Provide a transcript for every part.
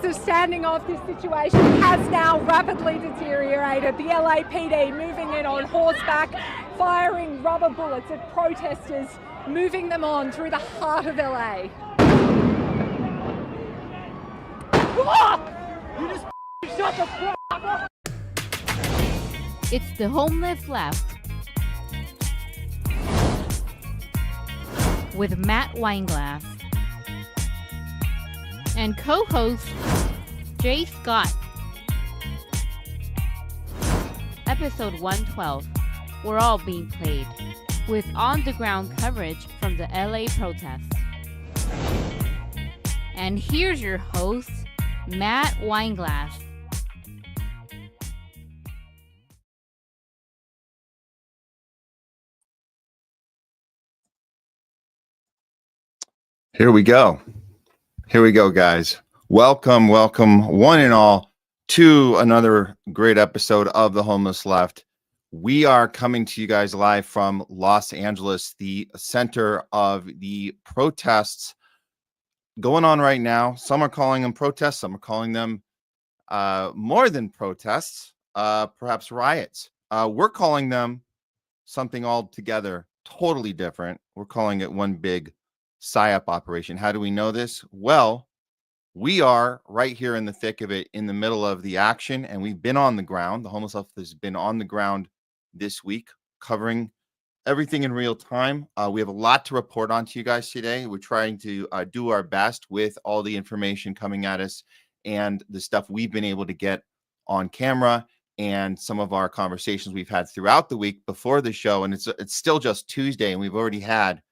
understanding of this situation has now rapidly deteriorated. The LAPD moving in on horseback, firing rubber bullets at protesters, moving them on through the heart of LA. You just shut the fuck up! It's the Homeless Left with Matt Weinglass and co-host Jay Scott. Episode 112, We're All Being Played, with on-the-ground coverage from the LA protests. And here's your host, Matt Weinglass. Here we go. Here we go, guys. Welcome, one and all, to another great episode of The Homeless Left. We are coming to you guys live from Los Angeles, the center of the protests going on right now. Some are calling them protests. Some are calling them more than protests, perhaps riots. We're calling them something altogether totally different. We're calling it one big Psyop operation. How do we know this? Well, we are right here in the thick of it, in the middle of the action, and we've been on the ground. The Homeless Left has been on the ground this week, covering everything in real time. We have a lot to report on to you guys today. We're trying to do our best with all the information coming at us and the stuff we've been able to get on camera and some of our conversations we've had throughout the week before the show. And it's still just Tuesday, and we've already had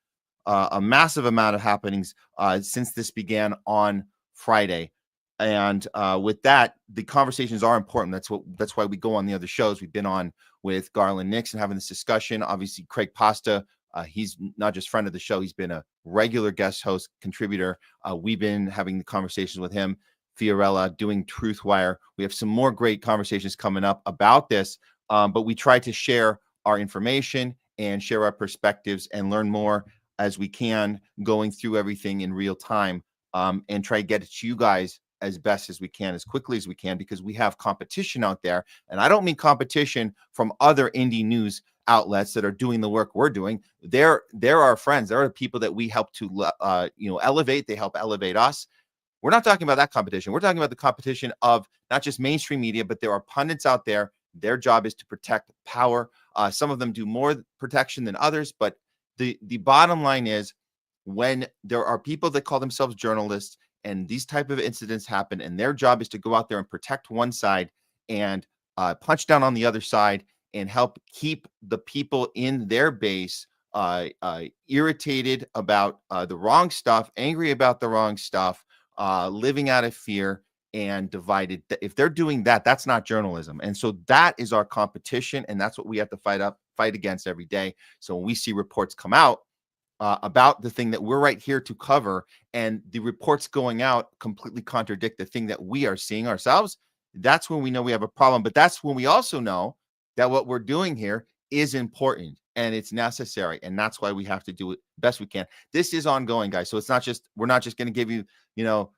a massive amount of happenings since this began on Friday. And with that, the conversations are important. That's why we go on the other shows. We've been on with Garland Nixon having this discussion. Obviously, Craig Pasta, he's not just friend of the show, he's been a regular guest host, contributor. We've been having the conversations with him. Fiorella doing Truthwire. We have some more great conversations coming up about this, but we try to share our information and share our perspectives and learn more as we can, going through everything in real time, and try to get it to you guys as best as we can, as quickly as we can, because we have competition out there. And I don't mean competition from other indie news outlets that are doing the work we're doing. They're our friends. They're the people that we help to elevate. They help elevate us. We're not talking about that competition. We're talking about the competition of not just mainstream media, but there are pundits out there. Their job is to protect power. Some of them do more protection than others, but the bottom line is, when there are people that call themselves journalists and these type of incidents happen, and their job is to go out there and protect one side and punch down on the other side and help keep the people in their base irritated about the wrong stuff, angry about the wrong stuff, living out of fear and divided. If they're doing that, that's not journalism. And so that is our competition, and that's what we have to fight against every day. So when we see reports come out about the thing that we're right here to cover, and the reports going out completely contradict the thing that we are seeing ourselves, that's when we know we have a problem. But that's when we also know that what we're doing here is important and it's necessary, and that's why we have to do it best we can. This is ongoing, guys. So it's not just, we're not just going to give you,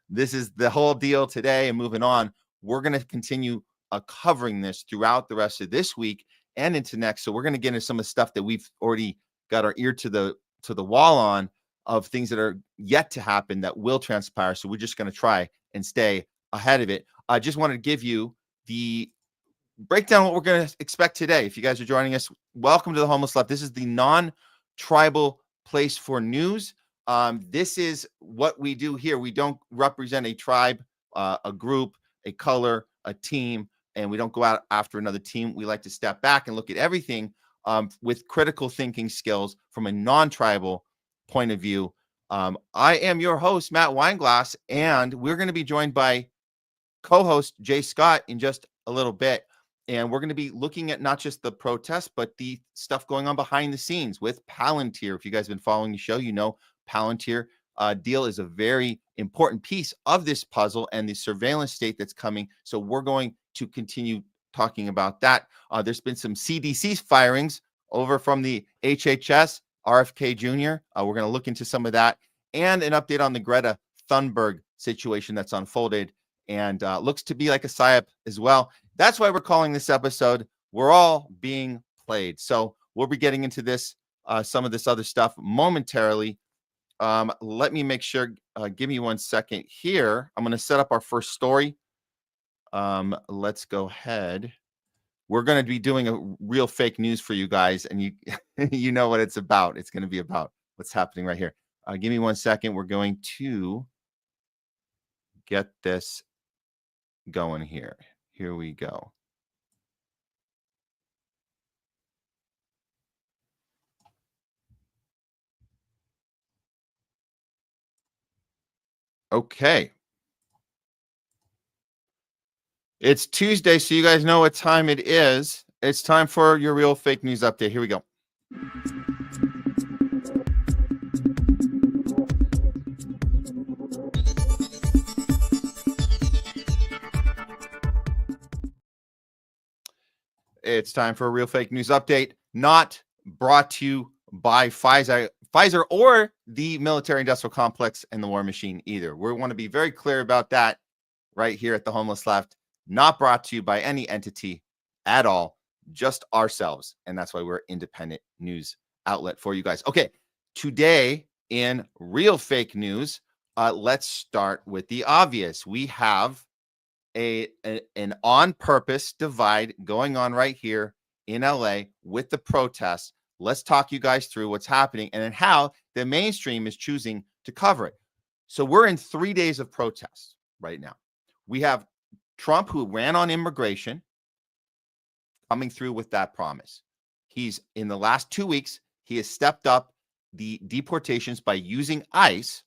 this is the whole deal today and moving on. We're going to continue covering this throughout the rest of this week and into next. So we're going to get into some of the stuff that we've already got our ear to the wall on, of things that are yet to happen that will transpire. So we're just going to try and stay ahead of it. I just wanted to give you the breakdown what we're going to expect today. If you guys are joining us, welcome to The Homeless Left. This is the non-tribal place for news. This is what we do here. We don't represent a tribe, a group, a color, a team, and we don't go out after another team. We like to step back and look at everything with critical thinking skills from a non-tribal point of view. I am your host, Matt Weinglass, and we're going to be joined by co-host Jay Scott in just a little bit. And we're going to be looking at not just the protests, but the stuff going on behind the scenes with Palantir. If you guys have been following the show, you know Palantir deal is a very important piece of this puzzle and the surveillance state that's coming. So we're going to continue talking about that. There's been some CDC firings over from the HHS, RFK Jr. We're going to look into some of that, and an update on the Greta Thunberg situation that's unfolded. and looks to be like a Psyop as well. That's why we're calling this episode "We're All Being Played." So we'll be getting into this, some of this other stuff momentarily. Let me make sure. Give me 1 second here. I'm going to set up our first story. Let's go ahead. We're going to be doing a real fake news for you guys, and you you know what it's about. It's going to be about what's happening right here. Give me 1 second. We're going to get this going here. Here we go. Okay. It's Tuesday, so you guys know what time it is. It's time for your real fake news update. Here we go. It's time for a real fake news update, not brought to you by Pfizer or the military industrial complex and the war machine either. We want to be very clear about that right here at the Homeless Left. Not brought to you by any entity at all, just ourselves. And that's why we're independent news outlet for you guys. Okay, today in real fake news, let's start with the obvious. We have an on-purpose divide going on right here in LA with the protests. Let's talk you guys through what's happening and then how the mainstream is choosing to cover it. So we're in 3 days of protests right now. We have Trump, who ran on immigration, coming through with that promise. He's in the last 2 weeks, he has stepped up the deportations by using ICE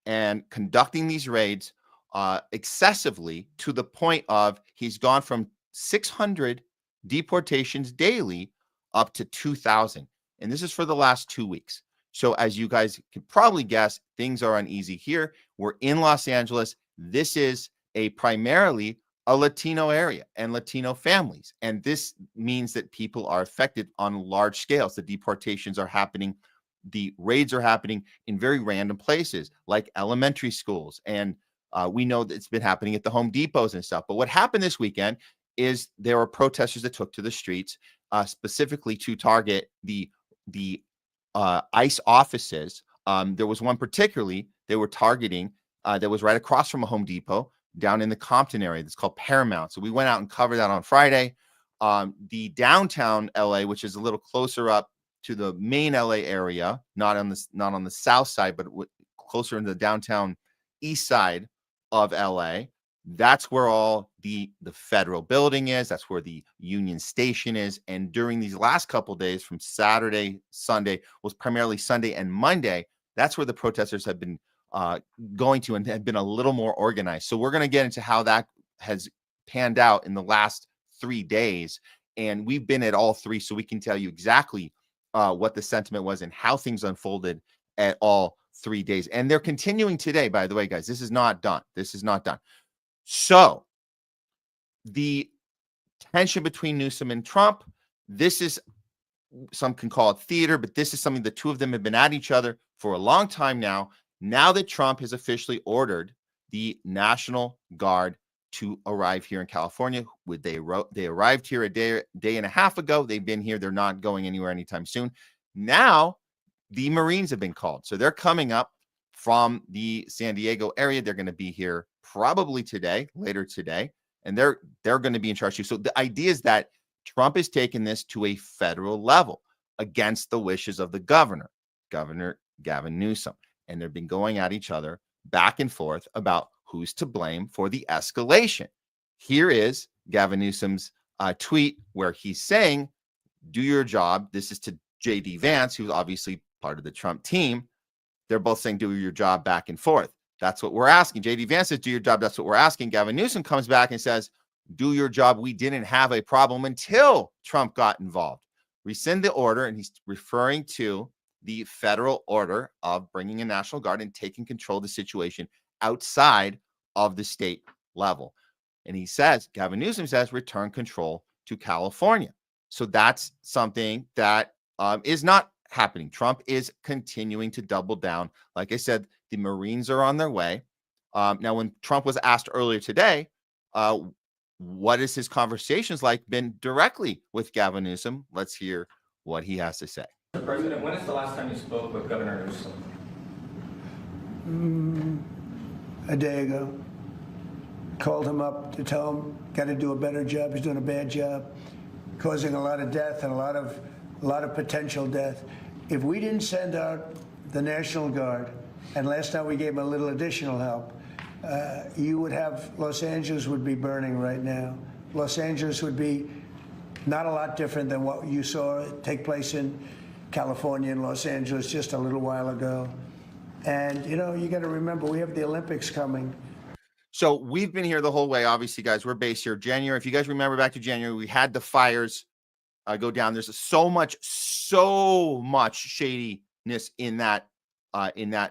and conducting these raids excessively, to the point of he's gone from 600 deportations daily up to 2,000. And this is for the last 2 weeks. So as you guys can probably guess, things are uneasy here. We're in Los Angeles. This is primarily a Latino area and Latino families. And this means that people are affected on large scales. The deportations are happening. The raids are happening in very random places like elementary schools. And we know that it's been happening at the Home Depots and stuff. But what happened this weekend is there were protesters that took to the streets specifically to target the ICE offices. There was one particularly they were targeting that was right across from a Home Depot down in the Compton area. That's called Paramount. So we went out and covered that on Friday. The downtown LA, which is a little closer up to the main LA area, not on the south side, but closer in the downtown east side of LA. That's where all the federal building is. That's where the Union Station is. And during these last couple of days, from Saturday, Sunday, was primarily Sunday and Monday, that's where the protesters have been going to and have been a little more organized. So we're going to get into how that has panned out in the last 3 days. And we've been at all three, so we can tell you exactly what the sentiment was and how things unfolded at all 3 days. And they're continuing today, by the way, guys. This is not done. This is not done. So the tension between Newsom and Trump, this is, some can call it theater, but this is something the two of them have been at each other for a long time now. Now that Trump has officially ordered the National Guard to arrive here in California, they arrived here a day and a half ago. They've been here. They're not going anywhere anytime soon. Now the Marines have been called. So they're coming up from the San Diego area. They're going to be here probably today, later today, and they're going to be in charge too. So the idea is that Trump has taken this to a federal level against the wishes of the Governor Gavin Newsom. And they've been going at each other back and forth about who's to blame for the escalation. Here is Gavin Newsom's tweet where he's saying, do your job. This is to J.D. Vance, who's obviously part of the Trump team. They're both saying, do your job, back and forth. That's what we're asking. J.D. Vance says, do your job. That's what we're asking. Gavin Newsom comes back and says, do your job. We didn't have a problem until Trump got involved. Rescind the order. And he's referring to the federal order of bringing a National Guard and taking control of the situation outside of the state level. And he says, Gavin Newsom says, return control to California. So that's something that is not happening. Trump is continuing to double down. Like I said, the Marines are on their way. Now, when Trump was asked earlier today, what is his conversations like been directly with Gavin Newsom? Let's hear what he has to say. Mr. President, when is the last time you spoke with Governor Newsom? A day ago. Called him up to tell him, got to do a better job. He's doing a bad job, causing a lot of death and a lot of potential death. If we didn't send out the National Guard, and last night we gave him a little additional help, you would have, Los Angeles would be burning right now. Los Angeles would be not a lot different than what you saw take place in California and Los Angeles just a little while ago. And, you know, you got to remember, we have the Olympics coming. So we've been here the whole way. Obviously, guys, we're based here. January, if you guys remember back to January, we had the fires go down. There's so much shadiness in that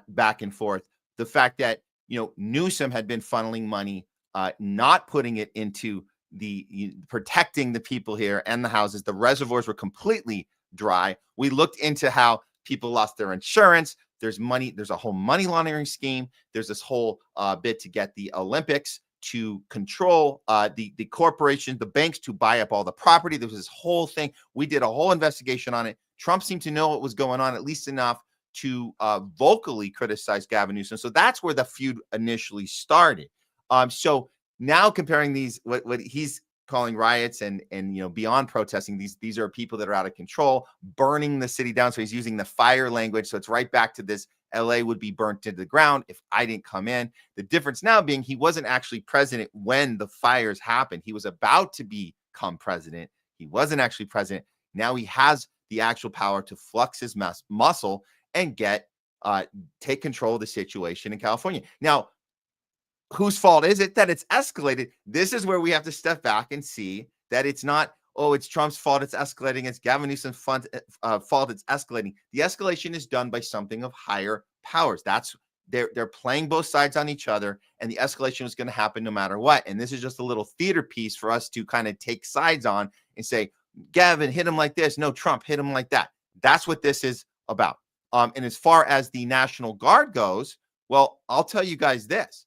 back and forth. The fact that, you know, Newsom had been funneling money, not putting it into protecting the people here and the houses. The reservoirs were completely dry. We looked into how people lost their insurance. There's money. There's a whole money laundering scheme. There's this whole bit to get the Olympics to control the corporations, the banks to buy up all the property. There was this whole thing. We did a whole investigation on it. Trump seemed to know what was going on, at least enough to vocally criticize Gavin Newsom. So that's where the feud initially started. So now comparing these, what he's calling riots and you know, beyond protesting, these are people that are out of control, burning the city down. So he's using the fire language. So it's right back to this: LA would be burnt to the ground if I didn't come in. The difference now being he wasn't actually president when the fires happened. He was about to become president. He wasn't actually president. Now he has the actual power to flux his muscle and take control of the situation in California. Now, whose fault is it that it's escalated? This is where we have to step back and see that it's not, oh, it's Trump's fault, it's escalating. It's Gavin Newsom's fault, it's escalating. The escalation is done by something of higher powers. They're playing both sides on each other, and the escalation is going to happen no matter what. And this is just a little theater piece for us to kind of take sides on and say, Gavin, hit him like this. No, Trump, hit him like that. That's what this is about. And as far as the National Guard goes, well, I'll tell you guys this.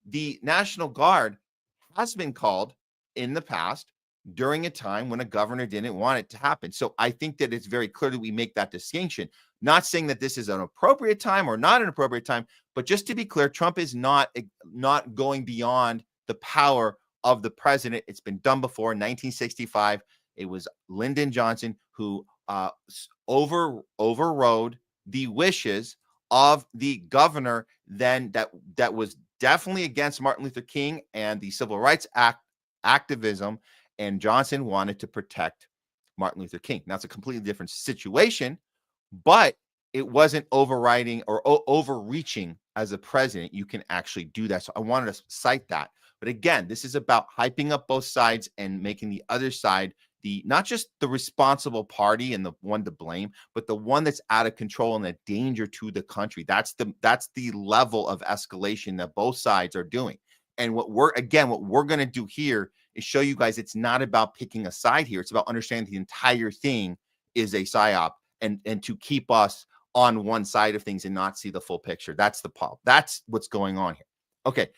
The National Guard has been called in the past during a time when a governor didn't want it to happen. So I think that it's very clear that we make that distinction. Not saying that this is an appropriate time or not an appropriate time, but just to be clear, Trump is not going beyond the power of the president. It's been done before. In 1965, it was Lyndon Johnson who overrode the wishes of the governor then that was definitely against Martin Luther King and the Civil Rights Act activism, and Johnson wanted to protect Martin Luther King. Now, it's a completely different situation, but it wasn't overriding or overreaching as a president. You can actually do that. So I wanted to cite that. But again, this is about hyping up both sides and making the other side not just the responsible party and the one to blame, but the one that's out of control and a danger to the country. That's the level of escalation that both sides are doing. And what we're going to do here is show you guys it's not about picking a side here. It's about understanding the entire thing is a psyop and to keep us on one side of things and not see the full picture. That's the problem. That's what's going on here. Okay.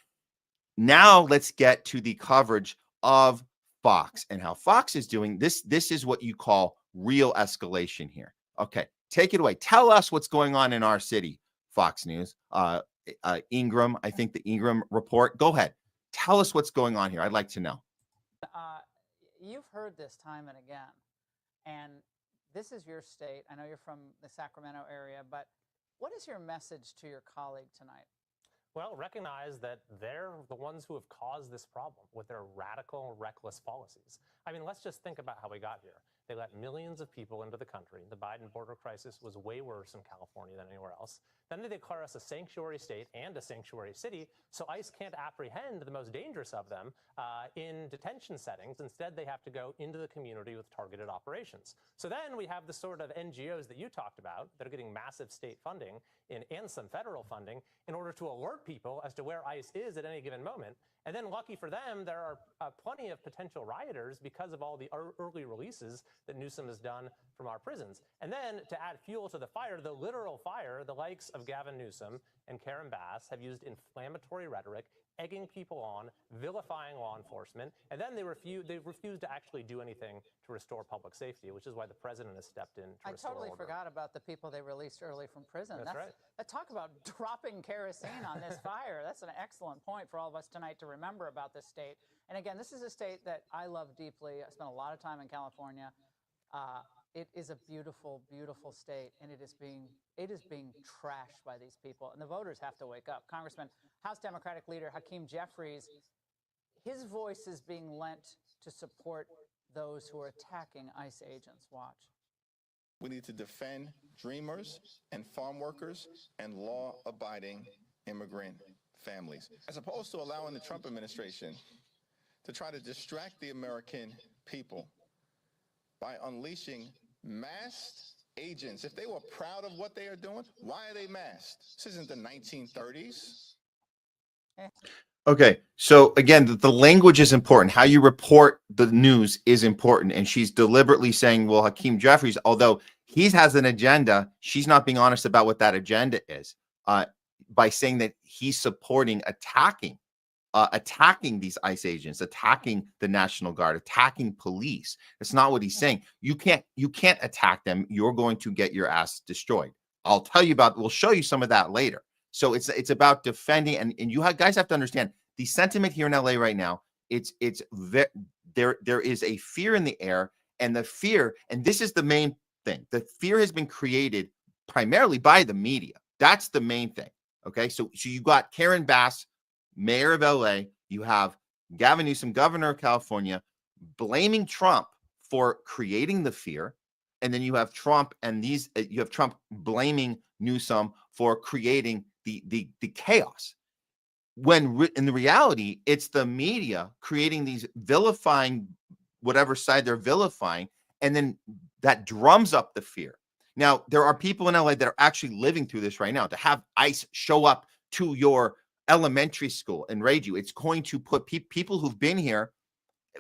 Now let's get to the coverage of Fox and how Fox is doing this. This is what you call real escalation here. Okay, take it away. Tell us what's going on in our city, Fox News. Ingram, I think the Ingram report. Go ahead. Tell us what's going on here. I'd like to know. You've heard this time and again, and this is your state. I know you're from the Sacramento area, but what is your message to your colleague tonight? Well, recognize that they're the ones who have caused this problem with their radical, reckless policies. I mean, let's just think about how we got here. They let millions of people into the country. The Biden border crisis was way worse in California than anywhere else. Then they declare us a sanctuary state and a sanctuary city, so ICE can't apprehend the most dangerous of them in detention settings. Instead, they have to go into the community with targeted operations. So then we have the sort of NGOs that you talked about that are getting massive state funding and some federal funding in order to alert people as to where ICE is at any given moment. And then lucky for them, there are plenty of potential rioters because of all the early releases that Newsom has done from our prisons. And then to add fuel to the fire, the literal fire, the likes of Gavin Newsom and Karen Bass have used inflammatory rhetoric, egging people on, vilifying law enforcement, and then they refuse to actually do anything to restore public safety, which is why the president has stepped in to restore order. I totally forgot about the people they released early from prison. That's right. Talk about dropping kerosene on this fire. That's an excellent point for all of us tonight to remember about this state. And again, this is a state that I love deeply. I spent a lot of time in California. It is a beautiful, beautiful state, and it is being trashed by these people, and the voters have to wake up. Congressman, House Democratic leader Hakeem Jeffries, his voice is being lent to support those who are attacking ICE agents. Watch. We need to defend dreamers and farm workers and law-abiding immigrant families, as opposed to allowing the Trump administration to try to distract the American people by unleashing masked agents. If they were proud of what they are doing, why are they masked? This isn't the 1930s. Okay, so again, the language is important. How you report the news is important. And she's deliberately saying, well, Hakeem Jeffries, although he has an agenda, she's not being honest about what that agenda is by saying that he's supporting attacking these ICE agents, attacking the National Guard, attacking police. That's not what he's saying. You can't attack them. You're going to get your ass destroyed. I'll tell you we'll show you some of that later. So it's about defending, and you guys have to understand the sentiment here in LA right now. There is a fear in the air, and the fear, and this is the main thing. The fear has been created primarily by the media. That's the main thing. Okay, so you got Karen Bass, mayor of LA. You have Gavin Newsom, governor of California, blaming Trump for creating the fear, and then you have Trump blaming Newsom for creating the chaos. When in the reality, it's the media creating these vilifying, whatever side they're vilifying, and then that drums up the fear. Now, there are people in LA that are actually living through this right now. To have ICE show up to your elementary school and raid you, it's going to put people who've been here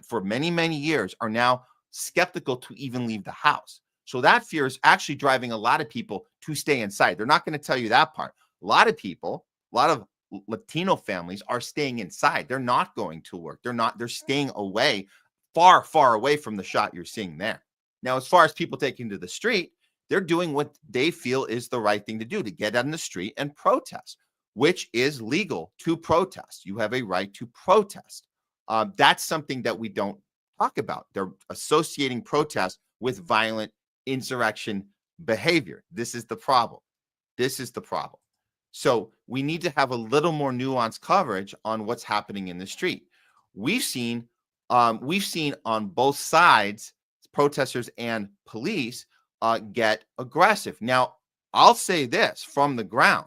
for many, many years are now skeptical to even leave the house. So that fear is actually driving a lot of people to stay inside. They're not going to tell you that part. A lot of people, a lot of Latino families are staying inside. They're not going to work. They're staying away, far, far away from the shot you're seeing there. Now, as far as people taking to the street, they're doing what they feel is the right thing to do, to get on the street and protest, which is legal to protest. You have a right to protest. That's something that we don't talk about. They're associating protest with violent insurrection behavior. This is the problem. This is the problem. So we need to have a little more nuanced coverage on what's happening in the street. We've seen on both sides, protesters and police get aggressive. Now, I'll say this from the ground.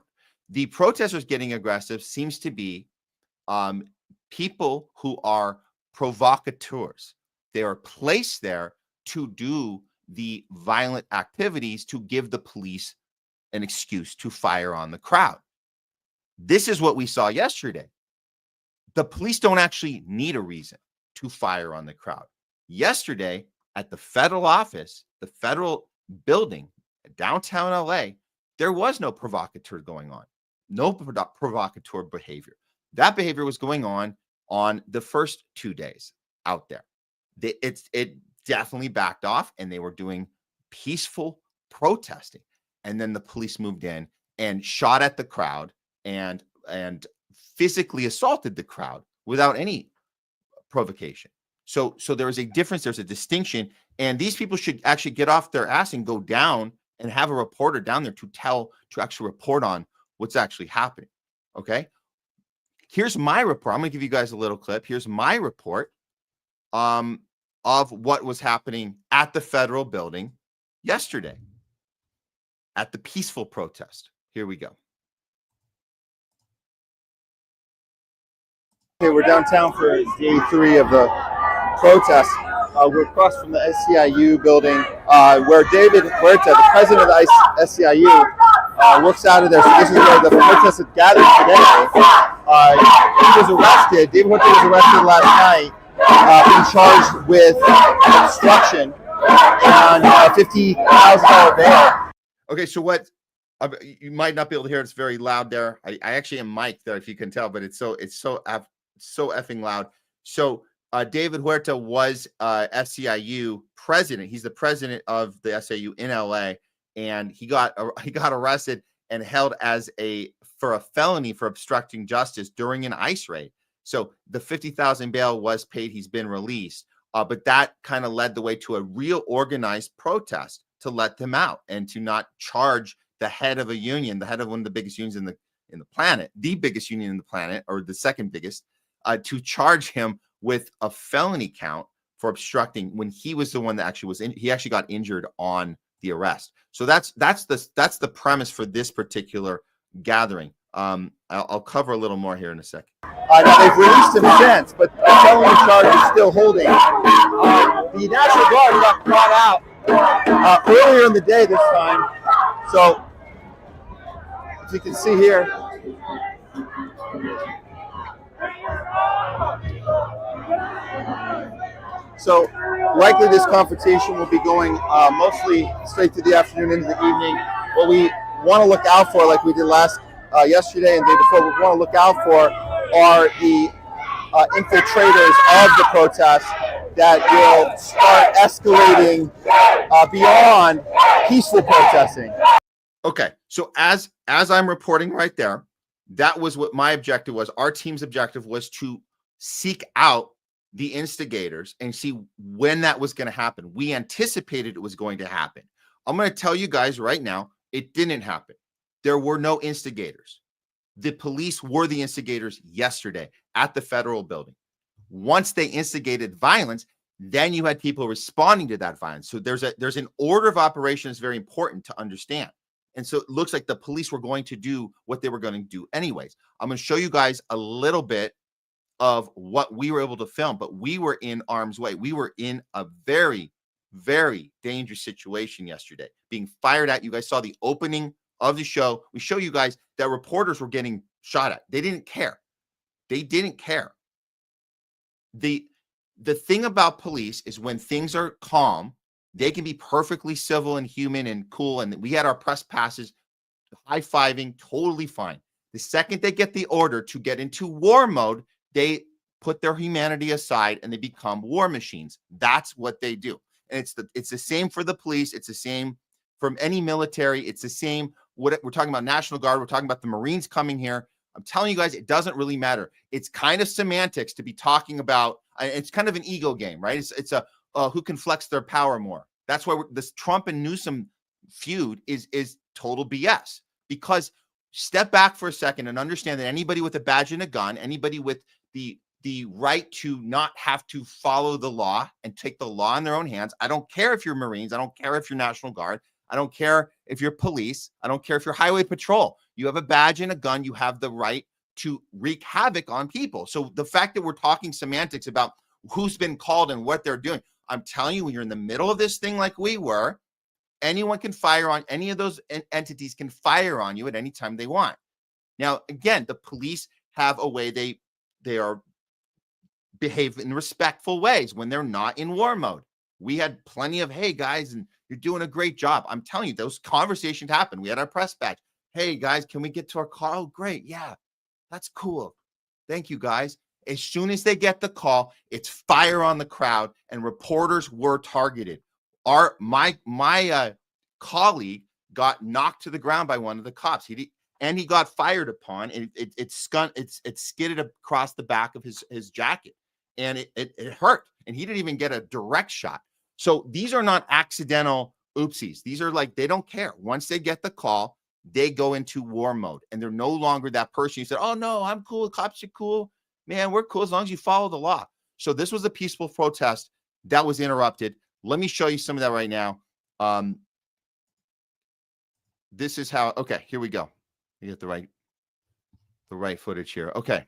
The protesters getting aggressive seems to be people who are provocateurs. They are placed there to do the violent activities, to give the police an excuse to fire on the crowd. This is what we saw yesterday. The police don't actually need a reason to fire on the crowd. Yesterday, at the federal office, the federal building, downtown LA, there was no provocateur going on, no provocateur behavior. That behavior was going on the first 2 days out there. It definitely backed off, and they were doing peaceful protesting. And then the police moved in and shot at the crowd and physically assaulted the crowd without any provocation. So there is a difference. There's a distinction. And these people should actually get off their ass and go down and have a reporter down there to actually report on what's actually happening. Okay. Here's my report. I'm going to give you guys a little clip. Here's my report of what was happening at the federal building yesterday at the peaceful protest. Here we go. Okay, we're downtown for day 3 of the protest. We're across from the SEIU building where David Huerta, the president of the SEIU, works out of there. So this is where the protest is gathered today. He was arrested. David Huerta was arrested last night, being charged with obstruction and $50,000 bail. Okay, so what? You might not be able to hear it. It's very loud there. I actually am mic'd there, if you can tell, but it's so effing loud. So David Huerta was SEIU president. He's the president of the SEIU in LA, and he got arrested and held for a felony for obstructing justice during an ICE raid. So the $50,000 bail was paid. He's been released, but that kind of led the way to a real organized protest to let them out and to not charge the head of a union, the head of one of the biggest unions in the planet, the biggest union in the planet, or the second biggest, to charge him with a felony count for obstructing when he was the one that actually was he actually got injured on the arrest. So that's the premise for this particular gathering. I'll cover a little more here in a second. Now they've released him since, but the felony charge is still holding. The National Guard got brought out earlier in the day this time. So as you can see here, so likely this confrontation will be going mostly straight through the afternoon into the evening. What we want to look out for, like we did yesterday and the day before, what we want to look out for are the infiltrators of the protest that will start escalating beyond peaceful protesting. Okay, so as I'm reporting right there, that was what my objective was. Our team's objective was to seek out the instigators and see when that was going to happen. We anticipated it was going to happen. I'm going to tell you guys right now, it didn't happen. There were no instigators. The police were the instigators yesterday at the federal building. Once they instigated violence, then you had people responding to that violence. So there's an order of operation that's very important to understand. And so it looks like the police were going to do what they were going to do anyways. I'm going to show you guys a little bit of what we were able to film, but we were in harm's way. We were in a very, very dangerous situation yesterday, being fired at. You guys saw the opening of the show. We show you guys that reporters were getting shot at. They didn't care. They didn't care. The thing about police is when things are calm, they can be perfectly civil and human and cool. And we had our press passes, high-fiving, totally fine. The second they get the order to get into war mode, they put their humanity aside and they become war machines. That's what they do. And it's the same for the police. It's the same from any military. It's the same. What we're talking about, National Guard. We're talking about the Marines coming here. I'm telling you guys, it doesn't really matter. It's kind of semantics to be talking about. It's kind of an ego game, right? It's a who can flex their power more. That's why this Trump and Newsom feud is total BS. Because step back for a second and understand that anybody with a badge and a gun, anybody with the right to not have to follow the law and take the law in their own hands. I don't care if you're Marines. I don't care if you're National Guard. I don't care if you're police. I don't care if you're highway patrol. You have a badge and a gun. You have the right to wreak havoc on people. So the fact that we're talking semantics about who's been called and what they're doing, I'm telling you, when you're in the middle of this thing like we were, anyone can fire on any of those entities can fire on you at any time they want. Now, again, the police have a way they behave in respectful ways when they're not in war mode. We had plenty of, hey, guys, and you're doing a great job. I'm telling you, those conversations happen. We had our press badge. Hey, guys, can we get to our call? Oh, great. Yeah, that's cool. Thank you, guys. As soon as they get the call, it's fire on the crowd, and reporters were targeted. My colleague got knocked to the ground by one of the cops. He got fired upon, and it skidded across the back of his jacket, and it hurt. And he didn't even get a direct shot. So these are not accidental oopsies. These are like, they don't care. Once they get the call, they go into war mode, and they're no longer that person who said, oh no, I'm cool, cops are cool. Man, we're cool as long as you follow the law. So this was a peaceful protest that was interrupted. Let me show you some of that right now. This is how, okay, here we go. You get the right footage here. Okay.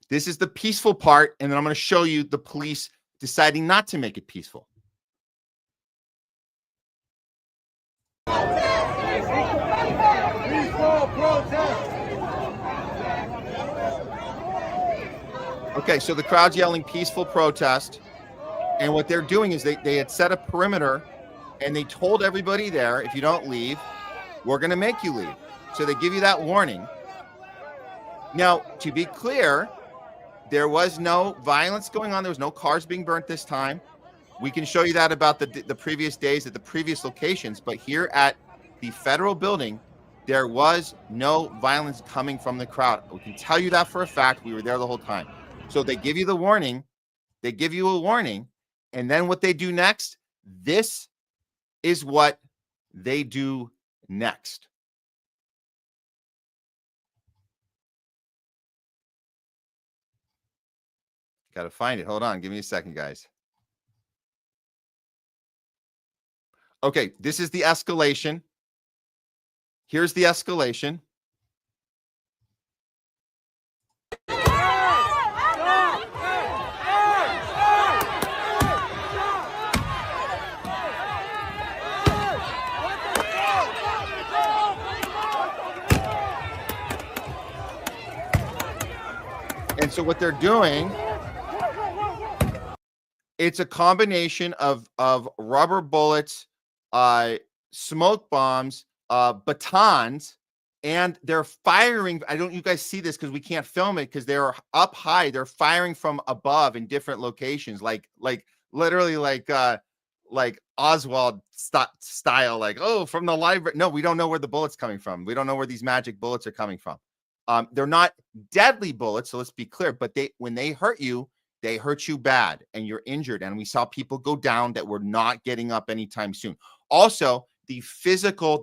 This is the peaceful part, and then I'm going to show you the police deciding not to make it peaceful. Okay, so the crowd's yelling peaceful protest. And what they're doing is they had set a perimeter and they told everybody there, if you don't leave, we're going to make you leave. So they give you that warning. Now, to be clear, there was no violence going on. There was no cars being burnt this time. We can show you that about the previous days at the previous locations. But here at the federal building, there was no violence coming from the crowd. We can tell you that for a fact. We were there the whole time. So they give you the warning. They give you a warning. And then what they do next, this is what they do next. Got to find it. Hold on. Give me a second, guys. Okay, this is the escalation. Here's the escalation. And so what they're doing, it's a combination of rubber bullets, smoke bombs, batons, and they're firing. I don't, you guys see this because we can't film it because they're up high. They're firing from above in different locations, like literally like Oswald style, like, oh, from the library. No, we don't know where the bullet's coming from. We don't know where these magic bullets are coming from. They're not deadly bullets, so let's be clear. But when they hurt you bad, and you're injured. And we saw people go down that were not getting up anytime soon. Also, the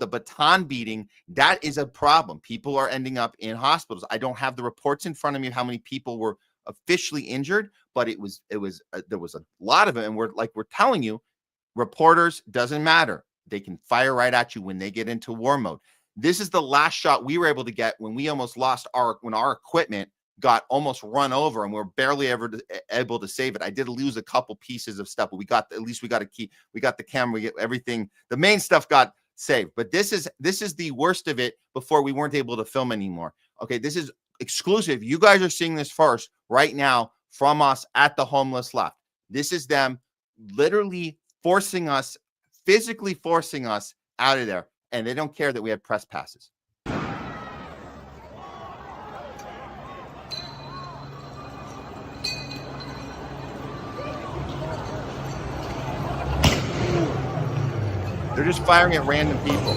baton beating, that is a problem. People are ending up in hospitals. I don't have the reports in front of me of how many people were officially injured, but there was a lot of them. And we're telling you, reporters, doesn't matter. They can fire right at you when they get into war mode. This is the last shot we were able to get when we almost lost when our equipment got almost run over and we're barely able to save it. I did lose a couple pieces of stuff, but we got the camera, we get everything. The main stuff got saved, but this is the worst of it before we weren't able to film anymore. Okay, this is exclusive. You guys are seeing this first right now from us at the Homeless Left. This is them literally physically forcing us out of there. And they don't care that we had press passes. They're just firing at random people.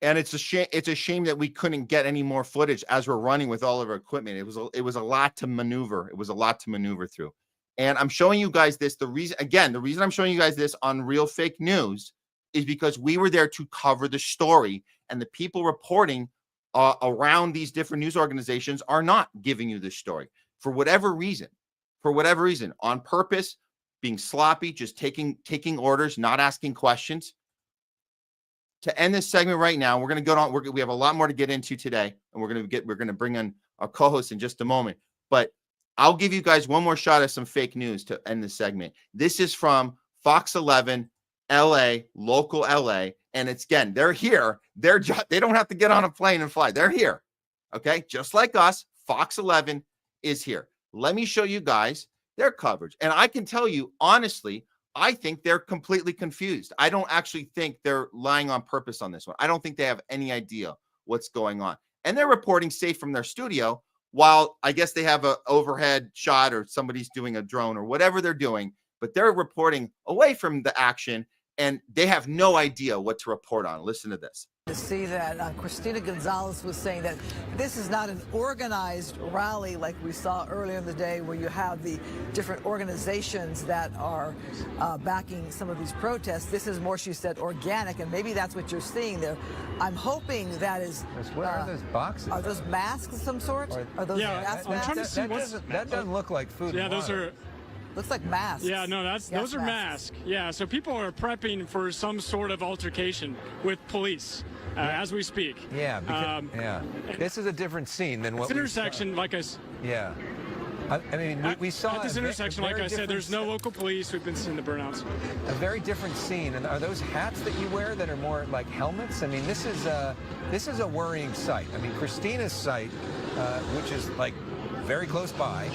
And it's a shame. It's a shame that we couldn't get any more footage as we're running with all of our equipment. It was a lot to maneuver. It was a lot to maneuver through. And I'm showing you guys this. The reason I'm showing you guys this on Real Fake News is because we were there to cover the story, and the people reporting around these different news organizations are not giving you this story for whatever reason, on purpose, being sloppy, just taking orders, not asking questions. To end this segment right now, we're going to go on. We have a lot more to get into today, and we're going to bring on our co-host in just a moment. But I'll give you guys one more shot of some fake news to end the segment. This is from Fox 11, LA, local LA, and they're here. They don't have to get on a plane and fly. They're here, okay? Just like us, Fox 11 is here. Let me show you guys their coverage, and I can tell you honestly, I think they're completely confused. I don't actually think they're lying on purpose on this one. I don't think they have any idea what's going on. And they're reporting safe from their studio while I guess they have an overhead shot or somebody's doing a drone or whatever they're doing, but they're reporting away from the action and they have no idea what to report on. Listen to this. To see that Christina Gonzalez was saying that this is not an organized rally like we saw earlier in the day where you have the different organizations that are backing some of these protests. This is more, she said, organic, and maybe that's what you're seeing there. I'm hoping that is... What are those boxes? Are those masks of some sort? Are those gas masks? That doesn't look like food. Yeah, those are... Looks like masks. Yeah, no, those are masks. Yeah, so people are prepping for some sort of altercation with police as we speak. Yeah, because, this is a different scene than what it's intersection, like I. Yeah. I mean, we saw at this intersection, like I said, there's no local police. We've been seeing the burnouts. A very different scene. And are those hats that you wear that are more like helmets? I mean, this is a worrying sight. I mean, Christina's site, which is like very close by,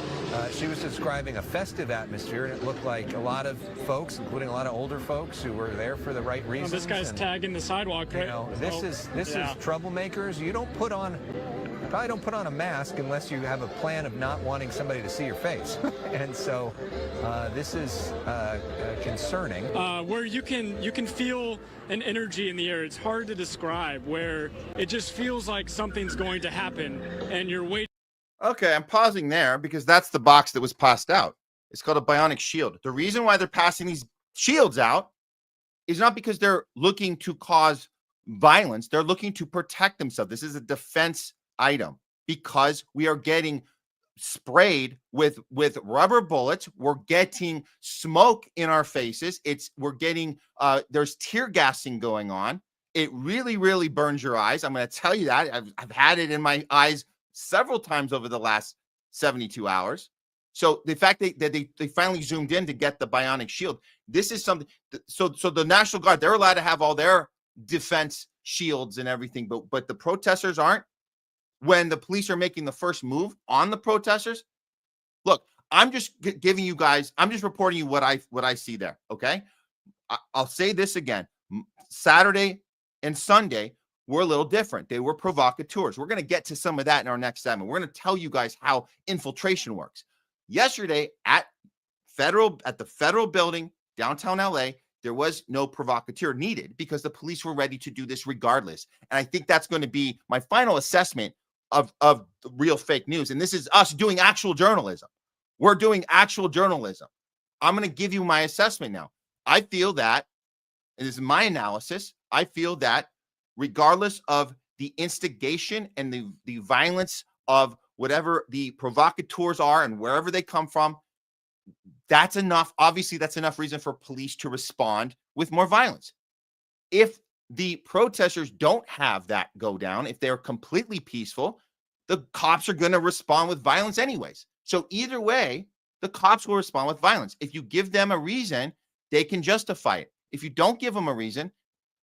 she was describing a festive atmosphere, and it looked like a lot of folks, including a lot of older folks, who were there for the right reasons. This guy's tagging the sidewalk, right? You know, this is troublemakers. You probably don't put on a mask unless you have a plan of not wanting somebody to see your face. And so this is concerning. Where you can feel an energy in the air. It's hard to describe, where it just feels like something's going to happen, and you're waiting. Okay, I'm pausing there because that's the box that was passed out. It's called a bionic shield. The reason why they're passing these shields out is not because they're looking to cause violence. They're looking to protect themselves. This is a defense item because we are getting sprayed with rubber bullets. We're getting smoke in our faces. We're getting there's tear gassing going on. It really, really burns your eyes. I'm going to tell you that. I've had it in my eyes several times over the last 72 hours. So the fact that they finally zoomed in to get the bionic shield, this is something. So the National Guard, they're allowed to have all their defense shields and everything, but the protesters aren't. When the police are making the first move on the protesters, look, I'm just giving you guys, I'm just reporting you what I see there. Okay, I'll say this again: Saturday and Sunday were a little different. They were provocateurs. We're going to get to some of that in our next segment. We're going to tell you guys how infiltration works. Yesterday at the federal building, downtown LA, there was no provocateur needed because the police were ready to do this regardless. And I think that's going to be my final assessment of real fake news. And this is us doing actual journalism. We're doing actual journalism. I'm going to give you my assessment now. I feel that, and this is my analysis, I feel that regardless of the instigation and the violence of whatever the provocateurs are and wherever they come from, that's enough. Obviously, that's enough reason for police to respond with more violence. If the protesters don't have that go down, if they're completely peaceful, the cops are going to respond with violence anyways. So either way, the cops will respond with violence. If you give them a reason, they can justify it. If you don't give them a reason,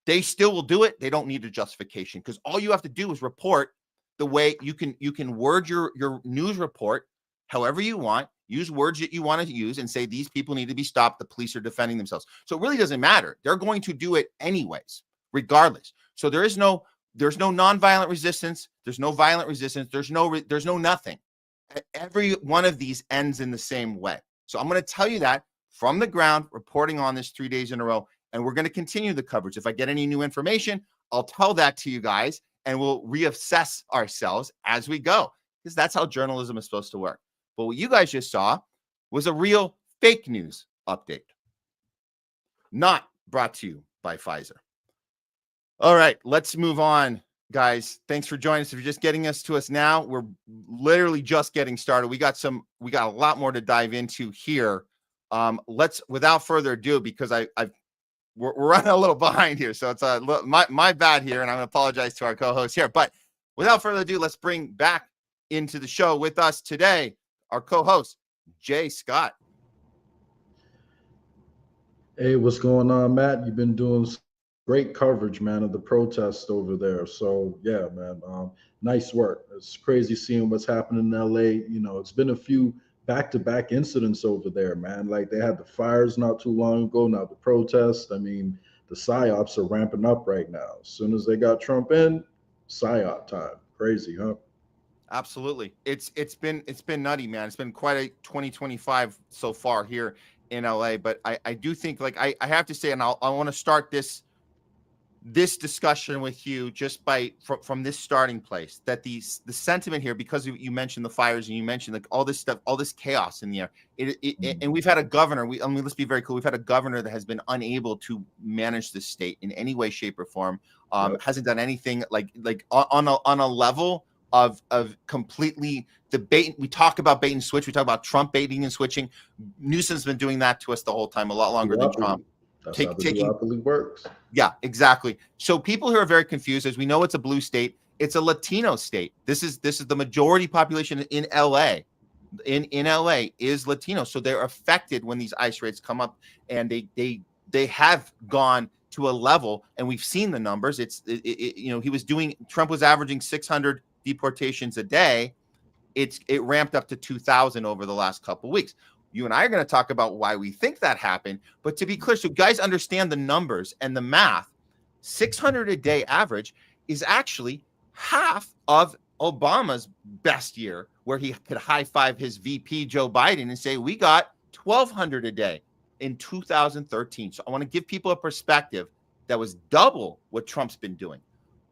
they still will do it. They don't need a justification because all you have to do is report the way you can word your news report however you want, use words that you want to use and say these people need to be stopped. The police are defending themselves. So it really doesn't matter. They're going to do it anyways, regardless. So there's no nonviolent resistance. There's no violent resistance. There's no nothing. Every one of these ends in the same way. So I'm going to tell you that from the ground, reporting on this 3 days in a row. And we're going to continue the coverage. If I get any new information, I'll tell that to you guys, and we'll reassess ourselves as we go, because that's how journalism is supposed to work. But what you guys just saw was a real fake news update, not brought to you by Pfizer. All right, let's move on, guys. Thanks for joining us. If you're just getting to us now, we're literally just getting started. We got a lot more to dive into here. Let's, without further ado, because we're running a little behind here, so it's my bad here, and I'm going to apologize to our co-host here. But without further ado, let's bring back into the show with us today our co-host, Jay Scott. Hey, what's going on, Matt? You've been doing great coverage, man, of the protests over there. So, yeah, man, nice work. It's crazy seeing what's happening in LA. You know, it's been a few back-to-back incidents over there, man. Like they had the fires not too long ago, now the protests. I mean, the Psyops are ramping up right now. As soon as they got Trump in, Psyop time. Crazy, huh? Absolutely. It's been nutty, man. It's been quite a 2025 so far here in LA. But I do think, like, I have to say, and I want to start this discussion with you just from this starting place, that the sentiment here, because you mentioned the fires and you mentioned like all this stuff, all this chaos in the air, and we've had a governor, let's be very clear, we've had a governor that has been unable to manage the state in any way, shape, or form. Hasn't done anything like on a level of completely debate. We talk about bait and switch. We talk about Trump baiting and switching. Newsom's been doing that to us the whole time, a lot longer than Trump. That's how the duopoly works. Yeah, exactly. So people who are very confused, as we know, it's a blue state. It's a Latino state. This is the majority population in LA in LA is Latino. So they're affected when these ICE raids come up, and they have gone to a level, and we've seen the numbers. Trump was averaging 600 deportations a day. It ramped up to 2,000 over the last couple of weeks. You and I are going to talk about why we think that happened. But to be clear, so guys understand the numbers and the math, 600 a day average is actually half of Obama's best year, where he could high five his VP, Joe Biden, and say, we got 1,200 a day in 2013. So I want to give people a perspective that was double what Trump's been doing.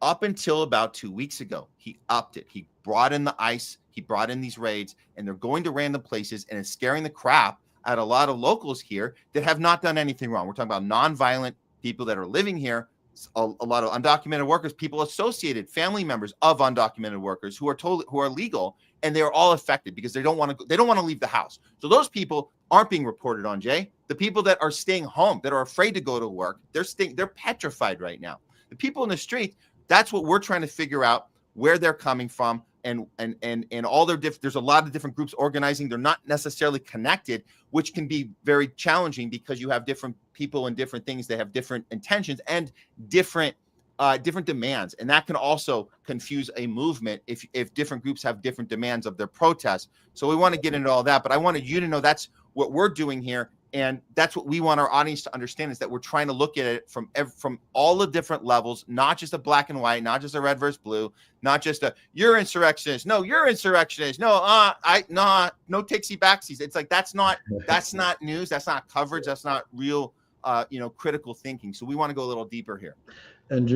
Up until about 2 weeks ago, he upped it. He brought in the ICE. He brought in these raids, and they're going to random places, and it's scaring the crap out of a lot of locals here that have not done anything wrong. We're talking about nonviolent people that are living here, a lot of undocumented workers, people associated, family members of undocumented workers who are legal, and they are all affected because they don't want to leave the house. So those people aren't being reported on, Jay. The people that are staying home, that are afraid to go to work, they're petrified right now. The people in the street, that's what we're trying to figure out, where they're coming from, and all their there's a lot of different groups organizing. They're not necessarily connected, which can be very challenging because you have different people and different things. They have different intentions and different demands, and that can also confuse a movement if different groups have different demands of their protests. So we want to get into all that, but I wanted you to know that's what we're doing here. And that's what we want our audience to understand, is that we're trying to look at it from all the different levels, not just a black and white, not just a red versus blue, not just a you're insurrectionist. No, you're insurrectionist. No, no takesy backsies. It's like that's not news. That's not coverage. That's not real, critical thinking. So we want to go a little deeper here. And,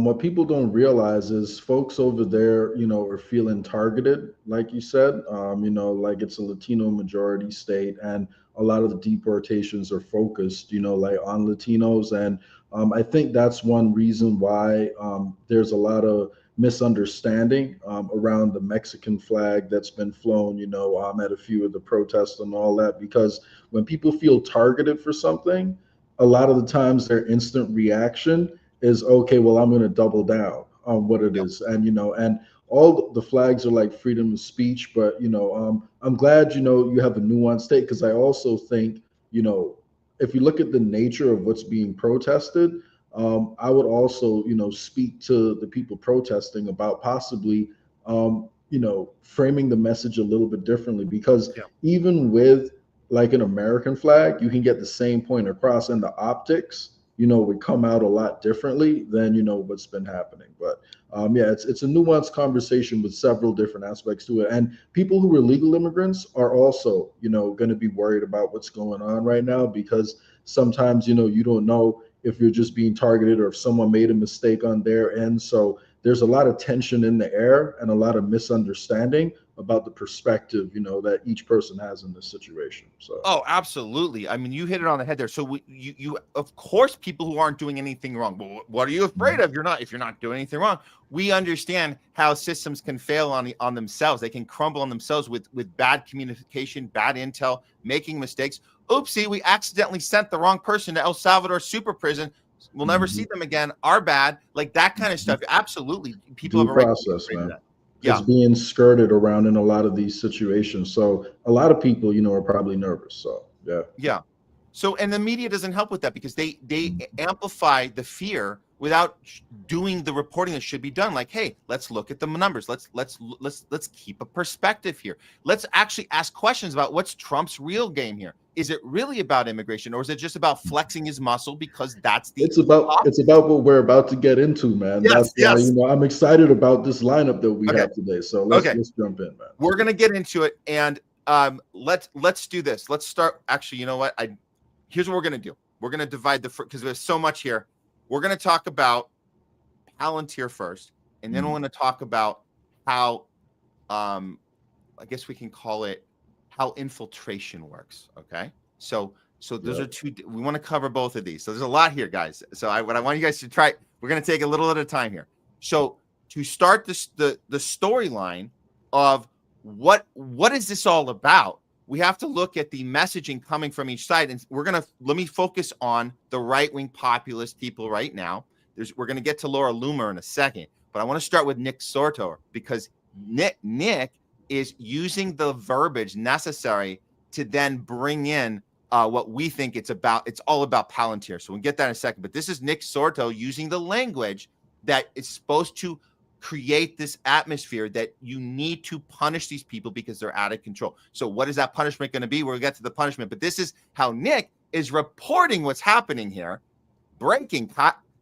what people don't realize is folks over there, are feeling targeted, like you said, like it's a Latino majority state, and a lot of the deportations are focused, like on Latinos. And I think that's one reason why there's a lot of misunderstanding around the Mexican flag that's been flown, at a few of the protests and all that, because when people feel targeted for something, a lot of the times their instant reaction is, okay, well, I'm going to double down on what it is. And, and all the flags are like freedom of speech, but, I'm glad, you have a nuanced state, because I also think, if you look at the nature of what's being protested, I would also, speak to the people protesting about possibly, framing the message a little bit differently, because even with like an American flag, you can get the same point across, and the optics, would come out a lot differently than, what's been happening. But it's a nuanced conversation with several different aspects to it. And people who are legal immigrants are also, going to be worried about what's going on right now, because sometimes, you don't know if you're just being targeted or if someone made a mistake on their end. So there's a lot of tension in the air and a lot of misunderstanding about the perspective, that each person has in this situation. So. Oh, absolutely. I mean, you hit it on the head there. So you of course, people who aren't doing anything wrong. Well, what are you afraid of? If you're not doing anything wrong. We understand how systems can fail on themselves. They can crumble on themselves with bad communication, bad intel, making mistakes. Oopsie, we accidentally sent the wrong person to El Salvador super prison. We'll never see them again. Our bad, like that kind of stuff. Absolutely, people have a right process, man. That. It's being skirted around in a lot of these situations. So a lot of people, are probably nervous. So yeah. So, and the media doesn't help with that, because they amplify the fear without doing the reporting that should be done. Like, hey, let's look at the numbers. Let's keep a perspective here. Let's actually ask questions about what's Trump's real game here. Is it really about immigration, or is it just about flexing his muscle because that's the it's about what we're about to get into, man. Yes, that's why, I'm excited about this lineup that we have today. So let's jump in, man. We're gonna get into it, and let's do this. Let's start. Actually, you know what? Here's what we're gonna do. We're gonna divide because there's so much here. We're gonna talk about Palantir first, and then we're gonna talk about how I guess we can call it how infiltration works. Okay. So those are two. We want to cover both of these. So there's a lot here, guys. So what I want you guys to try, we're going to take a little at a time here. So to start the storyline of what is this all about, we have to look at the messaging coming from each side. And let me focus on the right-wing populist people right now. We're going to get to Laura Loomer in a second, but I want to start with Nick Sortor, because Nick is using the verbiage necessary to then bring in what we think it's about. It's all about Palantir. So we'll get that in a second. But this is Nick Sorto using the language that is supposed to create this atmosphere that you need to punish these people because they're out of control. So what is that punishment going to be? We'll get to the punishment. But this is how Nick is reporting what's happening here. Breaking.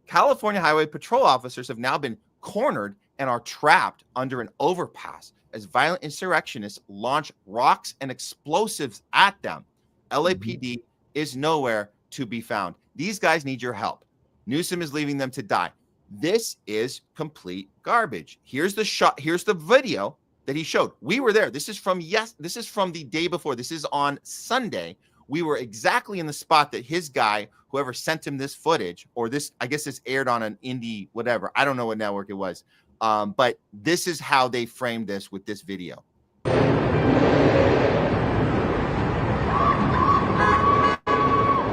California Highway Patrol officers have now been cornered and are trapped under an overpass as violent insurrectionists launch rocks and explosives at them. LAPD is nowhere to be found. These guys need your help. Newsom is leaving them to die. This is complete garbage. Here's the shot. Here's the video that he showed. We were there. This is from the day before. This is on Sunday. We were exactly in the spot that his guy, whoever sent him this footage, or this, I guess this aired on an indie, whatever. I don't know what network it was. But this is how they framed this with this video.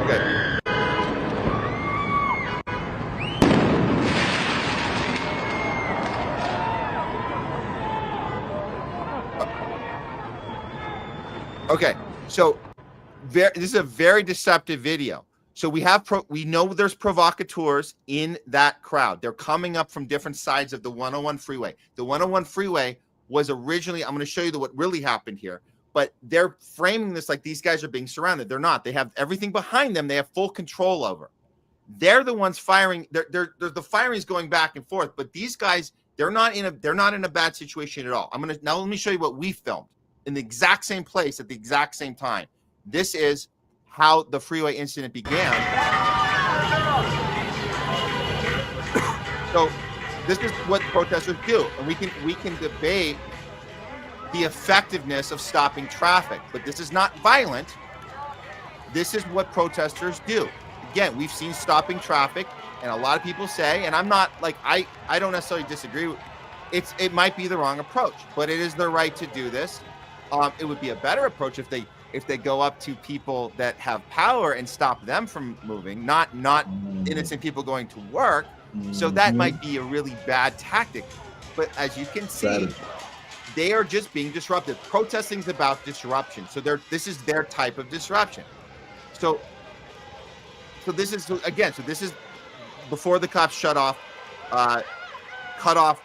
Okay. Okay, so this is a very deceptive video. So we know there's provocateurs in that crowd. They're coming up from different sides of the 101 freeway. The 101 freeway was originally, I'm going to show you what really happened here, but they're framing this like these guys are being surrounded. They're not. They have everything behind them. They have full control over. They're the ones firing. The firing is going back and forth, but these guys, they're not in a bad situation at all. Now let me show you what we filmed in the exact same place at the exact same time. This is how the freeway incident began. So this is what protesters do, and we can debate the effectiveness of stopping traffic, but this is not violent. This is what protesters do. Again, we've seen stopping traffic, and a lot of people say, and I'm not like I don't necessarily disagree with it might be the wrong approach, but it is their right to do this. It would be a better approach if they go up to people that have power and stop them from moving, not innocent people going to work. So that might be a really bad tactic. But as you can see, they are just being disruptive. Protesting is about disruption. So this is their type of disruption. So this is before the cops cut off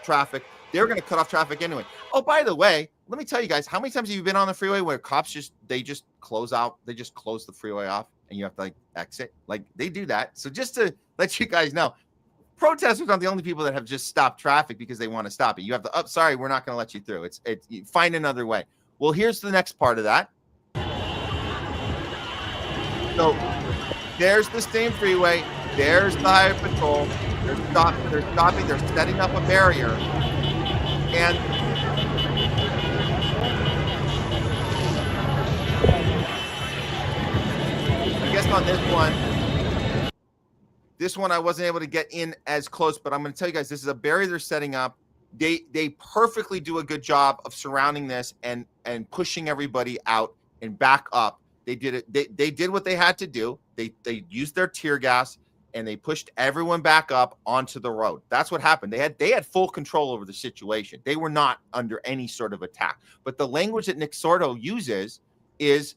traffic. They're going to cut off traffic anyway. Oh, by the way, let me tell you guys, how many times have you been on the freeway where cops just close the freeway off and you have to exit? They do that. So just to let you guys know, protesters aren't the only people that have just stopped traffic because they want to stop it. You have to, sorry, we're not going to let you through. You find another way. Well, here's the next part of that. So there's the same freeway. There's the highway patrol. They're stopping. They're setting up a barrier. And I guess on this one I wasn't able to get in as close, but I'm going to tell you guys, this is a barrier they're setting up. They perfectly do a good job of surrounding this and pushing everybody out and back up. They did it. They did what they had to do. They used their tear gas and they pushed everyone back up onto the road. That's what happened. They had full control over the situation. They were not under any sort of attack. But the language that Nick Sorto uses is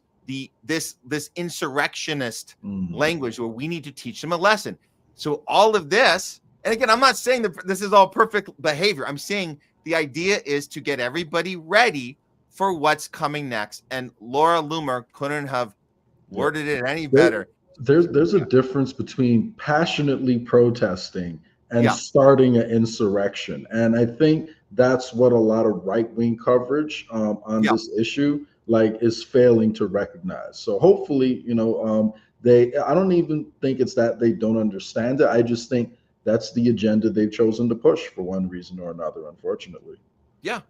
this insurrectionist language where we need to teach them a lesson. So all of this, and again, I'm not saying that this is all perfect behavior. I'm saying the idea is to get everybody ready for what's coming next. And Laura Loomer couldn't have worded it any better. There's a difference between passionately protesting and starting an insurrection. And I think that's what a lot of right-wing coverage on this issue is failing to recognize. So hopefully, I don't even think it's that they don't understand it. I just think that's the agenda they've chosen to push for one reason or another, unfortunately. Yeah,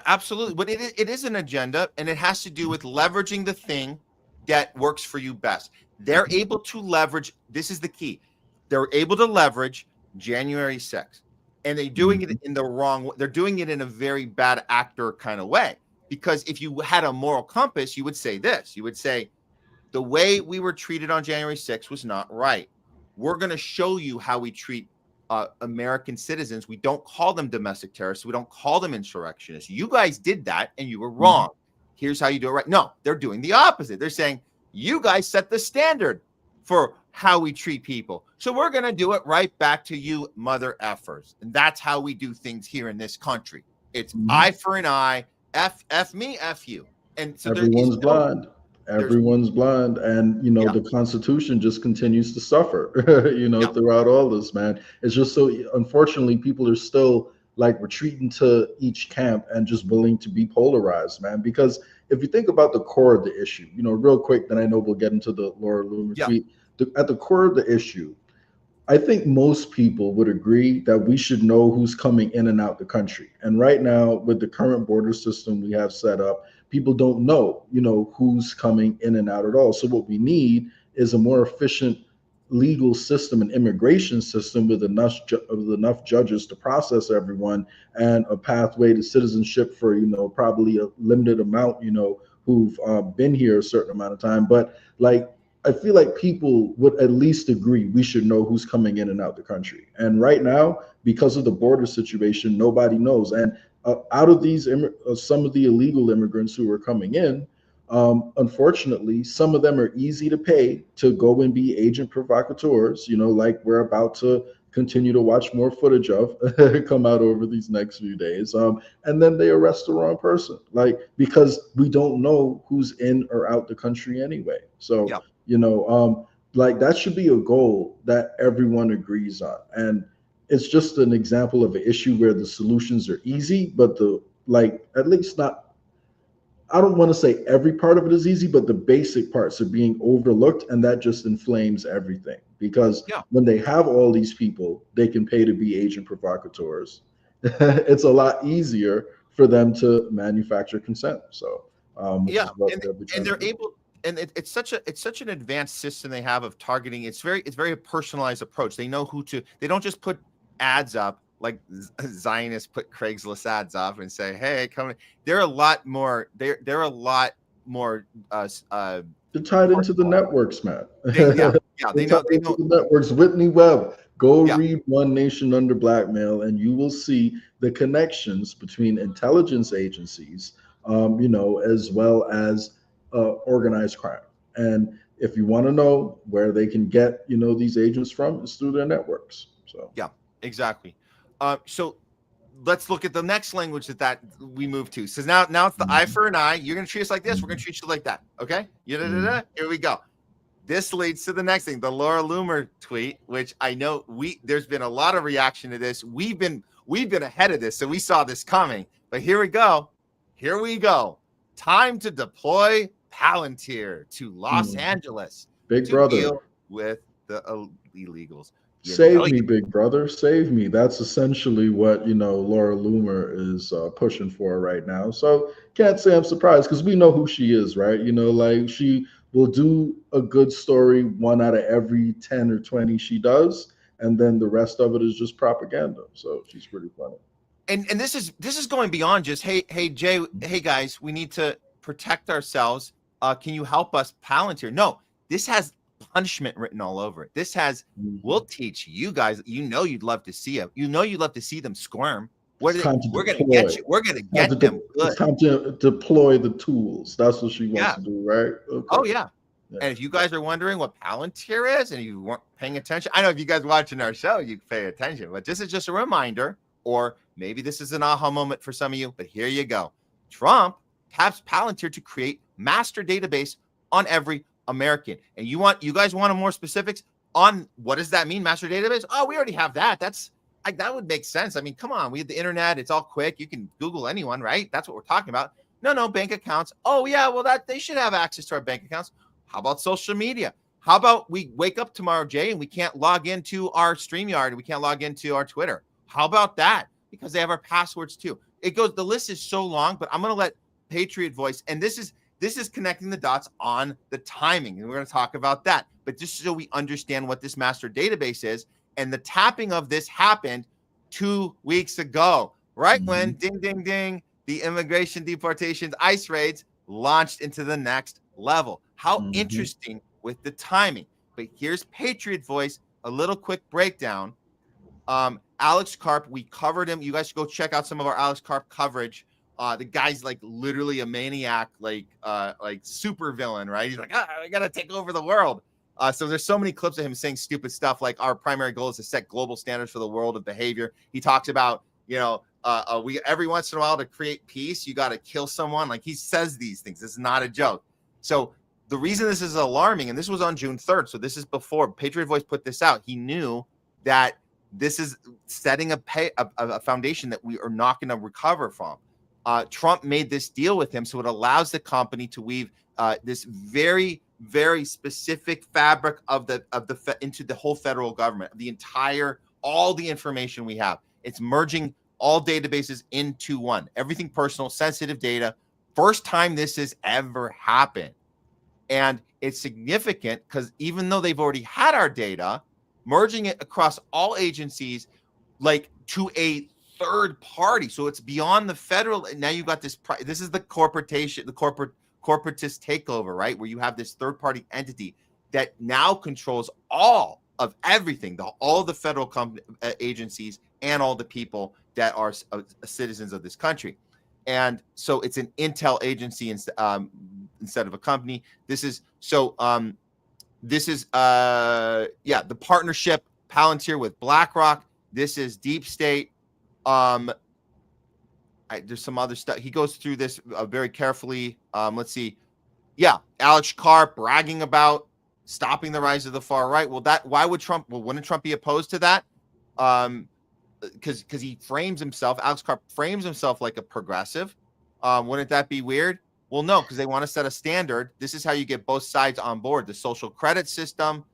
absolutely. But it is an agenda, and it has to do with leveraging the thing that works for you best. They're able to leverage, this is the key. They're able to leverage January 6th, and they're doing it in the wrong way. They're doing it in a very bad actor kind of way, because if you had a moral compass, you would say this. You would say, the way we were treated on January 6th was not right. We're going to show you how we treat American citizens. We don't call them domestic terrorists. We don't call them insurrectionists. You guys did that and you were wrong. Here's how you do it right. No, they're doing the opposite. They're saying, you guys set the standard for how we treat people. So we're going to do it right back to you mother effers. And that's how we do things here in this country. It's eye for an eye, F me, F you. And so everyone's blind. Everyone's blind. And, you know, the Constitution just continues to suffer, you know, throughout all this, man. It's just so, unfortunately, people are still like retreating to each camp and just willing to be polarized, man. Because if you think about the core of the issue, you know, real quick, then I know we'll get into the Laura Loomer tweet. At the core of the issue, I think most people would agree that we should know who's coming in and out the country. And right now, with the current border system we have set up, people don't know, you know, who's coming in and out at all. So what we need is a more efficient legal system and immigration system with enough judges to process everyone, and a pathway to citizenship for, you know, probably a limited amount, you know, who've been here a certain amount of time. But like, I feel like people would at least agree we should know who's coming in and out the country. And right now, because of the border situation, nobody knows. And out of these, some of the illegal immigrants who are coming in, unfortunately, some of them are easy to pay to go and be agent provocateurs, you know, like we're about to continue to watch more footage of come out over these next few days. And then they arrest the wrong person, like, because we don't know who's in or out the country anyway. So, you know, like that should be a goal that everyone agrees on. And it's just an example of an issue where the solutions are easy, but at least not, I don't want to say every part of it is easy, but the basic parts are being overlooked, and that just inflames everything. Because when they have all these people they can pay to be agent provocateurs, it's a lot easier for them to manufacture consent. So and they're able, and it's such an advanced system they have of targeting. It's very a personalized approach. They know who to. They don't just put ads up like Zionists put Craigslist ads up and say, "Hey, come." They're a lot more. They're a lot more. They're tied into the networks, Matt. They know. They know the networks. Whitney Webb. Go read One Nation Under Blackmail, and you will see the connections between intelligence agencies, you know, as well as organized crime. And if you want to know where they can get, you know, these agents from, it's through their networks. So exactly. So let's look at the next language that we move to. So now it's the eye for an eye. You're going to treat us like this. We're going to treat you like that. Okay. Here we go. This leads to the next thing, the Laura Loomer tweet, which I know there's been a lot of reaction to this. We've been ahead of this, so we saw this coming. But here we go. Time to deploy Palantir to Los Angeles. Big brother. Deal with the illegals. Save me, big brother. Save me. That's essentially what, you know, Laura Loomer is pushing for right now. So can't say I'm surprised, because we know who she is, right? You know, like she will do a good story 1 out of every 10 or 20 she does, and then the rest of it is just propaganda. So she's pretty funny. And this is going beyond just hey Jay, hey guys, we need to protect ourselves. Can you help us, Palantir? No, this has punishment written all over it. This has we'll teach you guys. You know you'd love to see them. You know you'd love to see them squirm. We're gonna get you. We're gonna get them good. It's time to deploy the tools. That's what she wants to do, right? Okay. Oh yeah. And if you guys are wondering what Palantir is and you weren't paying attention, I know if you guys watching our show, you pay attention, but this is just a reminder, or maybe this is an aha moment for some of you, but here you go. Trump taps Palantir to create master database on every American. And you guys want more specifics on what does that mean, master database? Oh, we already have that. That's like, that would make sense. I mean, come on, we have the internet. It's all quick. You can Google anyone, right? That's what we're talking about. No, bank accounts. Oh yeah, well that they should have access to our bank accounts. How about social media? How about we wake up tomorrow, Jay, and we can't log into our StreamYard, we can't log into our Twitter? How about that? Because they have our passwords too. It goes, the list is so long, but I'm going to let Patriot Voice, and this is connecting the dots on the timing, and we're going to talk about that. But just so we understand what this master database is, and the tapping of this happened 2 weeks ago, right when ding, ding, ding, the immigration deportations, ICE raids launched into the next level. How interesting with the timing. But here's Patriot Voice, a little quick breakdown Alex Karp, we covered him. You guys should go check out some of our Alex Karp coverage. The guy's like literally a maniac, like super villain, right? He's like, I gotta take over the world. So there's so many clips of him saying stupid stuff like our primary goal is to set global standards for the world of behavior. He talks about, we every once in a while to create peace, you got to kill someone. Like he says these things. This is not a joke. So the reason this is alarming, and this was on June 3rd, so this is before Patriot Voice put this out. He knew that this is setting a foundation that we are not going to recover from. Trump made this deal with him, so it allows the company to weave this very, very specific fabric of into the whole federal government, all the information we have. It's merging all databases into one. Everything personal, sensitive data. First time this has ever happened. And it's significant because even though they've already had our data, merging it across all agencies, like to a third party. So it's beyond the federal. Now you've got this. This is the corporatist takeover, right? Where you have this third party entity that now controls all of everything, all of the federal agencies and all the people that are citizens of this country. And so it's an intel agency instead of a company. This is the partnership Palantir with BlackRock. This is deep state. There's some other stuff. He goes through this very carefully. Let's see. Yeah, Alex Karp bragging about stopping the rise of the far right. Why would Trump? Well, wouldn't Trump be opposed to that? Because he frames himself. Alex Karp frames himself like a progressive. Wouldn't that be weird? Well, no, because they want to set a standard. This is how you get both sides on board. The social credit system.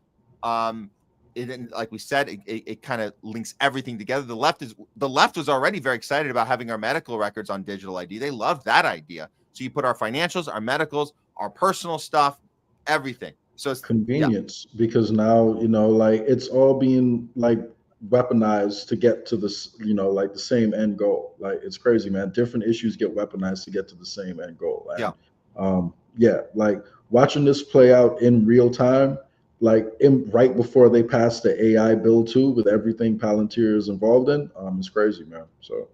Like we said, it kind of links everything together. The left was already very excited about having our medical records on digital ID. They loved that idea. So you put our financials, our medicals, our personal stuff, everything. So it's convenience because now, it's all being like weaponized to get to this, like the same end goal. Like it's crazy, man. Different issues get weaponized to get to the same end goal. And, like watching this play out in real time, like right before they passed the AI bill too, with everything Palantir is involved in, it's crazy, man. So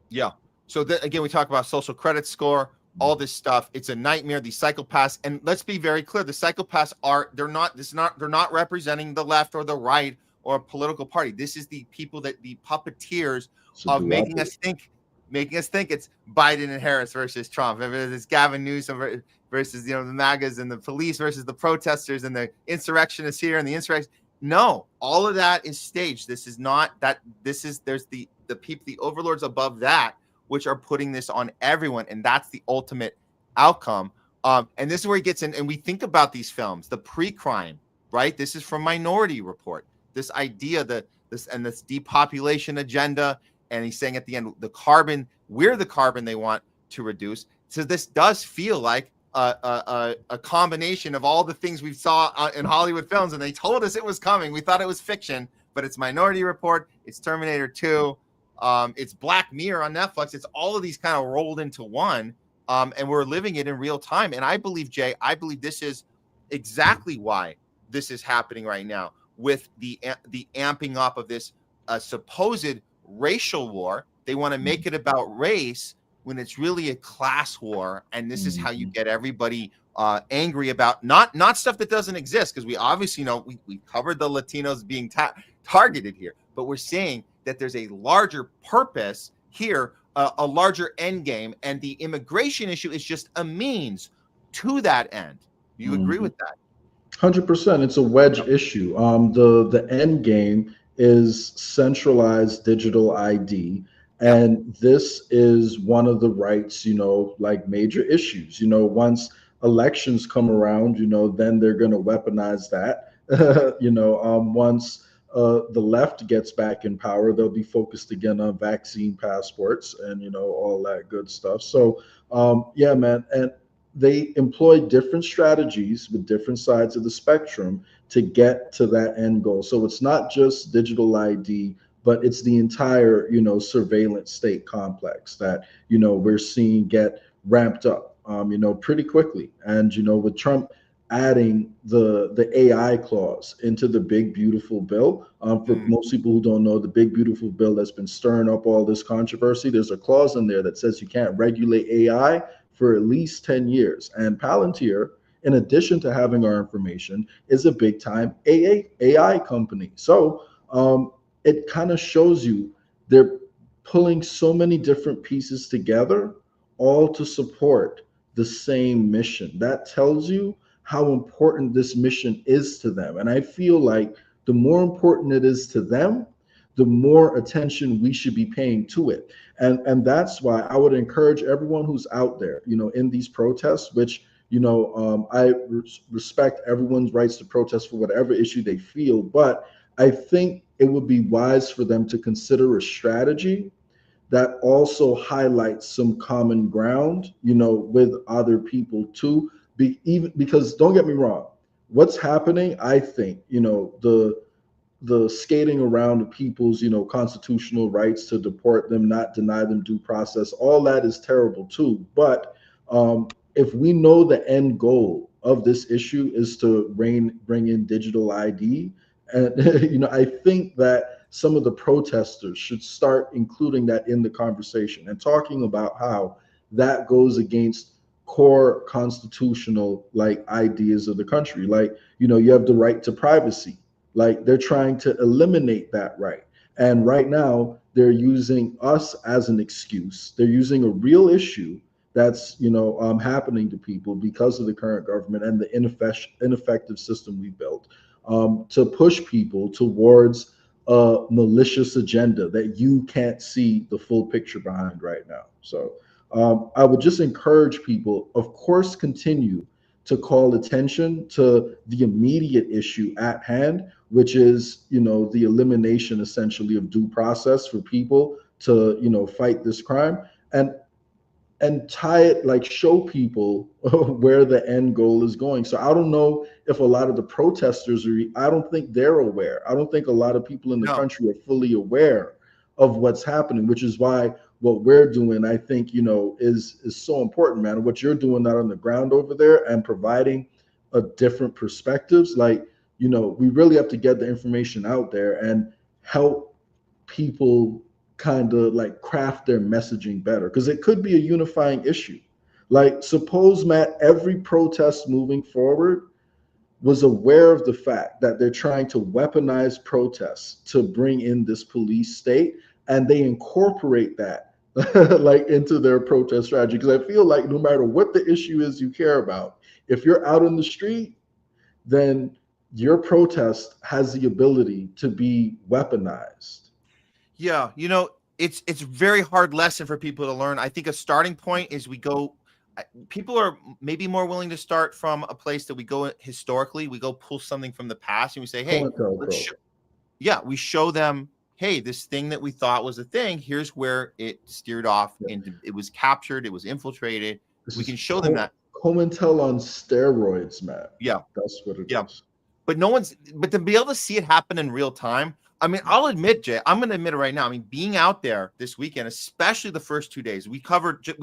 again, we talk about social credit score, all this stuff. It's a nightmare. These psychopaths, and let's be very clear: the psychopaths they're not representing the left or the right or a political party. This is the people the puppeteers of making us think it's Biden and Harris versus Trump. It's Gavin Newsom versus the MAGAs and the police versus the protesters and the insurrectionists here and the insurrection. No, all of that is staged. This is not that. There's the people, the overlords above that, which are putting this on everyone, and that's the ultimate outcome. And this is where he gets in, and we think about these films, the pre-crime, right? This is from Minority Report. This idea this depopulation agenda, and he's saying at the end, we're the carbon they want to reduce. So this does feel like a combination of all the things we saw in Hollywood films, and they told us it was coming. We thought it was fiction, but it's Minority Report, it's Terminator 2, it's Black Mirror on Netflix. It's all of these kind of rolled into one, and we're living it in real time. And I believe, Jay, this is exactly why this is happening right now with the amping up of this supposed racial war. They want to make it about race when it's really a class war, and this is how you get everybody angry about not stuff that doesn't exist, because we obviously know we covered the Latinos being targeted here, but we're saying that there's a larger purpose here, a larger end game, and the immigration issue is just a means to that end. Do you agree with that? 100%. It's a wedge issue. The end game is centralized digital ID. And this is one of the rights, like major issues. Once elections come around, then they're going to weaponize that. Once the left gets back in power, they'll be focused again on vaccine passports and, all that good stuff. So, yeah, man. And they employ different strategies with different sides of the spectrum to get to that end goal. So it's not just digital ID, but it's the entire, surveillance state complex that, we're seeing get ramped up, pretty quickly. And, with Trump adding the AI clause into the big beautiful bill. For most people who don't know, the big beautiful bill that's been stirring up all this controversy, there's a clause in there that says you can't regulate AI for at least 10 years. And Palantir, in addition to having our information, is a big time AI company. So it kind of shows you they're pulling so many different pieces together, all to support the same mission. That tells you how important this mission is to them. And I feel like the more important it is to them, the more attention we should be paying to it. And that's why I would encourage everyone who's out there, in these protests, which, I respect everyone's rights to protest for whatever issue they feel, but I think it would be wise for them to consider a strategy that also highlights some common ground, with other people too. Because don't get me wrong, what's happening, I think, the skating around of people's, constitutional rights to deport them, not deny them due process, all that is terrible too. But if we know the end goal of this issue is to bring in digital ID, and I think that some of the protesters should start including that in the conversation and talking about how that goes against core constitutional ideas of the country. You have the right to privacy. They're trying to eliminate that right. And right now they're using us as an excuse. They're using a real issue that's happening to people because of the current government and the ineffective system we built, to push people towards a malicious agenda that you can't see the full picture behind right now. So I would just encourage people, of course, continue to call attention to the immediate issue at hand, which is, the elimination essentially of due process for people to, fight this crime, and tie it, show people where the end goal is going. So I don't know if a lot of the protesters I don't think they're aware. I don't think a lot of people in the country are fully aware of what's happening, which is why what we're doing, I think, is so important, man. What you're doing out on the ground over there and providing a different perspectives, we really have to get the information out there and help people kind of craft their messaging better, because it could be a unifying issue. Suppose, Matt, every protest moving forward was aware of the fact that they're trying to weaponize protests to bring in this police state, and they incorporate that into their protest strategy. Because I feel like no matter what the issue is you care about, if you're out in the street, then your protest has the ability to be weaponized. Yeah, it's a very hard lesson for people to learn. I think a starting point is people are maybe more willing to start from a place that we go historically. We go pull something from the past and we say, hey, we show them, hey, this thing that we thought was a thing, here's where it steered off into, it was captured, it was infiltrated. We can show them that. COINTEL on steroids, Matt. Yeah. That's what it is. But to be able to see it happen in real time, I mean, I'll admit, Jay, I'm going to admit it right now. I mean, being out there this weekend, especially the first 2 days, we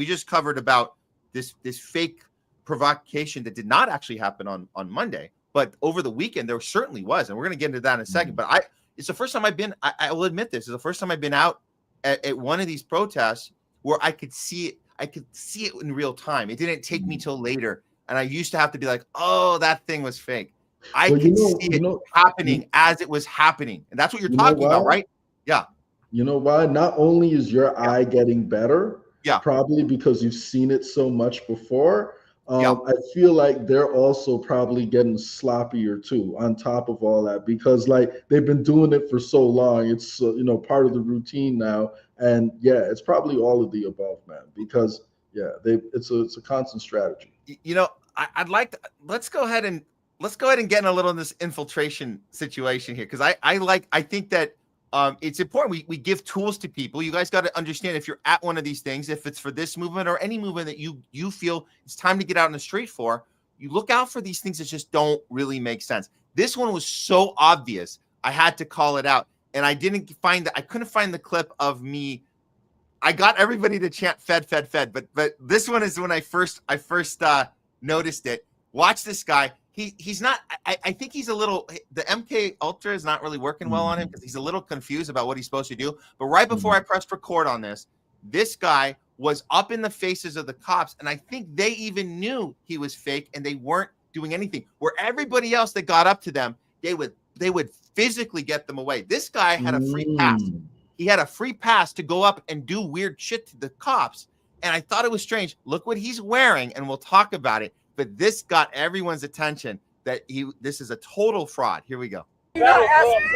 just covered about this fake provocation that did not actually happen on Monday, but over the weekend there certainly was, and we're going to get into that in a second. But it's the first time I've been. I will admit this is the first time I've been out at one of these protests where I could see it. I could see it in real time. It didn't take me till later, and I used to have to be like, "Oh, that thing was fake." I could see it happening as it was happening. And that's what you're talking about, right? Yeah. You know why? Not only is your eye getting better, probably because you've seen it so much before, I feel like they're also probably getting sloppier too, on top of all that, because they've been doing it for so long. It's, part of the routine now. And it's probably all of the above, man, because it's a constant strategy. I'd like to, let's go ahead and get in a little in this infiltration situation here, because I think that it's important we give tools to people. You guys got to understand, if you're at one of these things, if it's for this movement or any movement that you feel it's time to get out in the street for, you look out for these things that just don't really make sense. This one was so obvious, I had to call it out, and I couldn't find the clip of me. I got everybody to chant "Fed, Fed, Fed," but this one is when I first noticed it. Watch this guy. he's not. I think he's a little. The MK Ultra is not really working well on him because he's a little confused about what he's supposed to do. But right before I pressed record on this guy was up in the faces of the cops, and I think they even knew he was fake, and they weren't doing anything. Where everybody else that got up to them, they would physically get them away. This guy had a free pass. He had a free pass to go up and do weird shit to the cops, and I thought it was strange. Look what he's wearing, and we'll talk about it. But this got everyone's attention that this is a total fraud. Here we go. We are asking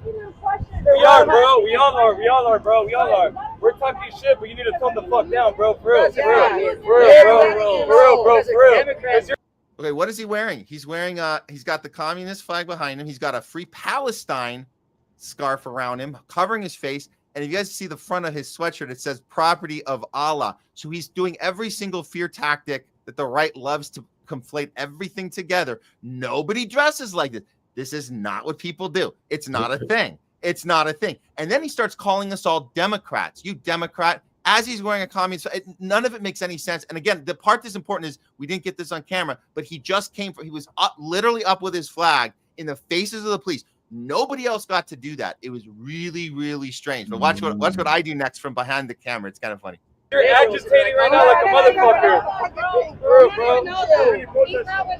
you questions. We are, bro. We all are, bro. We all are. We're talking shit, but you need to tone the fuck down, bro. For real. Okay, what is he wearing? He's wearing he's got the communist flag behind him. He's got a Free Palestine scarf around him, covering his face. And if you guys see the front of his sweatshirt, it says "Property of Allah." So he's doing every single fear tactic that the right loves to conflate everything together. Nobody dresses like this. This is not what people do. It's not a thing. It's not a thing. And then he starts calling us all Democrats. You Democrat, as he's wearing a communist. None of it makes any sense. And again, the part that's important is we didn't get this on camera, but he just he was literally up with his flag in the faces of the police. Nobody else got to do that. It was really, really strange. But watch what I do next from behind the camera. It's kind of funny. You're agitating right now like a motherfucker. Bro.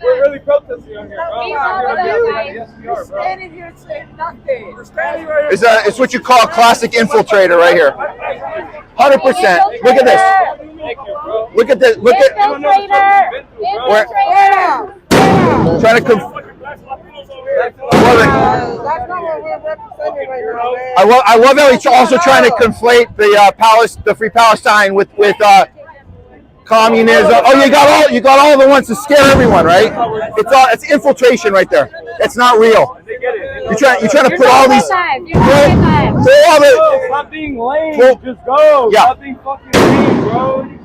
We're really protesting on here, bro. Yes, we are, bro. Standing here saying nothing. It's what you call a classic infiltrator right here. 100%. Look at this. Look at this. Look at trying to That's not what we're representing right now, man. I love how he's also trying to conflate the Free Palestine with communism. Oh, you got all the ones to scare everyone, right? It's infiltration right there. It's not real. You're trying to put all these. Stop being lame. Just go. Yeah. Stop being fucking lame, bro.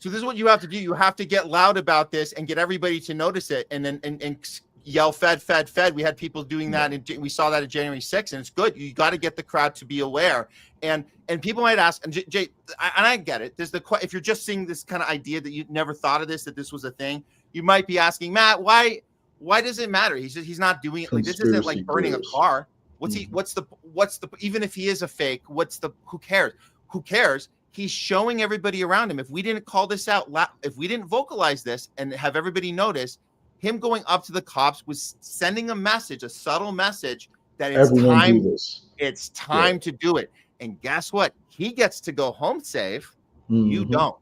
So this is what you have to do. You have to get loud about this and get everybody to notice it, and then and yell "Fed, Fed, Fed." We had people doing that, and we saw that at January 6th, and it's good. You got to get the crowd to be aware. And people might ask, and Jay, and I get it. There's if you're just seeing this kind of idea that you never thought of that this was a thing, you might be asking, Matt, why does it matter? He's not doing it. Like, this isn't like burning a car. What's the even if he is a fake, who cares? Who cares? He's showing everybody around him. If we didn't call this out, if we didn't vocalize this and have everybody notice, him going up to the cops was sending a message, a subtle message that it's time to do it. And guess what? He gets to go home safe. You don't.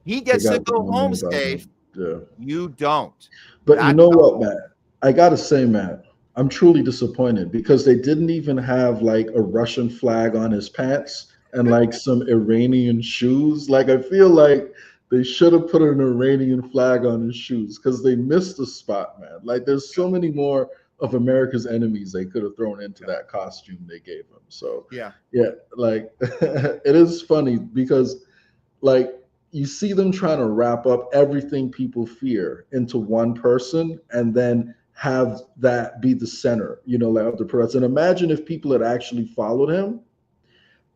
He gets to go home safe. You don't. But you know what, Matt? I gotta say, Matt, I'm truly disappointed because they didn't even have like a Russian flag on his pants and like some Iranian shoes. Like, I feel like they should have put an Iranian flag on his shoes because they missed the spot, man. Like, there's so many more of America's enemies they could have thrown into that costume they gave him. So yeah, like it is funny because like you see them trying to wrap up everything people fear into one person and then have that be the center, like of the press. And imagine if people had actually followed him.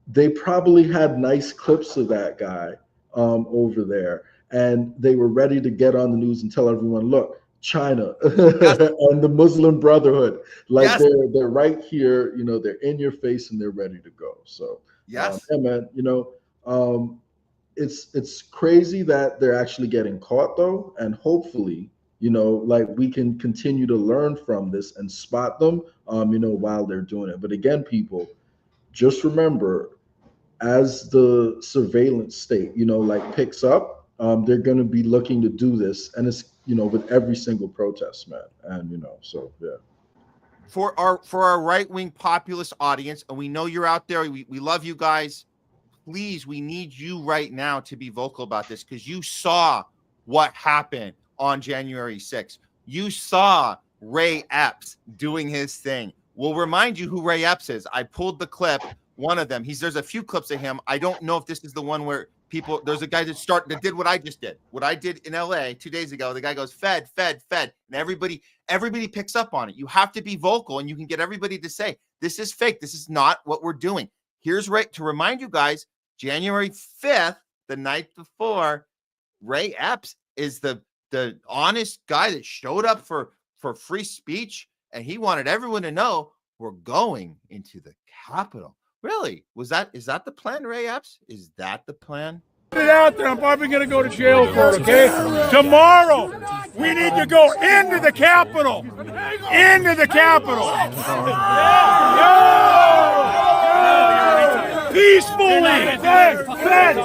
They probably had nice clips of that guy over there, and they were ready to get on the news and tell everyone, look, China and the Muslim Brotherhood, like they're right here, they're in your face and they're ready to go. So yeah, man, it's crazy that they're actually getting caught though, and hopefully, like we can continue to learn from this and spot them, while they're doing it. But again, people, just remember, as the surveillance state, like picks up, they're going to be looking to do this, and it's with every single protest, man. And so yeah. For our right-wing populist audience, and we know you're out there, we love you guys. Please, we need you right now to be vocal about this because you saw what happened on January 6th. You saw Ray Epps doing his thing. We'll remind you who Ray Epps is. I pulled the clip. One of them. There's a few clips of him. I don't know if this is the one where there's a guy that did what I just did. What I did in LA 2 days ago. The guy goes, Fed, Fed, Fed. And everybody picks up on it. You have to be vocal and you can get everybody to say, this is fake. This is not what we're doing. Here's Ray to remind you guys, January 5th, the night before, Ray Epps is the the honest guy that showed up for free speech, and he wanted everyone to know we're going into the Capitol. Really? Is that the plan, Ray Epps? Is that the plan? Put it out there. I'm probably going to go to jail for it, okay? Tomorrow, we need to go into the Capitol. Into the Capitol. Peacefully. Fed.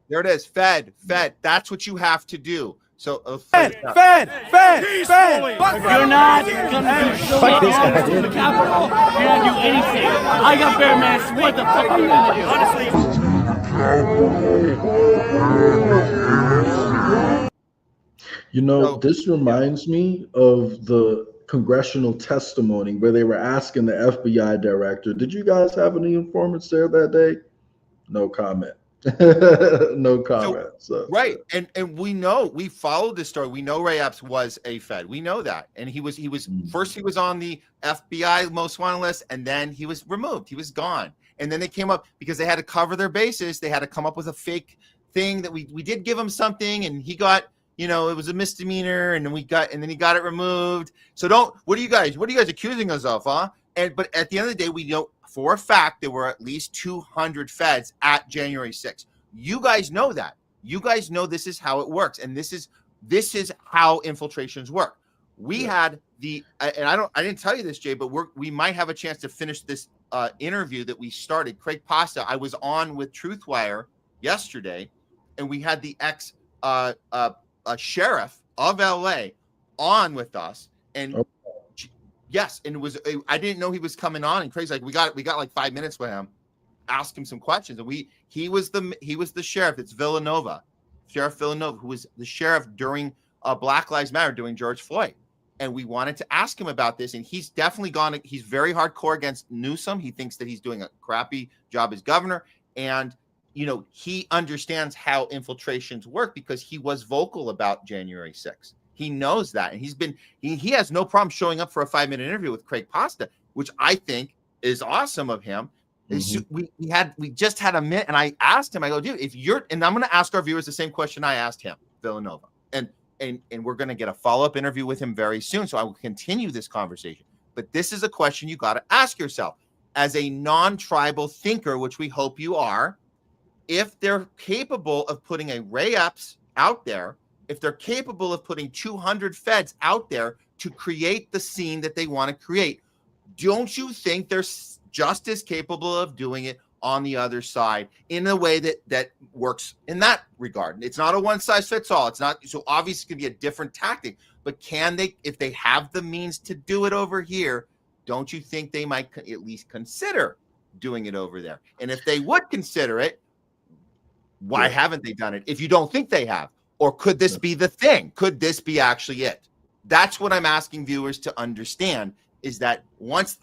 There it is. Fed. That's what you have to do. So Fed. You're not gonna show up to the Capitol. You're not do anything. I got bare masks. What the fuck are you gonna do? Honestly. You know, this reminds me of the congressional testimony where they were asking the FBI director, did you guys have any informants there that day? No comment. No comment. Right. And we know, we followed this story. We know Ray Epps was a Fed. We know that. And he was first he was on the FBI most wanted list, and then he was removed. He was gone. And then they came up because they had to cover their bases. They had to come up with a fake thing that we did give him something, and he got, it was a misdemeanor, and then he got it removed. So what are you guys accusing us of, huh? But at the end of the day, we know for a fact there were at least 200 Feds at January 6th. You guys know that. You guys know this is how it works, and this is how infiltrations work. We had and I didn't tell you this, Jay, but we might have a chance to finish this interview that we started. Craig Pasta, I was on with Truthwire yesterday, and we had the ex sheriff of LA on with us, and yes, and I didn't know he was coming on, and Craig's like, we got like 5 minutes with him, ask him some questions, and he was the sheriff. It's Sheriff Villanova, who was the sheriff during Black Lives Matter, during George Floyd. And we wanted to ask him about this, and he's definitely he's very hardcore against Newsom. He thinks that he's doing a crappy job as governor, and he understands how infiltrations work because he was vocal about January 6th. He knows that, and he has no problem showing up for a 5-minute interview with Craig Pasta, which I think is awesome of him. Mm-hmm. We just had a minute, and I asked him, I go, dude, and I'm going to ask our viewers the same question I asked him, Villanova, and we're going to get a follow-up interview with him very soon, so I will continue this conversation. But this is a question you got to ask yourself as a non-tribal thinker, which we hope you are. If they're capable of putting a Ray Epps out there, if they're capable of putting 200 Feds out there to create the scene that they want to create, don't you think they're just as capable of doing it on the other side in a way that works in that regard? It's not a one-size-fits-all. It's not, so obviously it can be a different tactic, but can they, if they have the means to do it over here, don't you think they might at least consider doing it over there? And if they would consider it, why haven't they done it if you don't think they have? Or could this be the thing? Could this be actually it? That's what I'm asking viewers to understand, is that once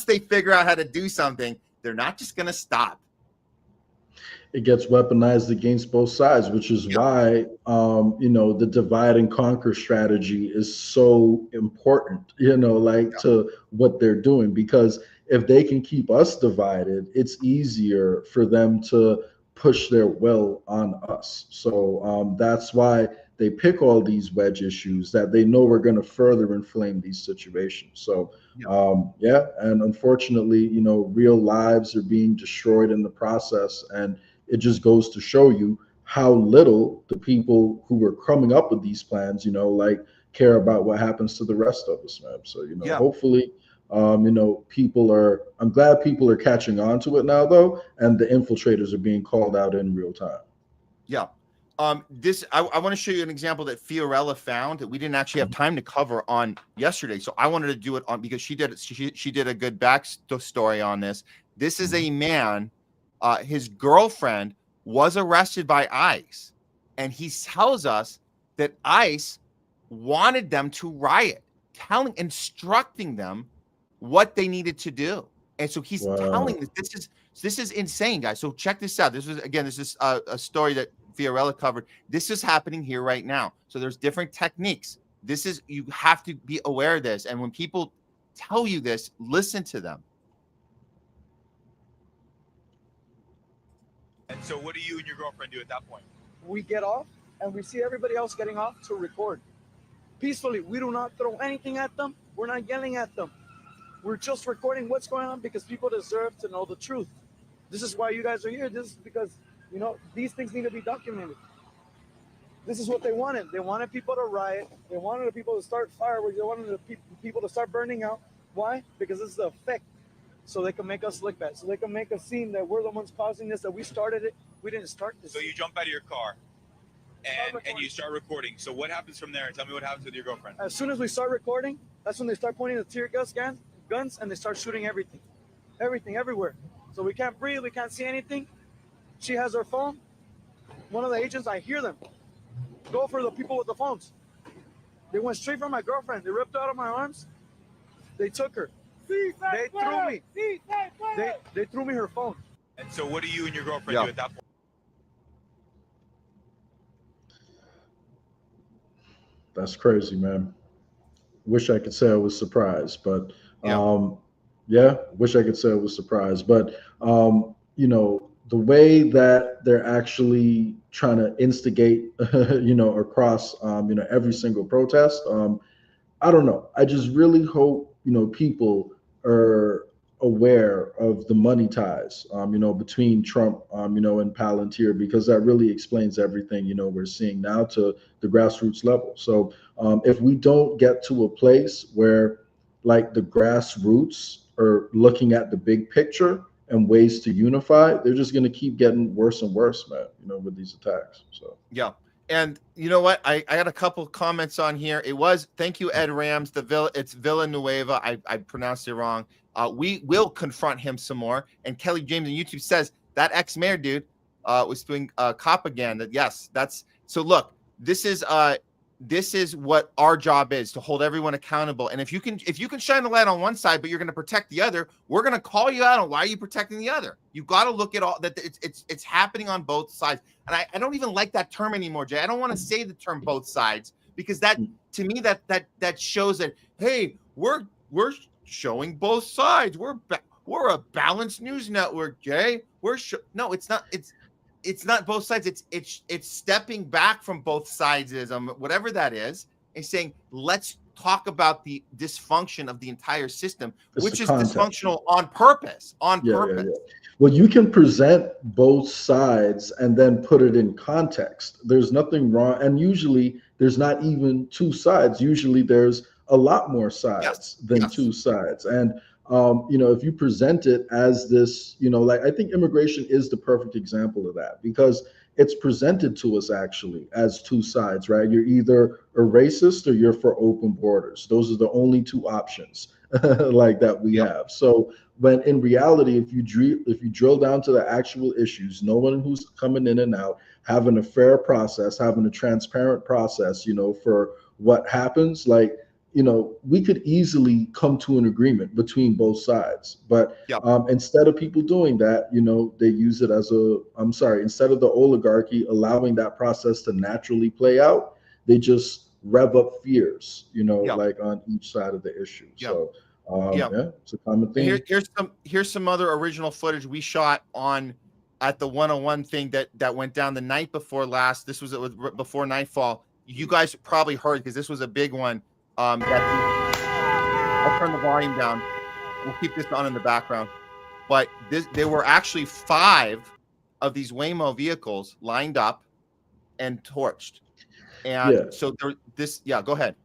they figure out how to do something, they're not just going to stop. It gets weaponized against both sides, which is why, the divide and conquer strategy is so important, to what they're doing, because if they can keep us divided, it's easier for them to push their will on us. So that's why they pick all these wedge issues that they know are going to further inflame these situations. So and unfortunately, real lives are being destroyed in the process, and it just goes to show you how little the people who were coming up with these plans, care about what happens to the rest of us, man. So hopefully I'm glad people are catching on to it now, though, and the infiltrators are being called out in real time. Yeah. I want to show you an example that Fiorella found that we didn't actually have time to cover on yesterday. So I wanted to do it on, because she did a good backstory on this. This is a man, his girlfriend was arrested by ICE, and he tells us that ICE wanted them to riot, instructing them what they needed to do. And so he's telling them, this is insane, guys. So check this out. This is a story that Fiorella covered. This is happening here right now. So there's different techniques. You have to be aware of this. And when people tell you this, listen to them. And so what do you and your girlfriend do at that point? we get off and we see everybody else getting off to record peacefully. We do not throw anything at them. We're not yelling at them. We're just recording what's going on because people deserve to know the truth. This is why you guys are here. This is because, you know, these things need to be documented. This is what they wanted. They wanted people to riot. They wanted the people to start fireworks. They wanted the people to start burning out. Why? Because this is the effect. So they can make us look bad. So they can make us seem that we're the ones causing this, that we started it. We didn't start this. So you jump out of your car and you start recording. So what happens from there? Tell me what happens with your girlfriend. As soon as we start recording, that's when they start pointing the tear gas guns and they start shooting everything. Everything, everywhere. So we can't breathe. We can't see anything. She has her phone. One of the agents, I hear them go for the people with the phones. They went straight for my girlfriend. They ripped her out of my arms. They took her. They threw me. They threw me her phone. And so what do you and your girlfriend do at that point? That's crazy, man. Wish I could say I was surprised, but wish I could say I was surprised. But you know, the way that they're actually trying to instigate, you know, across you know, every single protest, I don't know. I just really hope, you know, people are aware of the money ties, you know, between Trump, you know, and Palantir, because that really explains everything, you know, we're seeing now to the grassroots level. So if we don't get to a place where like the grassroots are looking at the big picture and ways to unify, they're just going to keep getting worse and worse, man, you know, with these attacks. So yeah. And you know what? I got a couple comments on here. It was, thank you, Ed Rams. It's Villanueva. I pronounced it wrong. We will confront him some more. And Kelly James on YouTube says that ex-mayor dude was doing propaganda. Yes, that's so. Look, this is what our job is, to hold everyone accountable. And if you can shine the light on one side, but you're going to protect the other, we're going to call you out on why are you protecting the other. You got to look at all that. It's happening on both sides. And I don't even like that term anymore, Jay. I don't want to say the term both sides, because that, to me, that shows that, hey, we're showing both sides. We're a balanced news network, Jay. No, it's not. It's not both sides. It's stepping back from both sides, whatever that is, and saying, let's talk about the dysfunction of the entire system, which is dysfunctional on purpose. Yeah. Well, you can present both sides and then put it in context. There's nothing wrong. And usually there's not even two sides. Usually there's a lot more sides than two sides. And you know, if you present it as this, you know, like I think immigration is the perfect example of that, because it's presented to us actually as two sides, right? You're either a racist or you're for open borders. Those are the only two options like that we have. So when in reality, if you drill down to the actual issues, no one who's coming in and out, having a fair process, having a transparent process, you know, for what happens, like, you know, we could easily come to an agreement between both sides. But instead of people doing that, you know, they use it as instead of the oligarchy allowing that process to naturally play out, they just rev up fears, you know, like on each side of the issue. So it's a common thing. Here's some other original footage we shot at the 101 thing that went down the night before last. This was before nightfall. You guys probably heard, because this was a big one. I'll turn the volume down. We'll keep this on in the background. But there were actually 5 of these Waymo vehicles lined up and torched. And so go ahead.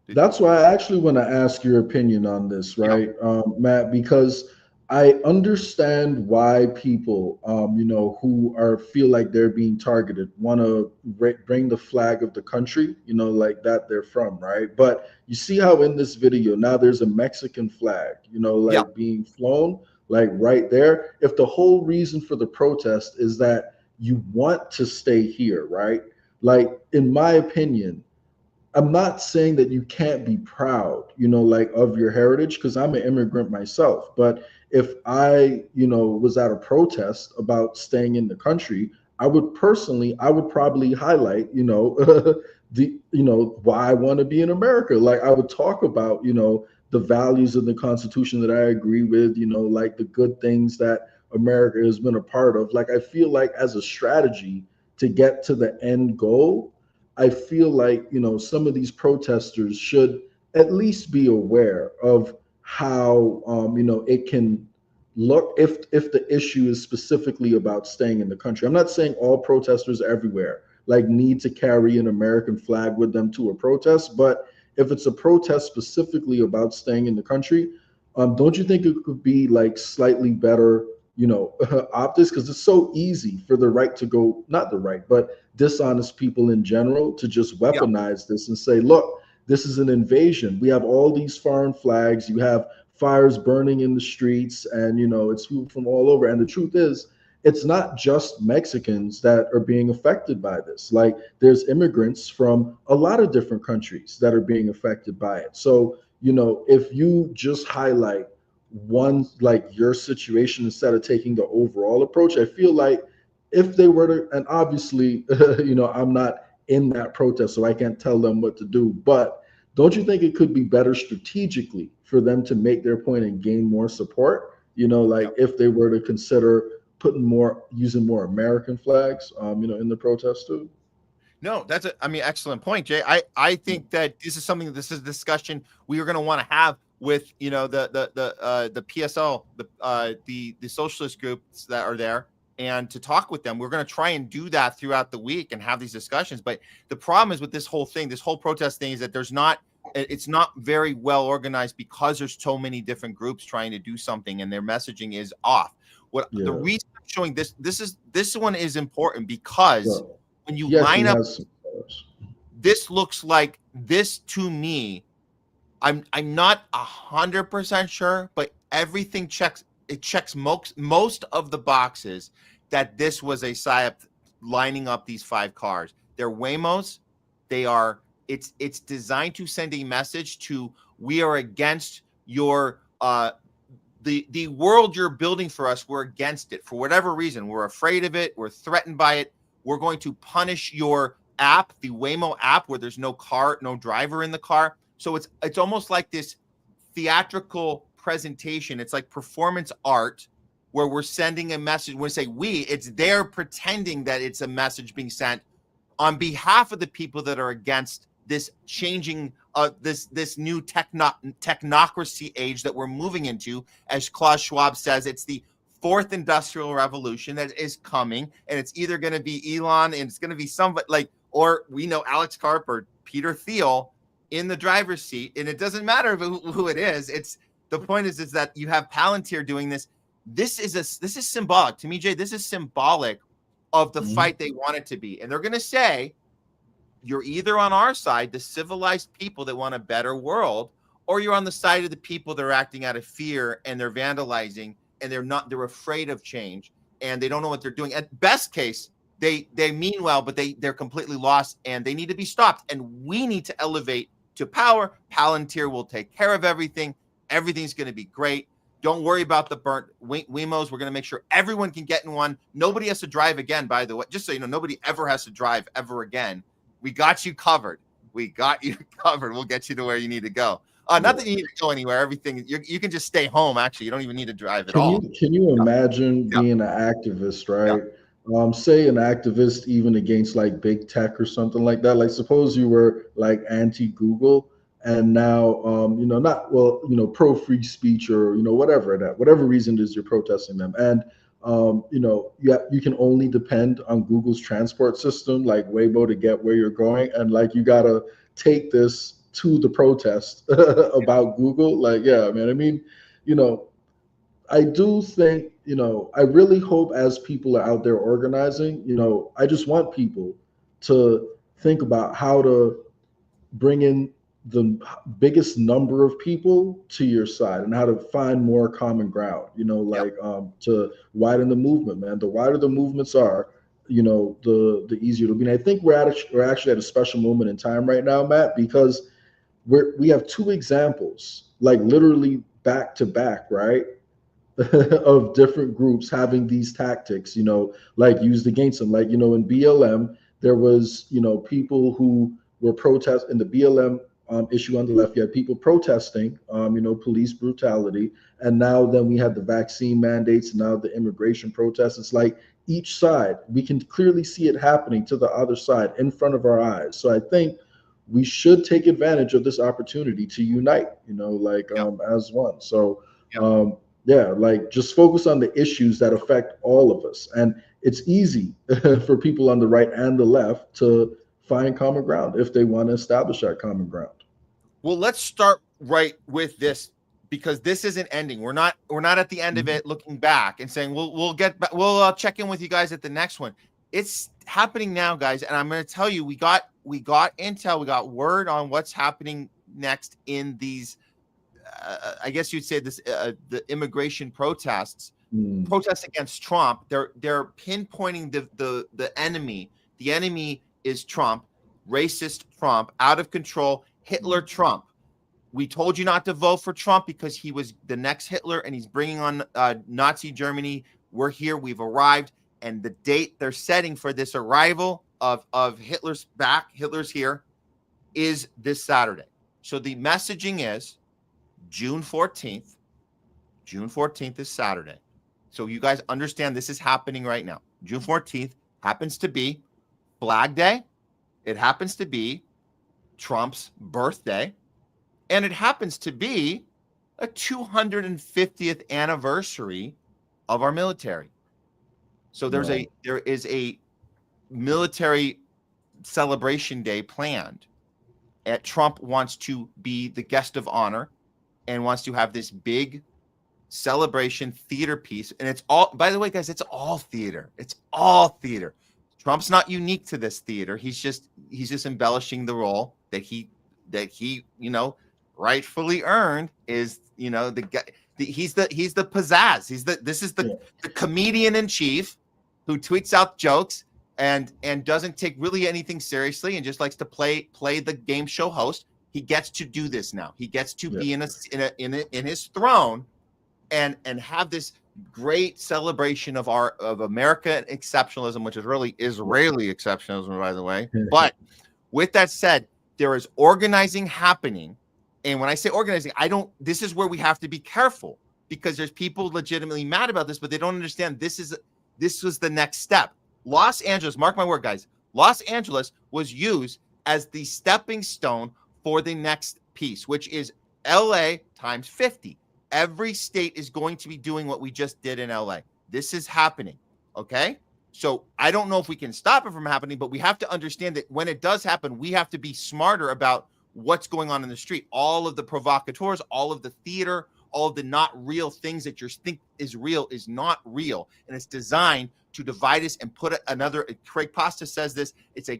That's why I actually want to ask your opinion on this, right, Matt, because I understand why people, you know, who feel like they're being targeted want to bring the flag of the country, you know, like that they're from, right? But you see how in this video now there's a Mexican flag, you know, like being flown, like right there. If the whole reason for the protest is that you want to stay here, right? Like, in my opinion, I'm not saying that you can't be proud, you know, like of your heritage, because I'm an immigrant myself. But if I, you know, was at a protest about staying in the country, I would probably highlight, you know, why I want to be in America. Like, I would talk about, you know, the values of the Constitution that I agree with, you know, like the good things that America has been a part of. Like, I feel like as a strategy, to get to the end goal, I feel like, some of these protesters should at least be aware of how, it can look if the issue is specifically about staying in the country. I'm not saying all protesters everywhere like need to carry an American flag with them to a protest, but if it's a protest specifically about staying in the country, don't you think it could be like slightly better, optics? Because it's so easy for the right to go, not the right, but dishonest people in general to just weaponize this and say, look, this is an invasion. We have all these foreign flags. You have fires burning in the streets, and it's people from all over. And the truth is, it's not just Mexicans that are being affected by this. Like, there's immigrants from a lot of different countries that are being affected by it. So, if you just highlight one, like your situation, instead of taking the overall approach, I feel like if they were to, and obviously, I'm not in that protest, so I can't tell them what to do, but don't you think it could be better strategically for them to make their point and gain more support? If they were to consider using more American flags, in the protest too. No, that's excellent point, Jay. I think that this is a discussion we are going to want to have with, the PSL, the socialist groups that are there, and to talk with them. We're going to try and do that throughout the week and have these discussions. But the problem is with this whole protest thing, is that it's not very well organized because there's so many different groups trying to do something and their messaging is off. The reason I'm showing this one is important because when you line up, this looks like this to me. I'm not 100% sure, but everything checks most of the boxes that this was a Psyop lining up these 5 cars. They're Waymos. It's designed to send a message to, we are against your the world you're building for us. We're against it for whatever reason. We're afraid of it. We're threatened by it. We're going to punish your app, the Waymo app, where there's no driver in the car. So it's almost like this theatrical presentation. It's like performance art where we're sending a message. When we say it's they're pretending that it's a message being sent on behalf of the people that are against this changing this new technocracy age that we're moving into. As Klaus Schwab says, it's the 4th industrial revolution that is coming, and it's either going to be Elon and it's going to be somebody or we know Alex Karp or Peter Thiel in the driver's seat, and it doesn't matter who it is. It's the point is that you have Palantir doing this. This is symbolic to me, Jay. This is symbolic of the fight they want it to be, and they're going to say, you're either on our side, the civilized people that want a better world, or you're on the side of the people that are acting out of fear and they're vandalizing and they're afraid of change and they don't know what they're doing. At best case, they mean well, but they're completely lost and they need to be stopped. And we need to elevate to power. Palantir will take care of everything. Everything's going to be great. Don't worry about the burnt Wemos. We're going to make sure everyone can get in one. Nobody has to drive again, by the way. Just so you know, nobody ever has to drive ever again. We got you covered. We'll get you to where you need to go. Not that you need to go anywhere. Everything you can just stay home. Actually, you don't even need to drive at all. Can you imagine being an activist, right? Say an activist even against like big tech or something like that. Like suppose you were like anti-Google and now pro free speech or whatever reason it is you're protesting them, and you can only depend on Google's transport system like Waymo to get where you're going, and like you gotta take this to the protest about Google. I do think, I really hope as people are out there organizing, I just want people to think about how to bring in the biggest number of people to your side and how to find more common ground, to widen the movement, man. The wider the movements are, the easier it'll be. And I think we're actually at a special moment in time right now, Matt, because we have 2 examples, like literally back to back, right? of different groups having these tactics, used against them. In BLM, there was, people who were protesting in the BLM issue on the left. You had people protesting, police brutality. And now then we had the vaccine mandates, and now the immigration protests. It's like each side, we can clearly see it happening to the other side in front of our eyes. So I think we should take advantage of this opportunity to unite, as one. So, just focus on the issues that affect all of us. And it's easy for people on the right and the left to find common ground if they want to establish that common ground. Well, let's start right with this, because this isn't ending. We're not at the end of it looking back and saying we'll check in with you guys at the next one. It's happening now, guys, and I'm going to tell you, we got intel, we got word on what's happening next in these I guess you'd say this the immigration protests against Trump. They're pinpointing the enemy. The enemy is Trump, racist Trump, out of control, Hitler Trump. We told you not to vote for Trump because he was the next Hitler and he's bringing on Nazi Germany. We're here. We've arrived. And the date they're setting for this arrival of Hitler's here, is this Saturday. So the messaging is June 14th. June 14th is Saturday. So you guys understand this is happening right now. June 14th happens to be Flag Day. It happens to be Trump's birthday. And it happens to be a 250th anniversary of our military. So there is a military celebration day planned. Trump wants to be the guest of honor and wants to have this big celebration theater piece. And it's all, by the way, guys, it's all theater. It's all theater. Trump's not unique to this theater. He's just embellishing the role that he rightfully earned. Is the guy. He's the pizzazz. This is the comedian in chief who tweets out jokes and doesn't take really anything seriously and just likes to play the game show host. He gets to do this now. He gets to be in his throne and have this great celebration of American exceptionalism, which is really Israeli exceptionalism, by the way. But with that said, there is organizing happening. And when I say organizing, this is where we have to be careful, because there's people legitimately mad about this, but they don't understand this was the next step. Los Angeles, mark my word, guys, Los Angeles was used as the stepping stone for the next piece, which is LA times 50. Every state is going to be doing what we just did in LA. This is happening. Okay. So I don't know if we can stop it from happening, but we have to understand that when it does happen, we have to be smarter about what's going on in the street. All of the provocateurs, all of the theater, all of the not real things that you think is real is not real. And it's designed to divide us and put another, Craig Pasta says this, it's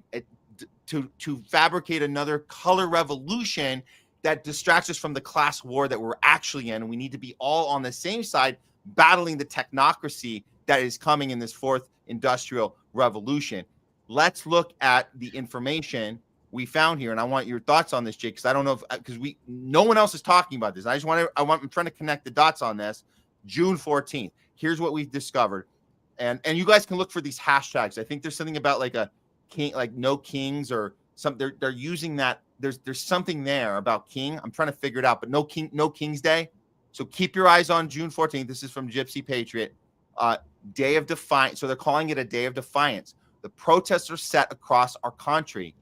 to fabricate another color revolution that distracts us from the class war that we're actually in. And we need to be all on the same side, battling the technocracy that is coming in this fourth industrial revolution. Let's look at the information we found here, and I want your thoughts on this, Jake, because I don't know because no one else is talking about this. I'm trying to connect the dots on this. June 14th. Here's what we've discovered, and you guys can look for these hashtags. I think there's something about like a king, like no kings or something. They're using that. There's something there about king. I'm trying to figure it out, but no King's Day. So keep your eyes on June 14th. This is from Gypsy Patriot. Day of Defiance. So they're calling it a day of defiance. The protests are set across our country.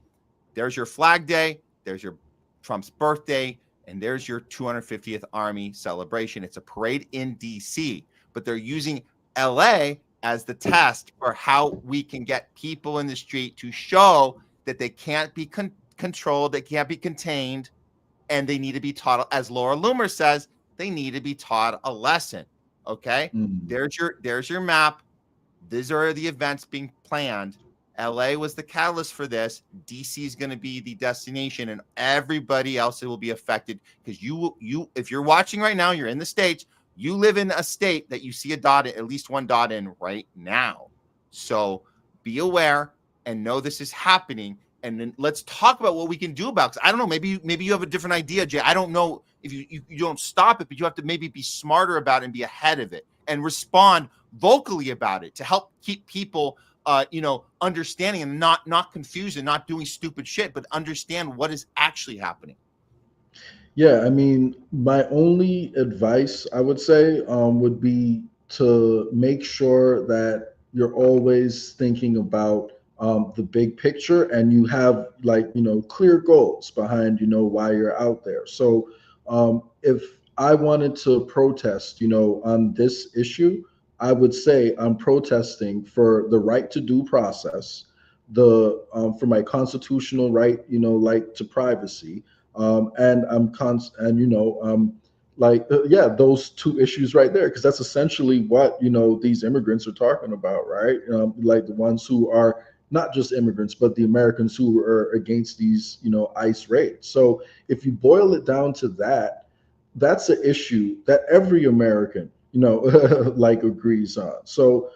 There's your Flag Day, there's your Trump's birthday, and there's your 250th Army celebration. It's a parade in D.C., but they're using L.A. as the test for how we can get people in the street to show that they can't be controlled, they can't be contained, and they need to be taught, as Laura Loomer says, they need to be taught a lesson. Okay? There's your map. These are the events being planned. LA was the catalyst for this. DC is going to be the destination, and everybody else will be affected because you, if you're watching right now, you're in the States, you live in a state that you see a dot, at least one dot in right now. So be aware and know this is happening. And then let's talk about what we can do about it. I don't know. Maybe you have a different idea, Jay. I don't know if you don't stop it, but you have to maybe be smarter about it and be ahead of it and respond vocally about it to help keep people understanding and not confused and not doing stupid shit, but understand what is actually happening. Yeah, I mean, my only advice I would say would be to make sure that you're always thinking about the big picture, and you have, like, clear goals behind, why you're out there. So if I wanted to protest, on this issue, I would say I'm protesting for the right to due process, the for my constitutional right, like to privacy, and yeah, those two issues right there, because that's essentially what these immigrants are talking about, right? Like the ones who are not just immigrants, but the Americans who are against these ICE raids. So if you boil it down to that, that's an issue that every American like agrees on. So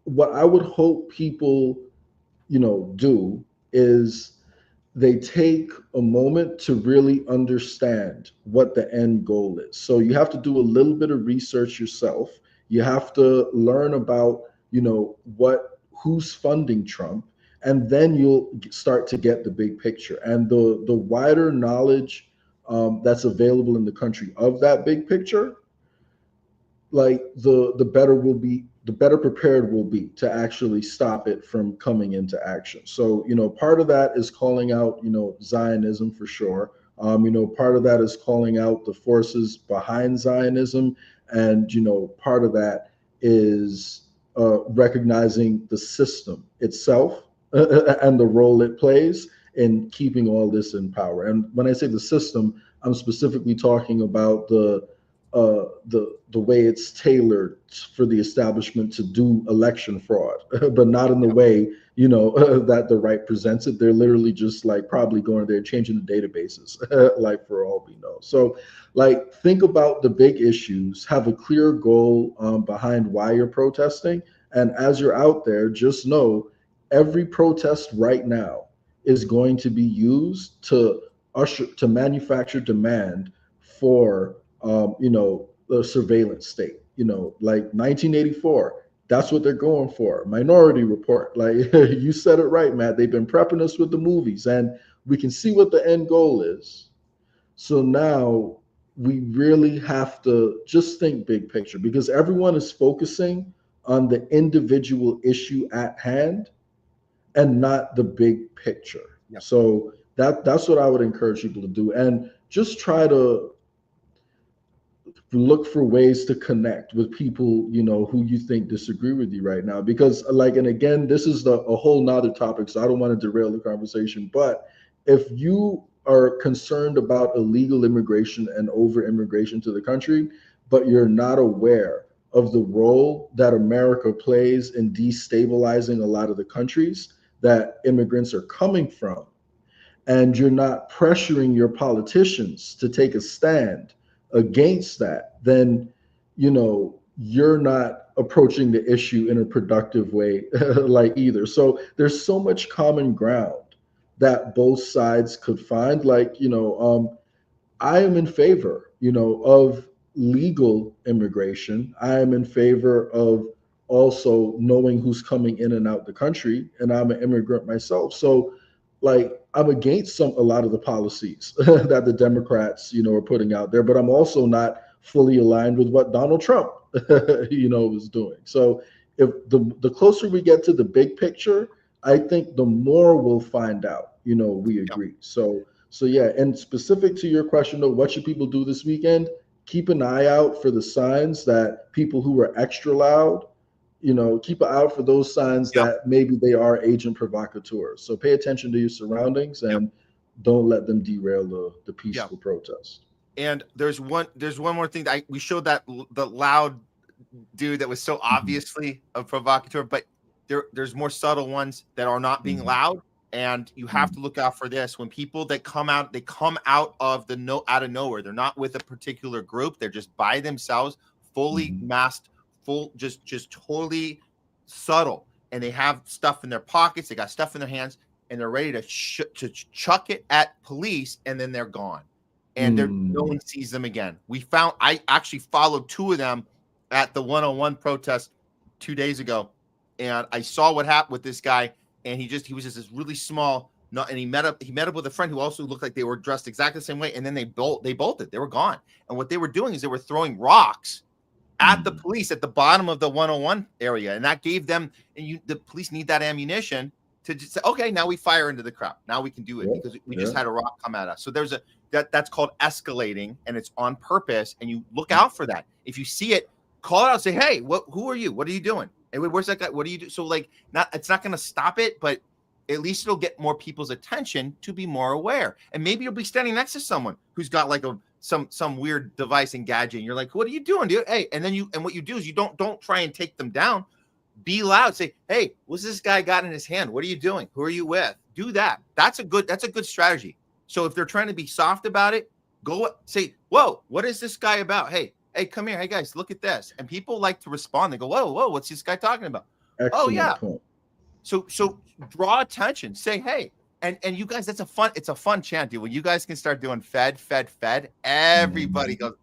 what I would hope people do is they take a moment to really understand what the end goal is. So you have to do a little bit of research yourself. You have to learn about, who's funding Trump, and then you'll start to get the big picture. And the wider knowledge that's available in the country of that big picture, like the better will be, the better prepared we'll be to actually stop it from coming into action. So part of that is calling out Zionism for sure. Part of that is calling out the forces behind Zionism, and part of that is recognizing the system itself and the role it plays in keeping all this in power. And when I say the system, I'm specifically talking about the way it's tailored for the establishment to do election fraud, but not in the way that the right presents it. They're literally just like probably going there changing the databases, like for all we know. So, like, think about the big issues, have a clear goal behind why you're protesting, and as you're out there, just know every protest right now is going to be used to manufacture demand for the surveillance state, like 1984. That's what they're going for. Minority Report. Like you said it right, Matt. They've been prepping us with the movies, and we can see what the end goal is. So now we really have to just think big picture, because everyone is focusing on the individual issue at hand and not the big picture. Yep. So that's what I would encourage people to do, and just try to look for ways to connect with people who you think disagree with you right now, because and again, this is a whole nother topic, so I don't want to derail the conversation. But if you are concerned about illegal immigration and over immigration to the country, but you're not aware of the role that America plays in destabilizing a lot of the countries that immigrants are coming from, and you're not pressuring your politicians to take a stand against that, then you're not approaching the issue in a productive way like either. So there's so much common ground that both sides could find. I am in favor of legal immigration. I am in favor of also knowing who's coming in and out the country, and I'm an immigrant myself. So I'm against a lot of the policies that the Democrats, are putting out there, but I'm also not fully aligned with what Donald Trump, is doing. So if the closer we get to the big picture, I think the more we'll find out, we agree. So yeah, and specific to your question though, what should people do this weekend? Keep an eye out for the signs that people who are extra loud, keep an eye out for those signs that maybe they are agent provocateurs. So pay attention to your surroundings and don't let them derail the peaceful protest. And there's one more thing that we showed, that the loud dude that was so obviously a provocateur, but there's more subtle ones that are not being loud, and you have to look out for this. When people that come out, they come out of out of nowhere. They're not with a particular group. They're just by themselves, fully masked, just totally subtle, and they have stuff in their pockets, they got stuff in their hands, and they're ready to chuck it at police, and then they're gone, and no one sees them again. I actually followed two of them at the 101 protest 2 days ago, and I saw what happened with this guy, and he was just this really small, not, and he met up with a friend who also looked like they were dressed exactly the same way, and then they bolted. They were gone. And what they were doing is they were throwing rocks at the police at the bottom of the 101 area, and that gave them, and the police need that ammunition to just say, okay, now we fire into the crowd. Now we can do it because we just had a rock come at us. So there's that's called escalating, and it's on purpose, and you look out for that. If you see it, call it out, say, hey, who are you? What are you doing? And where's that guy? What do you do? So like, it's not going to stop it, but at least it'll get more people's attention to be more aware. And maybe you'll be standing next to someone who's got like some weird device and gadget, and you're like, what are you doing, dude? Hey, and then what you do is you don't try and take them down. Be loud. Say, hey, what's this guy got in his hand? What are you doing? Who are you with? Do that. That's a good strategy. So if they're trying to be soft about it, go say, whoa, what is this guy about? Hey, come here. Hey guys, look at this. And people like to respond. They go, whoa, what's this guy talking about? Excellent point. So draw attention. Say, hey, and you guys, it's a fun chant, dude. When you guys can start doing fed, everybody goes,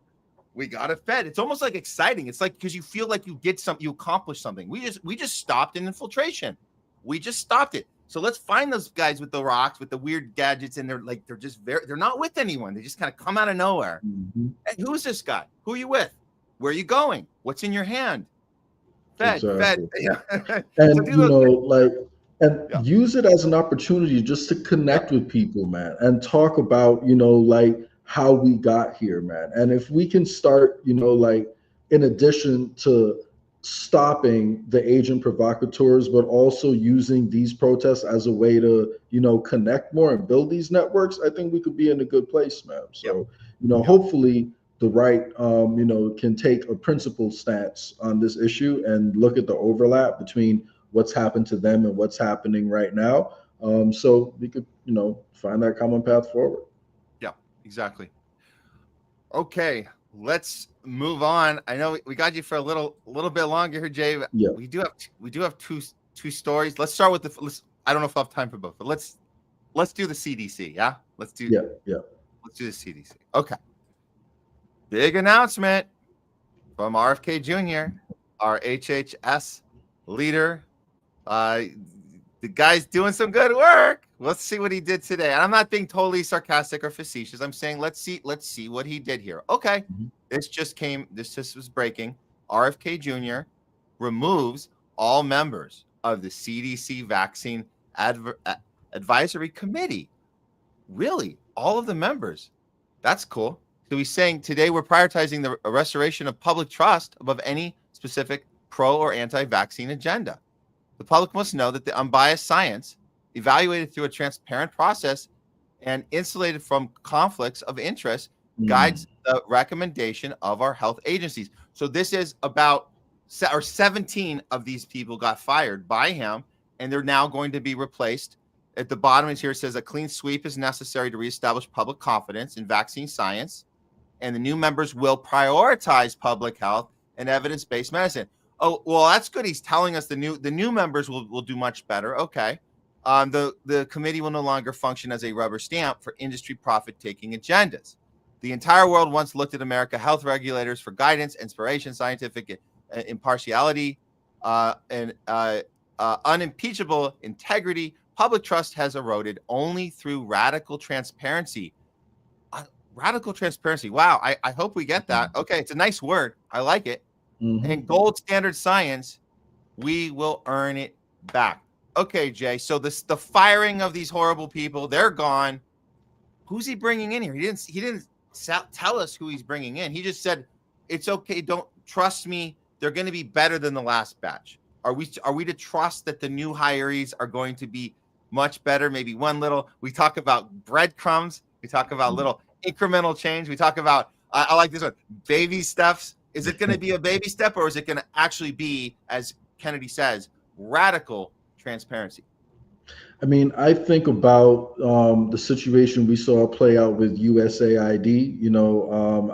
we got it fed. It's almost like exciting. It's like, because you feel like you accomplished something. We just stopped an infiltration. We just stopped it. So let's find those guys with the rocks, with the weird gadgets, and they're not with anyone. They just kind of come out of nowhere. Hey, who's this guy? Who are you with? Where are you going? What's in your hand? Fed. And so use it as an opportunity just to connect with people, man, and talk about, how we got here, man. And if we can start, in addition to stopping the agent provocateurs, but also using these protests as a way to, connect more and build these networks, I think we could be in a good place, man. So, hopefully the right, can take a principled stance on this issue and look at the overlap between what's happened to them and what's happening right now. So we could, find that common path forward. Yeah, exactly. Okay, let's move on. I know we got you for a little bit longer here, Jay. Yeah. We do have two stories. Let's start with I don't know if I have time for both, but let's do the CDC. Yeah, let's do Let's do the CDC. Okay. Big announcement from RFK Jr., our HHS leader. The guy's doing some good work. Let's see what he did today. And I'm not being totally sarcastic or facetious. I'm saying let's see what he did here. Okay. This just was breaking. RFK Jr. removes all members of the CDC Vaccine Advisory Committee. Really? All of the members? That's cool. So he's saying today we're prioritizing the restoration of public trust above any specific pro or anti-vaccine agenda. The public must know that the unbiased science, evaluated through a transparent process and insulated from conflicts of interest, guides the recommendation of our health agencies. So this is about 17 of these people got fired by him, and they're now going to be replaced. At the bottom is here, it says a clean sweep is necessary to reestablish public confidence in vaccine science, and the new members will prioritize public health and evidence-based medicine. Oh, well, that's good. He's telling us the new members will do much better. Okay. The committee will no longer function as a rubber stamp for industry profit-taking agendas. The entire world once looked at America health regulators for guidance, inspiration, scientific impartiality, and unimpeachable integrity. Public trust has eroded only through radical transparency. Radical transparency. Wow. I hope we get that. Okay. It's a nice word. I like it. And gold standard science, we will earn it back. Okay, Jay. So the firing of these horrible people, they're gone. Who's he bringing in here? He didn't tell us who he's bringing in. He just said, it's okay. Don't trust me. They're going to be better than the last batch. Are we to trust that the new hirees are going to be much better? Maybe we talk about breadcrumbs. We talk about little incremental change. We talk about, I like this one, baby steps. Is it going to be a baby step, or is it going to actually be, as Kennedy says, radical transparency? I mean, I think about the situation we saw play out with USAID.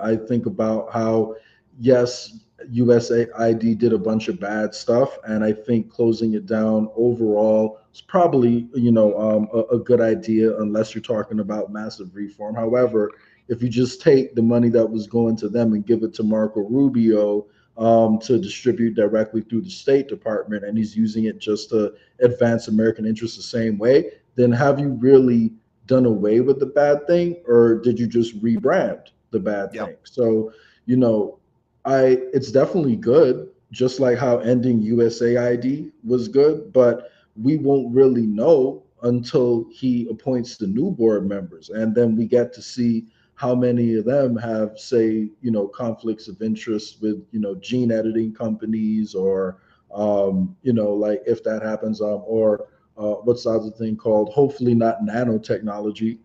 I think about how, yes, USAID did a bunch of bad stuff, and I think closing it down overall is probably, a good idea unless you're talking about massive reform. However, if you just take the money that was going to them and give it to Marco Rubio to distribute directly through the State Department, and he's using it just to advance American interests the same way, then have you really done away with the bad thing, or did you just rebrand the bad thing? So, it's definitely good, just like how ending USAID was good, but we won't really know until he appoints the new board members. And then we get to see how many of them have, say, conflicts of interest with, gene editing companies, or, like if that happens, or what's the other thing called? Hopefully not nanotechnology,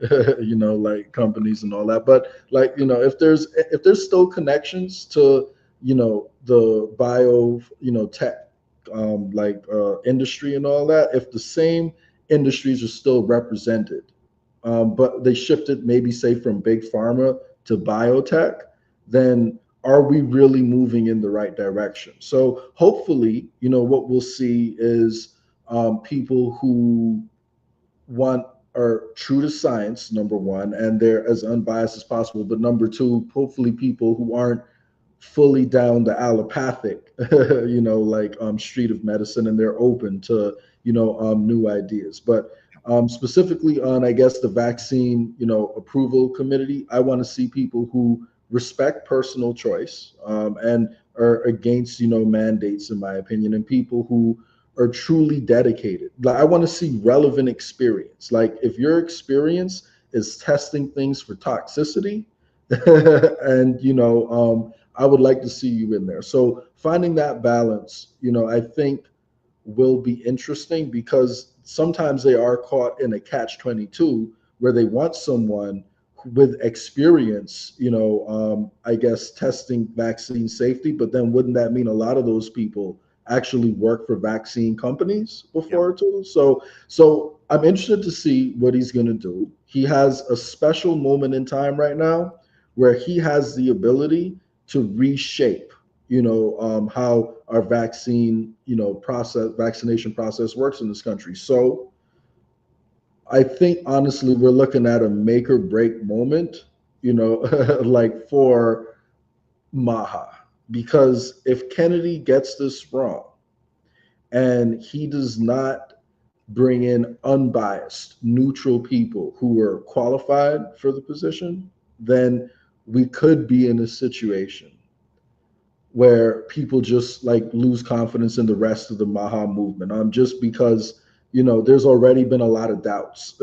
like companies and all that. But like, if there's still connections to, the bio, tech, industry and all that, if the same industries are still represented, but they shifted maybe say from big pharma to biotech, then are we really moving in the right direction? So hopefully, what we'll see is people who are true to science, number one, and they're as unbiased as possible. But number two, hopefully people who aren't fully down the allopathic, street of medicine, and they're open to, new ideas. But specifically on, I guess, the vaccine, approval committee, I want to see people who respect personal choice and are against, mandates, in my opinion, and people who are truly dedicated. Like, I want to see relevant experience. Like, if your experience is testing things for toxicity, and I would like to see you in there. So finding that balance, I think will be interesting, because sometimes they are caught in a catch-22 where they want someone with experience, I guess, testing vaccine safety, but then wouldn't that mean a lot of those people actually work for vaccine companies before too? So I'm interested to see what he's going to do. He has a special moment in time right now where he has the ability to reshape, how our vaccination process works in this country. So I think honestly, we're looking at a make or break moment, like for Maha, because if Kennedy gets this wrong and he does not bring in unbiased, neutral people who are qualified for the position, then we could be in a situation where people just like lose confidence in the rest of the Maha movement. Just because, there's already been a lot of doubts,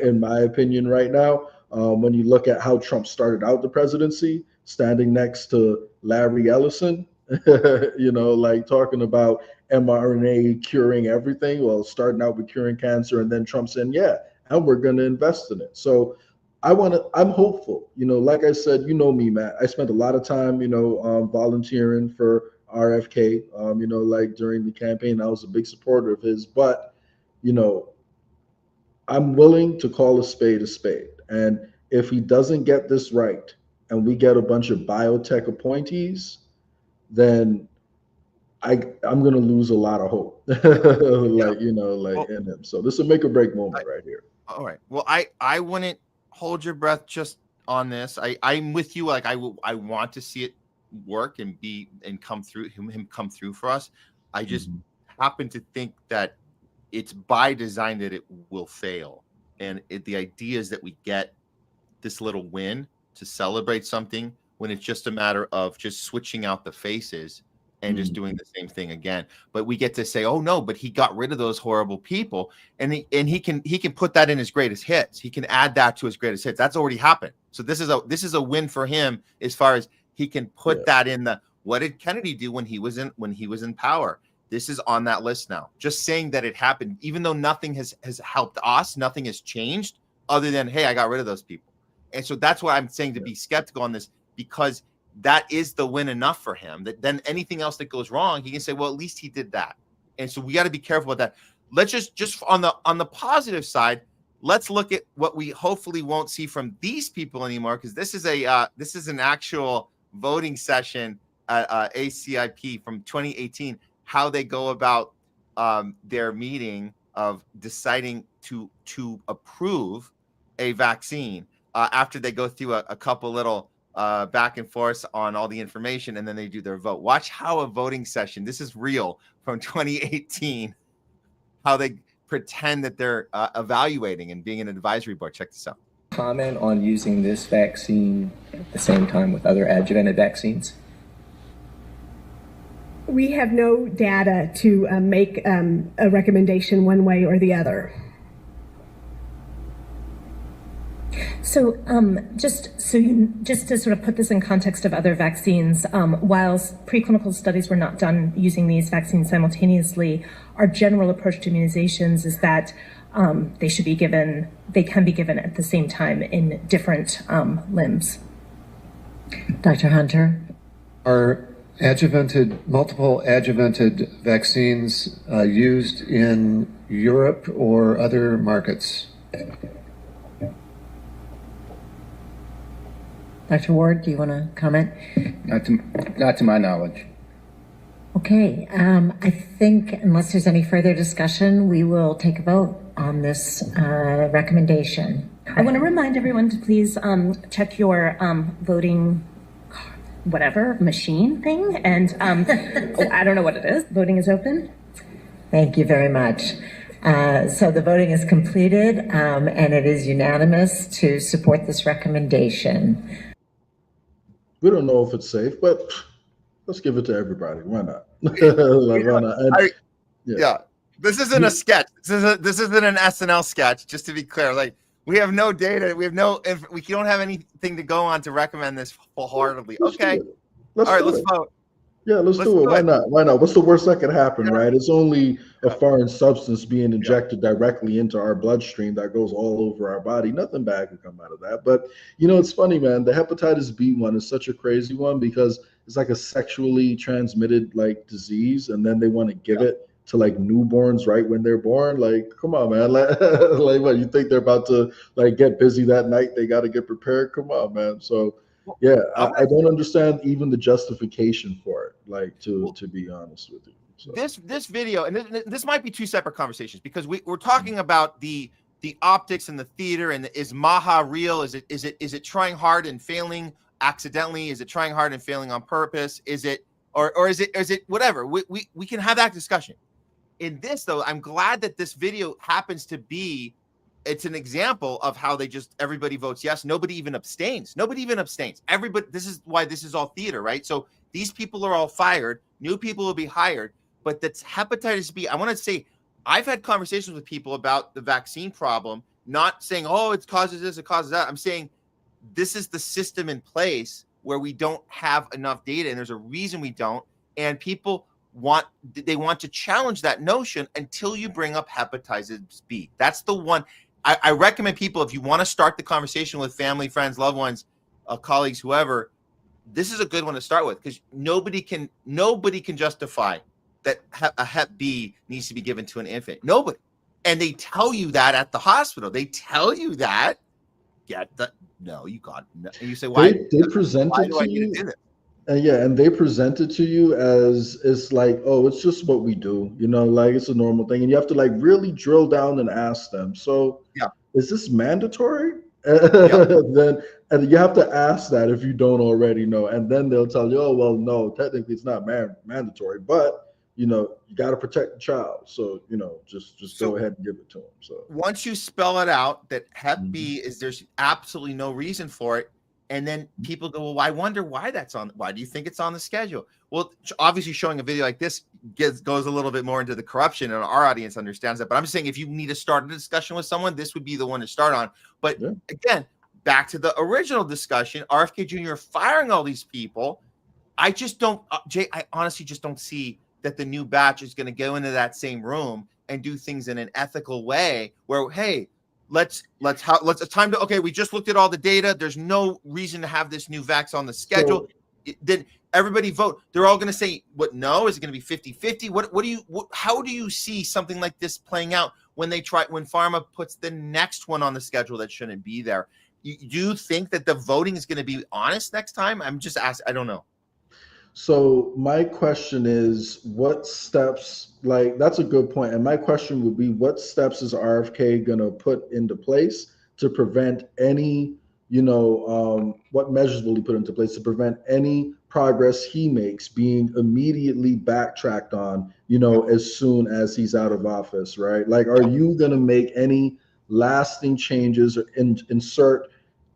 in my opinion, right now. When you look at how Trump started out the presidency, standing next to Larry Ellison, like talking about mRNA curing everything. Well, starting out with curing cancer, and then Trump saying, yeah, and we're going to invest in it. So I'm hopeful, like I said, me, Matt, I spent a lot of time, volunteering for RFK, like during the campaign. I was a big supporter of his, but, I'm willing to call a spade a spade. And if he doesn't get this right, and we get a bunch of biotech appointees, then I'm going to lose a lot of hope, in him. So this is a make or break moment right here. All right. Well, I wouldn't hold your breath just on this. I'm with you. Like, I want to see it work and come through him come through for us. I just happen to think that it's by design that it will fail. And the idea is that we get this little win to celebrate something when it's just a matter of just switching out the faces and just doing the same thing again. But we get to say, oh no, but he got rid of those horrible people, and he can put that in his greatest hits. He can add that to his greatest hits. That's already happened. So this is a win for him, as far as he can put that in the, what did Kennedy do when he was in power? This is on that list now. Just saying that it happened, even though nothing has helped us, nothing has changed other than, hey, I got rid of those people. And so that's why I'm saying to be skeptical on this, because that is the win enough for him, that then anything else that goes wrong, he can say, well, at least he did that. And so we got to be careful with that. Let's just on the positive side, let's look at what we hopefully won't see from these people anymore, because this is an actual voting session at ACIP from 2018, how they go about their meeting of deciding to approve a vaccine after they go through a couple little back and forth on all the information, and then they do their vote. Watch how a voting session, this is real, from 2018, how they pretend that they're evaluating and being an advisory board. Check this out. Comment on using this vaccine at the same time with other adjuvanted vaccines? We have no data to make a recommendation one way or the other. So just to sort of put this in context of other vaccines, whilst preclinical studies were not done using these vaccines simultaneously, our general approach to immunizations is that they can be given at the same time in different limbs. Dr. Hunter? Are multiple adjuvanted vaccines used in Europe or other markets? Dr. Ward, do you want to comment? Not to my knowledge. Okay, I think unless there's any further discussion, we will take a vote on this recommendation. I want to remind everyone to please check your voting machine thing, and I don't know what it is. Voting is open. Thank you very much. So the voting is completed, and it is unanimous to support this recommendation. We don't know if it's safe, but let's give it to everybody. Why not? Why not? And, yeah, this isn't a sketch. This isn't an SNL sketch. Just to be clear, like we have no data. We don't have anything to go on to recommend this wholeheartedly. Okay, all right, let's vote. Yeah, let's do it. Why not? Why not? What's the worst that could happen, right? It's only a foreign substance being injected directly into our bloodstream that goes all over our body. Nothing bad could come out of that. But, it's funny, man. The hepatitis B one is such a crazy one because it's like a sexually transmitted, disease, and then they want to give it to, newborns right when they're born. Like, come on, man. Like what, you think they're about to, get busy that night? They got to get prepared? Come on, man. So... yeah, I don't understand even the justification for it, to be honest with you. So. This video, and this might be two separate conversations because we're talking about the optics and the theater, and is Maha real? Is it trying hard and failing accidentally? Is it trying hard and failing on purpose? Is it or is it whatever? We can have that discussion. In this though, I'm glad that this video happens to be. It's an example of how everybody votes yes. Nobody even abstains. Everybody, this is why this is all theater, right? So these people are all fired. New people will be hired. But that's hepatitis B. I want to say, I've had conversations with people about the vaccine problem, not saying, oh, it causes this, it causes that. I'm saying this is the system in place where we don't have enough data, and there's a reason we don't. And people want to challenge that notion until you bring up hepatitis B. That's the one. I recommend people, if you want to start the conversation with family, friends, loved ones, colleagues, whoever, this is a good one to start with because nobody can justify that a Hep B needs to be given to an infant. Nobody. And they tell you that at the hospital. They tell you that. No, you got no. And you say, why? They present it to you. And they present it to you as it's like, oh, it's just what we do, it's a normal thing. And you have to really drill down and ask them. So is this mandatory? Then and you have to ask that if you don't already know. And then they'll tell you, oh, well, no, technically it's not mandatory, but you got to protect the child. So, just go ahead and give it to them. So once you spell it out that Hep B there's absolutely no reason for it. And then people go, well, I wonder why why do you think it's on the schedule? Well, obviously showing a video like this goes a little bit more into the corruption, and our audience understands that. But I'm just saying, if you need to start a discussion with someone, this would be the one to start on. But again, back to the original discussion, RFK Jr. firing all these people. I just don't, Jay, I honestly just don't see that the new batch is going to go into that same room and do things in an ethical way where, hey, it's time to, okay, we just looked at all the data. There's no reason to have this new vax on the schedule. Then everybody vote. They're all going to say, what, no? Is it going to be 50-50? How do you see something like this playing out when pharma puts the next one on the schedule that shouldn't be there? Do you think that the voting is going to be honest next time? I'm just asking. I don't know. So my question is, what steps, that's a good point. And my question would be, what steps is RFK going to put into place to prevent any, what measures will he put into place to prevent any progress he makes being immediately backtracked on, as soon as he's out of office, right? Like, are you going to make any lasting changes or insert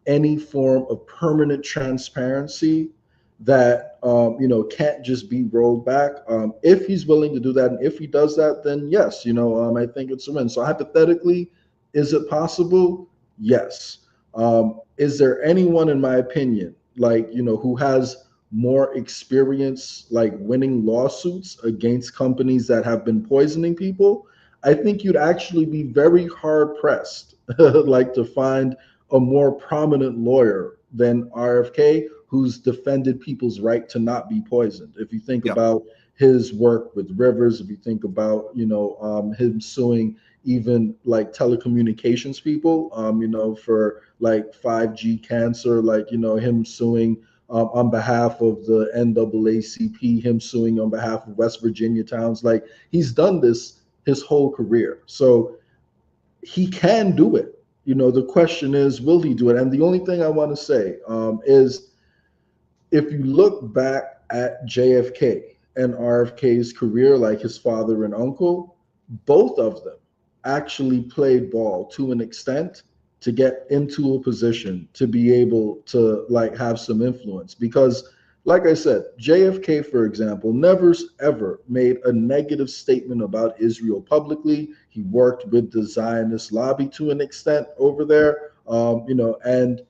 any form of permanent transparency that, can't just be rolled back? If he's willing to do that, and if he does that, then yes, I think it's a win. So hypothetically, is it possible? Yes. Is there anyone, in my opinion, who has more experience, winning lawsuits against companies that have been poisoning people? I think you'd actually be very hard pressed, to find a more prominent lawyer than RFK, who's defended people's right to not be poisoned. If you think about his work with Rivers, if you think about, him suing even telecommunications people, for 5G cancer, him suing on behalf of the NAACP, him suing on behalf of West Virginia towns. He's done this his whole career. So he can do it. The question is, will he do it? And the only thing I want to say is, if you look back at JFK and RFK's career, like his father and uncle, both of them actually played ball to an extent to get into a position to be able to have some influence. Because like I said, JFK, for example, never ever made a negative statement about Israel publicly. He worked with the Zionist lobby to an extent over there, and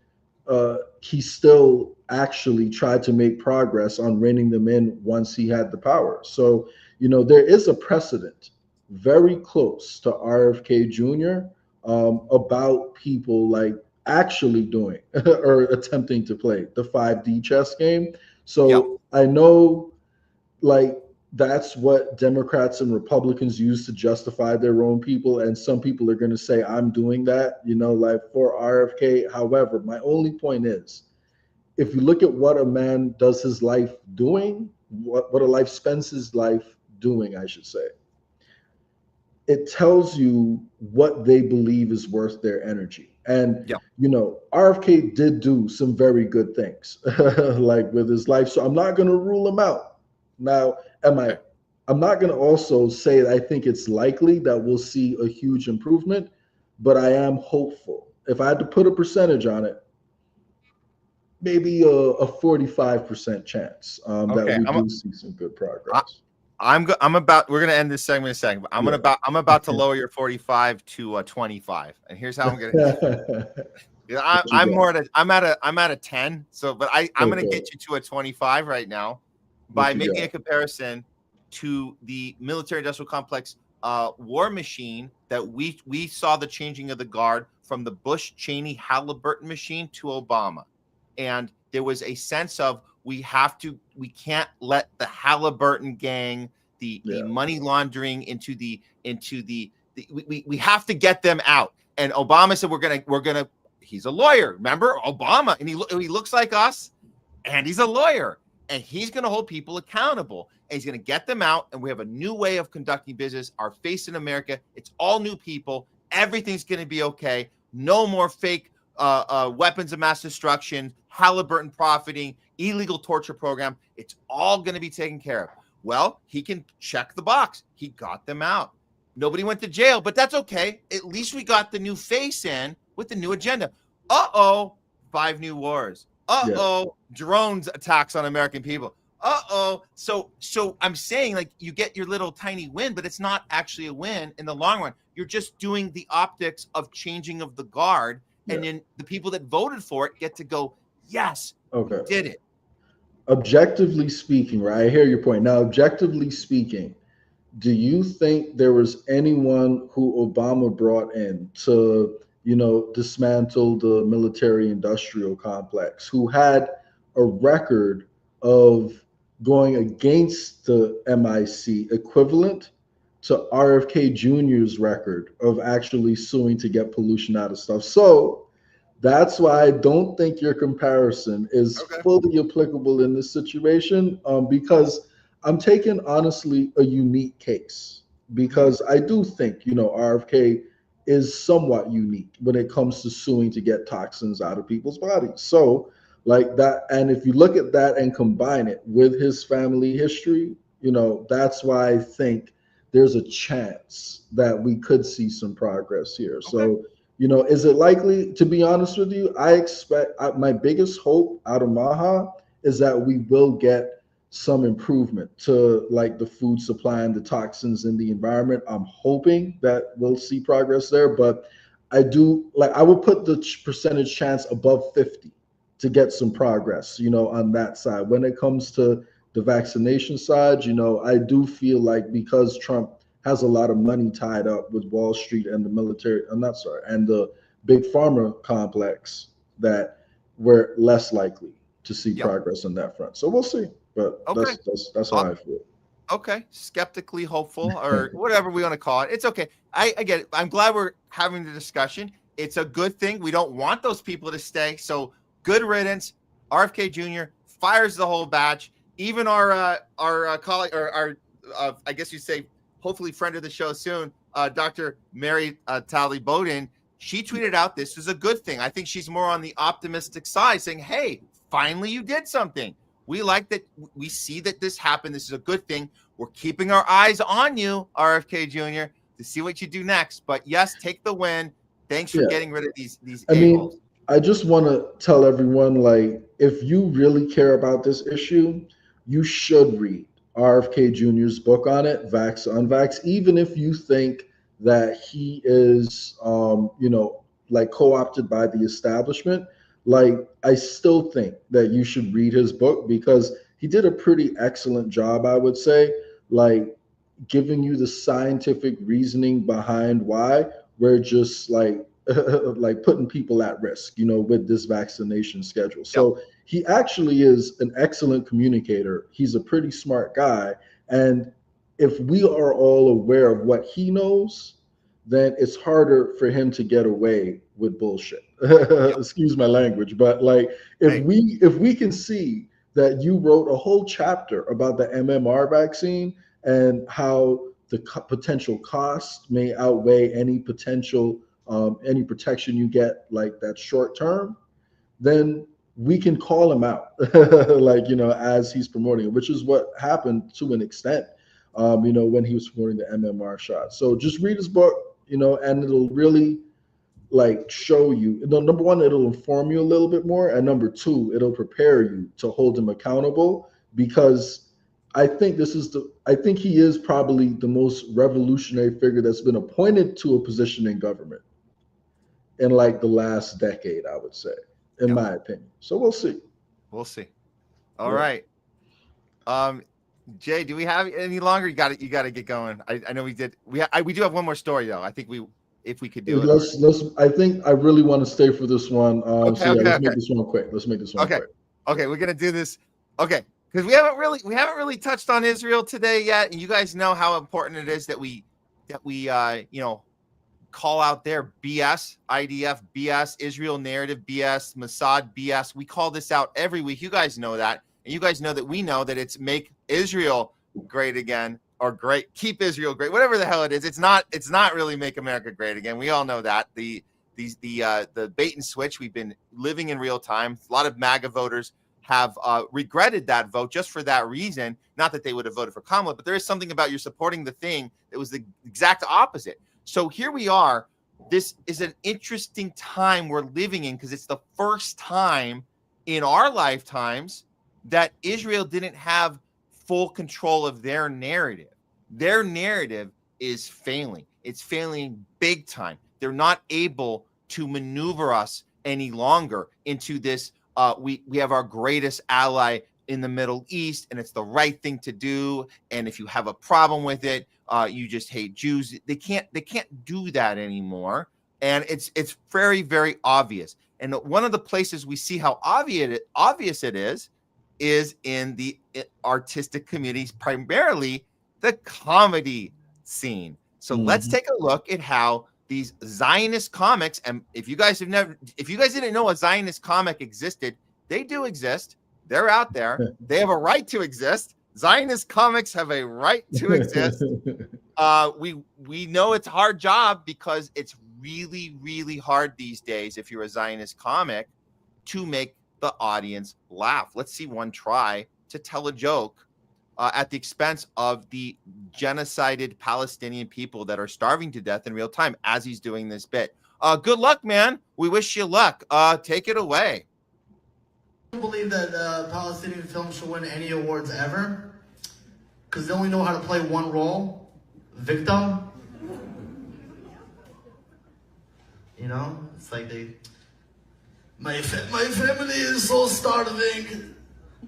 he still actually tried to make progress on reining them in once he had the power. So, there is a precedent very close to RFK Jr. About people actually doing or attempting to play the 5D chess game. So I know that's what Democrats and Republicans use to justify their own people. And some people are going to say, I'm doing that, for RFK. However, my only point is, if you look at what a man does his life doing, what a life spends his life doing, I should say, it tells you what they believe is worth their energy. And, RFK did do some very good things, with his life. So I'm not going to rule him out. Now, I'm not going to also say that I think it's likely that we'll see a huge improvement, but I am hopeful. If I had to put a percentage on it, maybe a 45% chance that we do see some good progress. We're gonna end this segment in a second, but I'm about to lower your 45 to 25, and here's how I'm gonna. I'm at a 10. So, but I'm gonna get you to a 25 right now by making a comparison to the military-industrial complex war machine that we saw the changing of the guard from the Bush Cheney Halliburton machine to Obama, and there was a sense of we can't let the Halliburton gang, the money laundering we have to get them out. And Obama said, we're gonna, he's a lawyer. Remember Obama, and he looks like us, and he's a lawyer, and he's going to hold people accountable, and he's going to get them out. And we have a new way of conducting business. Our face in America, it's all new people. Everything's going to be okay. No more fake weapons of mass destruction, Halliburton profiting, illegal torture program. It's all going to be taken care of. Well, he can check the box. He got them out. Nobody went to jail, but that's okay. At least we got the new face in with the new agenda. 5 new wars. Drones attacks on American people. So I'm saying, you get your little tiny win, but it's not actually a win in the long run. You're just doing the optics of changing of the guard. And then the people that voted for it get to go, yes, we did it. Objectively speaking, right? I hear your point. Now, objectively speaking, do you think there was anyone who Obama brought in to, dismantle the military-industrial complex who had a record of going against the MIC equivalent to RFK Jr.'s record of actually suing to get pollution out of stuff? So that's why I don't think your comparison is fully applicable in this situation, because I'm taking, honestly, a unique case, because I do think, RFK is somewhat unique when it comes to suing to get toxins out of people's bodies. So like that, and if you look at that and combine it with his family history, you know, that's why I think there's a chance that we could see some progress here. Okay. So, you know, is it likely? To be honest with you, I expect my biggest hope out of Maha is that we will get some improvement to like the food supply and the toxins in the environment. I'm hoping that we'll see progress there, but I will put the percentage chance above 50 to get some progress, you know, on that side. When it comes to the vaccination side, you know, I do feel like because Trump has a lot of money tied up with Wall Street and the military, and the big pharma complex, that we're less likely to see progress on that front. So we'll see. But that's how I feel. Okay, skeptically hopeful or whatever we want to call it. It's okay. I get it. I'm glad we're having the discussion. It's a good thing. We don't want those people to stay. So good riddance. RFK Jr. fires the whole batch. Even our colleague, or our I guess you say, hopefully friend of the show soon, Dr. Mary Talley Bowden, she tweeted out this is a good thing. I think she's more on the optimistic side, saying, hey, finally you did something. We like that. We see that this happened. This is a good thing. We're keeping our eyes on you, RFK Jr., to see what you do next. But yes, take the win. Thanks for getting rid of these a-holes. I just want to tell everyone, like, if you really care about this issue, you should read RFK Jr.'s book on it, Vax Unvax, even if you think that he is, you know, like co-opted by the establishment. Like, I still think that you should read his book because he did a pretty excellent job, I would say, like giving you the scientific reasoning behind why we're just like like putting people at risk, you know, with this vaccination schedule. So he actually is an excellent communicator. He's a pretty smart guy. And if we are all aware of what he knows, then it's harder for him to get away with bullshit. Excuse my language, but like if we can see that you wrote a whole chapter about the MMR vaccine and how the potential cost may outweigh any potential any protection you get, like that short term, then we can call him out, like, you know, as he's promoting it, which is what happened to an extent, you know, when he was promoting the MMR shot. So just read his book, you know, and it'll really like show you, number one, it'll inform you a little bit more, and number two, it'll prepare you to hold him accountable, because I think he is probably the most revolutionary figure that's been appointed to a position in government in like the last decade, I would say, in my opinion. So we'll see. We'll see. All right. Jay, do we have any longer? You got to get going. I know we did. We do have one more story though. I think if we could do it. I think I really want to stay for this one. Let's make this one quick. Okay, we're gonna do this. Okay, because we haven't really touched on Israel today yet, and you guys know how important it is that we you know, call out their BS, IDF BS, Israel narrative BS, Mossad BS. We call this out every week. You guys know that, and you guys know that we know that it's make Israel great again, or great, keep Israel great, whatever the hell it is. It's not really make America great again. We all know that. The bait and switch, we've been living in real time. A lot of MAGA voters have regretted that vote just for that reason. Not that they would have voted for Kamala, but there is something about you're supporting the thing that was the exact opposite. So here we are. This is an interesting time we're living in, because it's the first time in our lifetimes that Israel didn't have full control of their narrative. Their narrative is failing. It's failing big time. They're not able to maneuver us any longer into this. We have our greatest ally in the Middle East, and it's the right thing to do. And if you have a problem with it, you just hate Jews. They can't do that anymore. And it's very, very obvious. And one of the places we see how obvious it is in the artistic communities, primarily the comedy scene. So let's take a look at how these Zionist comics, and if you guys didn't know a Zionist comic existed, they do exist. They're out there. They have a right to exist. Zionist comics have a right to exist. We know it's a hard job because it's really, really hard these days, if you're a Zionist comic, to make the audience laugh. Let's see one try to tell a joke at the expense of the genocided Palestinian people that are starving to death in real time as he's doing this bit. Good luck, man. We wish you luck. Take it away. I don't believe that Palestinian films should win any awards ever because they only know how to play one role, victim. You know, it's like my family is so starving.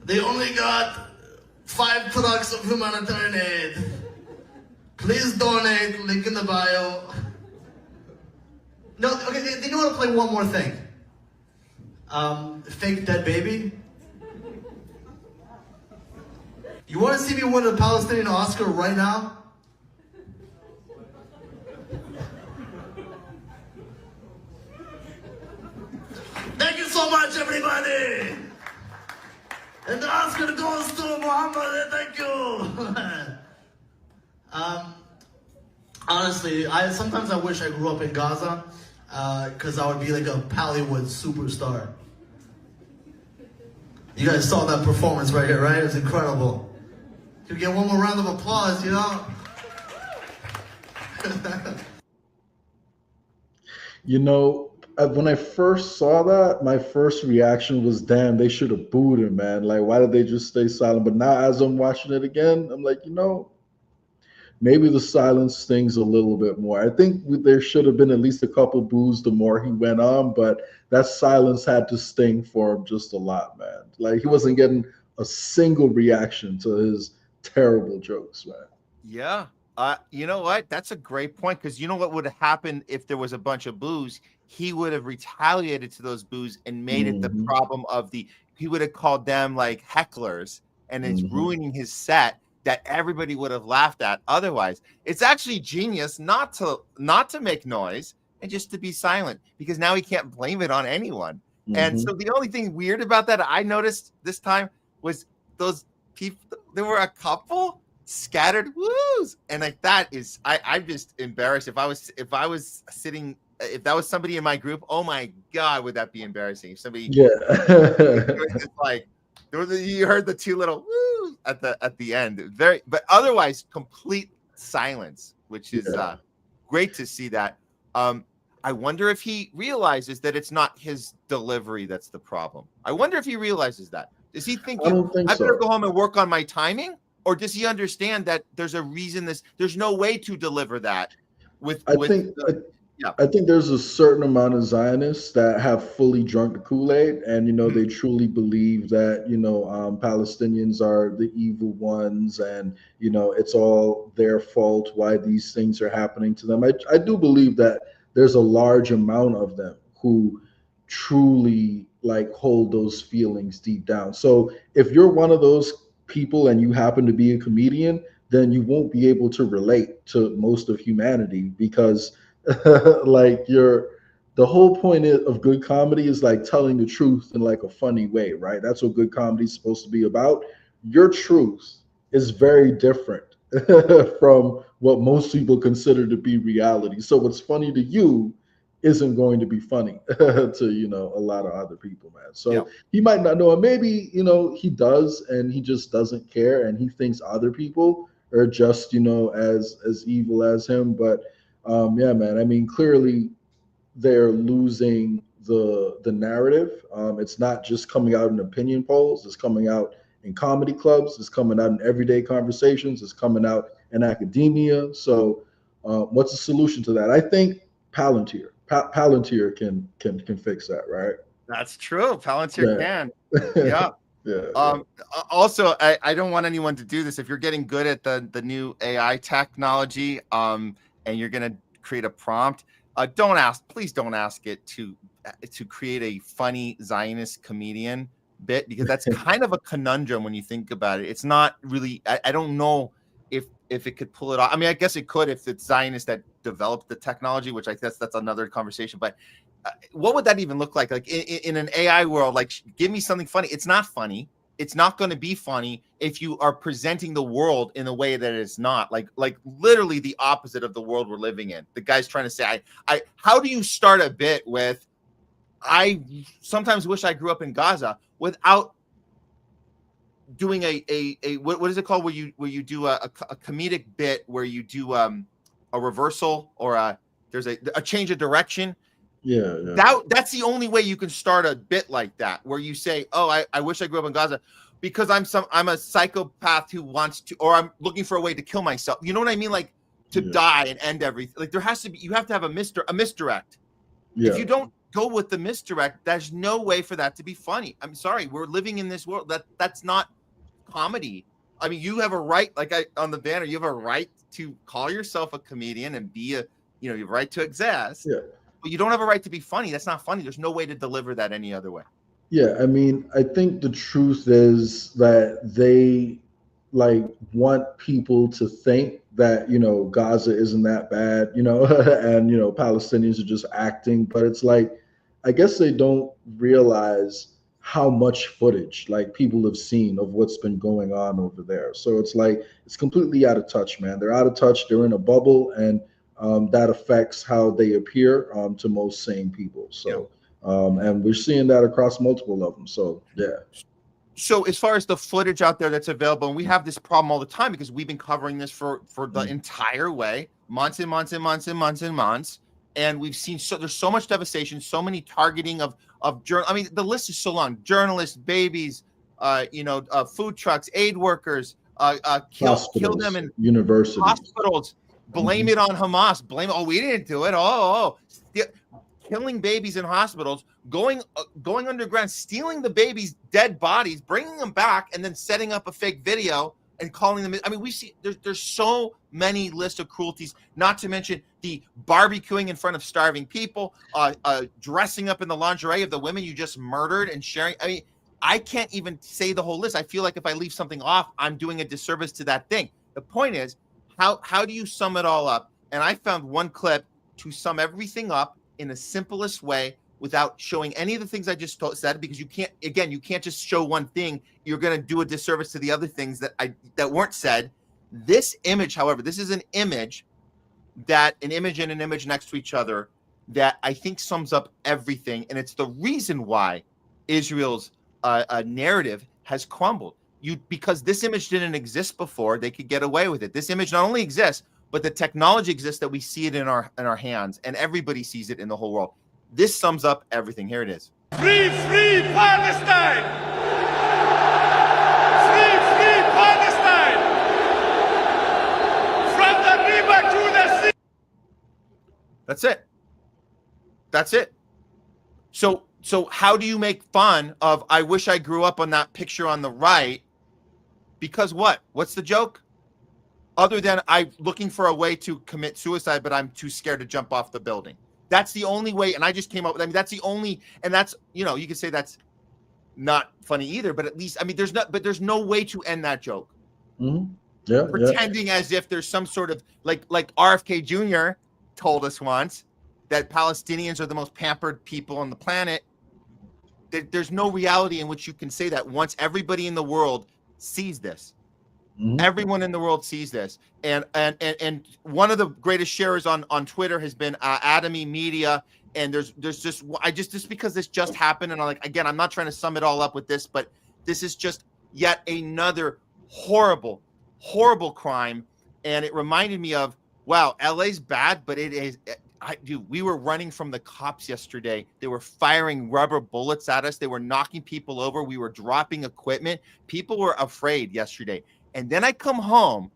They only got 5 trucks of humanitarian aid. Please donate, link in the bio. No, okay, they know how to play one more thing. Fake dead baby. You want to see me win a Palestinian Oscar right now? Thank you so much, everybody! And the Oscar goes to Muhammad, thank you! Honestly, sometimes I wish I grew up in Gaza, because I would be like a Pallywood superstar. You guys saw that performance right here, right? It was incredible. Can we get one more round of applause, you know? You know, when I first saw that, my first reaction was, damn, they should have booed him, man. Like, why did they just stay silent? But now as I'm watching it again, I'm like, you know, maybe the silence stings a little bit more. I think there should have been at least a couple boos the more he went on, but that silence had to sting for him just a lot, man. Like, he wasn't getting a single reaction to his terrible jokes, man. Yeah. You know what? That's a great point, because you know what would have happened if there was a bunch of boos? He would have retaliated to those boos and made it the problem of he would have called them like hecklers, and it's ruining his set that everybody would have laughed at otherwise. It's actually genius not to make noise and just to be silent, because now he can't blame it on anyone. And so the only thing weird about that I noticed this time was those people, there were a couple scattered woos, and like that is I'm just embarrassed. If that was somebody in my group, oh my god, would that be embarrassing? If somebody like you heard the two little woos at the end, but otherwise complete silence, which is great to see that. I wonder if he realizes that it's not his delivery that's the problem. I wonder if he realizes that. Does he think I better go home and work on my timing? Or does he understand that there's a reason there's no way to deliver that I think there's a certain amount of Zionists that have fully drunk the Kool-Aid, and, you know, they truly believe that, you know, Palestinians are the evil ones, and, you know, it's all their fault why these things are happening to them. I do believe that there's a large amount of them who truly like hold those feelings deep down. So if you're one of those people and you happen to be a comedian, then you won't be able to relate to most of humanity, because like the whole point of good comedy is like telling the truth in like a funny way, right? That's what good comedy is supposed to be about. Your truth is very different from what most people consider to be reality. So what's funny to you isn't going to be funny to, you know, a lot of other people, man. So he might not know, and maybe, you know, he does, and he just doesn't care, and he thinks other people are just, you know, as evil as him. But yeah, man, I mean, clearly they're losing the narrative. It's not just coming out in opinion polls, it's coming out in comedy clubs, it's coming out in everyday conversations, it's coming out in academia. So what's the solution to that? I think Palantir can fix that, right? That's true. Palantir can. Yeah. Also, I don't want anyone to do this. If you're getting good at the new AI technology, and you're going to create a prompt, please don't ask it to create a funny Zionist comedian bit, because that's kind of a conundrum when you think about it. It's not really, I don't know if it could pull it off. I mean, I guess it could if it's Zionists that developed the technology, which I guess that's another conversation. But what would that even look like? Like in an AI world, like, give me something funny. It's not funny. it's not going to be funny if you are presenting the world in a way that it's not, like literally the opposite of the world we're living in. The guy's trying to say, how do you start a bit with, I sometimes wish I grew up in Gaza, without doing what is it called, where you do a comedic bit where you do a reversal, or there's a change of direction. That's the only way you can start a bit like that, where you say, oh, I wish I grew up in Gaza because I'm a psychopath who wants to, or I'm looking for a way to kill myself. You know what I mean? Like to die and end everything. Like there has to be, you have to have a misdirect. If you don't go with the misdirect, there's no way for that to be funny. I'm sorry, we're living in this world that's not comedy. I mean, you have a right, like on the banner, you have a right to call yourself a comedian and be you have a right to exist. But you don't have a right to be funny. That's not funny. There's no way to deliver that any other way. Yeah, I mean, I think the truth is that they want people to think that, Gaza isn't that bad, and, Palestinians are just acting. But it's like, I guess they don't realize how much footage people have seen of what's been going on over there. So it's like, it's completely out of touch, man. They're out of touch. They're in a bubble, and that affects how they appear to most sane people. So, and we're seeing that across multiple of them. So, yeah. So as far as the footage out there that's available, and we have this problem all the time because we've been covering this for the entire way, months and months and months and months and months. And we've seen, there's so much devastation, so many targeting of I mean, the list is so long. Journalists, babies, food trucks, aid workers, kill them in universities, hospitals. Blame it on Hamas. We didn't do it. Killing babies in hospitals, going underground, stealing the babies' dead bodies, bringing them back, and then setting up a fake video and calling them. I mean, we see there's so many lists of cruelties. Not to mention the barbecuing in front of starving people, dressing up in the lingerie of the women you just murdered and sharing. I mean, I can't even say the whole list. I feel like if I leave something off, I'm doing a disservice to that thing. The point is, how do you sum it all up? And I found one clip to sum everything up in the simplest way without showing any of the things I just said, because you can't just show one thing. You're going to do a disservice to the other things that weren't said. This image, however, this is an image and an image next to each other that I think sums up everything. And it's the reason why Israel's narrative has crumbled. Because this image didn't exist before, they could get away with it. This image not only exists, but the technology exists that we see it in our hands, and everybody sees it in the whole world. This sums up everything. Here it is. Free Palestine! Free Palestine! From the river to the sea! That's it. So how do you make fun of, I wish I grew up on that picture on the right? Because what? What's the joke? Other than I'm looking for a way to commit suicide, but I'm too scared to jump off the building. That's the only way. And I just came up with, that's the only, and that's, you can say that's not funny either, but at least, there's no way to end that joke. Mm-hmm. Yeah. Pretending as if there's some sort of, like RFK Jr. told us once that Palestinians are the most pampered people on the planet. There's no reality in which you can say that once everybody in the world sees this. Mm-hmm. Everyone in the world sees this, and one of the greatest sharers on Twitter has been Atomy Media, and there's just because this just happened, and I'm not trying to sum it all up with this, but this is just yet another horrible crime, and it reminded me of, wow, LA's bad, but it is. We were running from the cops yesterday. They were firing rubber bullets at us. They were knocking people over. We were dropping equipment. People were afraid yesterday. And then I come home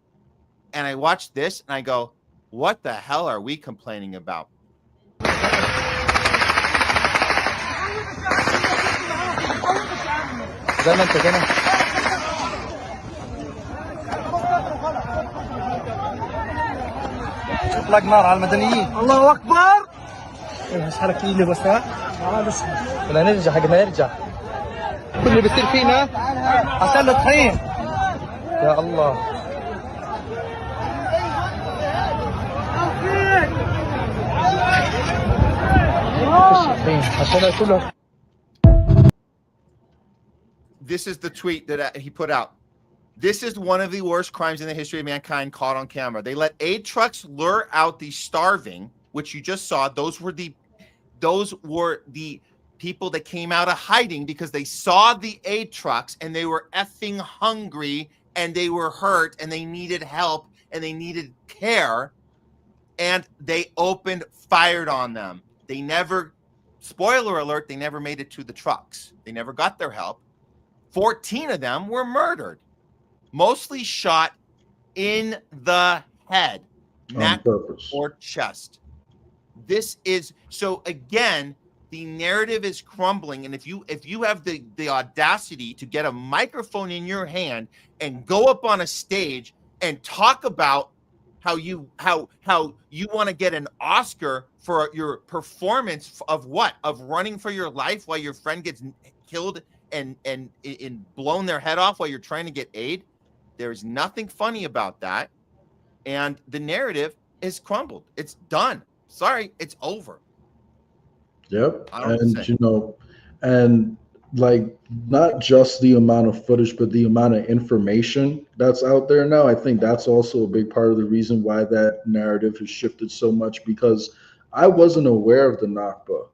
and I watch this and I go, what the hell are we complaining about? اطلق نار على المدنيين. الله اكبر. ايش حالك اللي بس ولا نرجع حق ما يرجع. كل اللي بيصير فينا عشان الطحين. يا الله. this is the tweet that he put out. This is one of the worst crimes in the history of mankind caught on camera. They let aid trucks lure out the starving, which you just saw. Those were the people that came out of hiding because they saw the aid trucks and they were effing hungry and they were hurt and they needed help and they needed care. And they fired on them. They never, spoiler alert, they never made it to the trucks. They never got their help. 14 of them were murdered, mostly shot in the head, neck, or chest. This is, so again, the narrative is crumbling. And if you have the audacity to get a microphone in your hand and go up on a stage and talk about how you want to get an Oscar for your performance of what? Of running for your life while your friend gets killed and blown their head off while you're trying to get aid. There's nothing funny about that. And the narrative is crumbled. It's done. Sorry, it's over. Yep. And like not just the amount of footage, but the amount of information that's out there now. I think that's also a big part of the reason why that narrative has shifted so much, because I wasn't aware of the Nakba,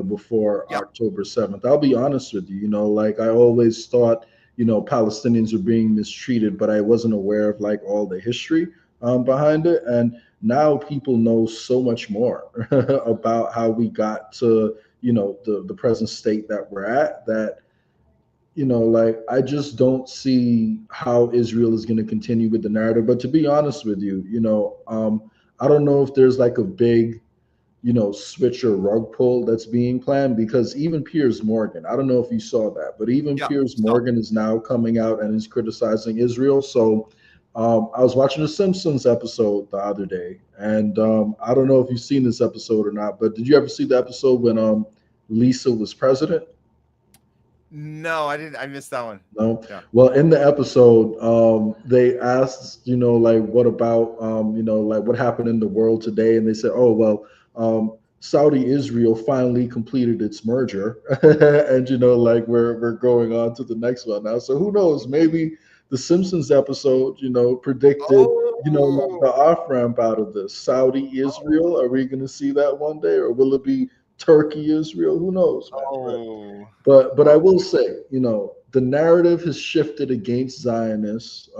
before October 7th. I'll be honest with you, like I always thought, Palestinians were being mistreated, but I wasn't aware of like all the history behind it. And now people know so much more about how we got to, the present state that we're at, that, like I just don't see how Israel is going to continue with the narrative. But to be honest with you, I don't know if there's like a big, switch or rug pull that's being planned, because even Piers Morgan, I don't know if you saw that, but even Piers Morgan is now coming out and is criticizing Israel. So I was watching a Simpsons episode the other day, and I don't know if you've seen this episode or not, but did you ever see the episode when Lisa was president? No, I didn't. I missed that one. No. Yeah. Well, in the episode, they asked, like, what about, like what happened in the world today? And they said, oh, well, Saudi Israel finally completed its merger. And, like we're going on to the next one now. So who knows? Maybe the Simpsons episode, predicted, like the off-ramp out of this. Saudi Israel, are we going to see that one day? Or will it be Turkey, Israel? Who knows, man? But I will say, the narrative has shifted against Zionists.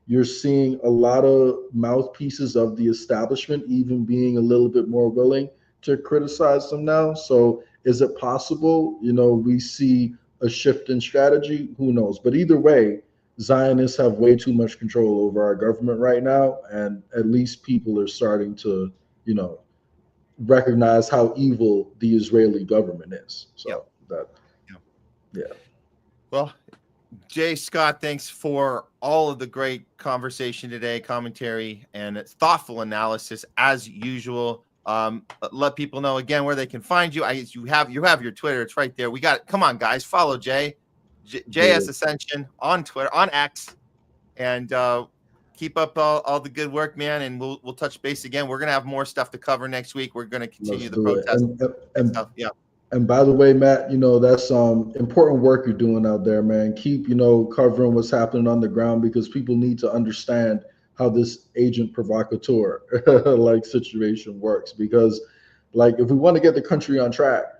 You're seeing a lot of mouthpieces of the establishment even being a little bit more willing to criticize them now. So is it possible, we see a shift in strategy? Who knows? But either way, Zionists have way too much control over our government right now. And at least people are starting to, recognize how evil the Israeli government is. So Well, Jay Scott, thanks for all of the great conversation today, commentary, and thoughtful analysis as usual. Let people know again where they can find you. You have your Twitter. It's right there. Come on, guys, follow Jay, JS Ascension on Twitter, on X, and keep up all the good work, man. And we'll touch base again. We're gonna have more stuff to cover next week. We're gonna continue the protest and stuff. Yeah. And by the way, Matt, that's important work you're doing out there, man. Keep, covering what's happening on the ground, because people need to understand how this agent provocateur like situation works. Because like if we want to get the country on track,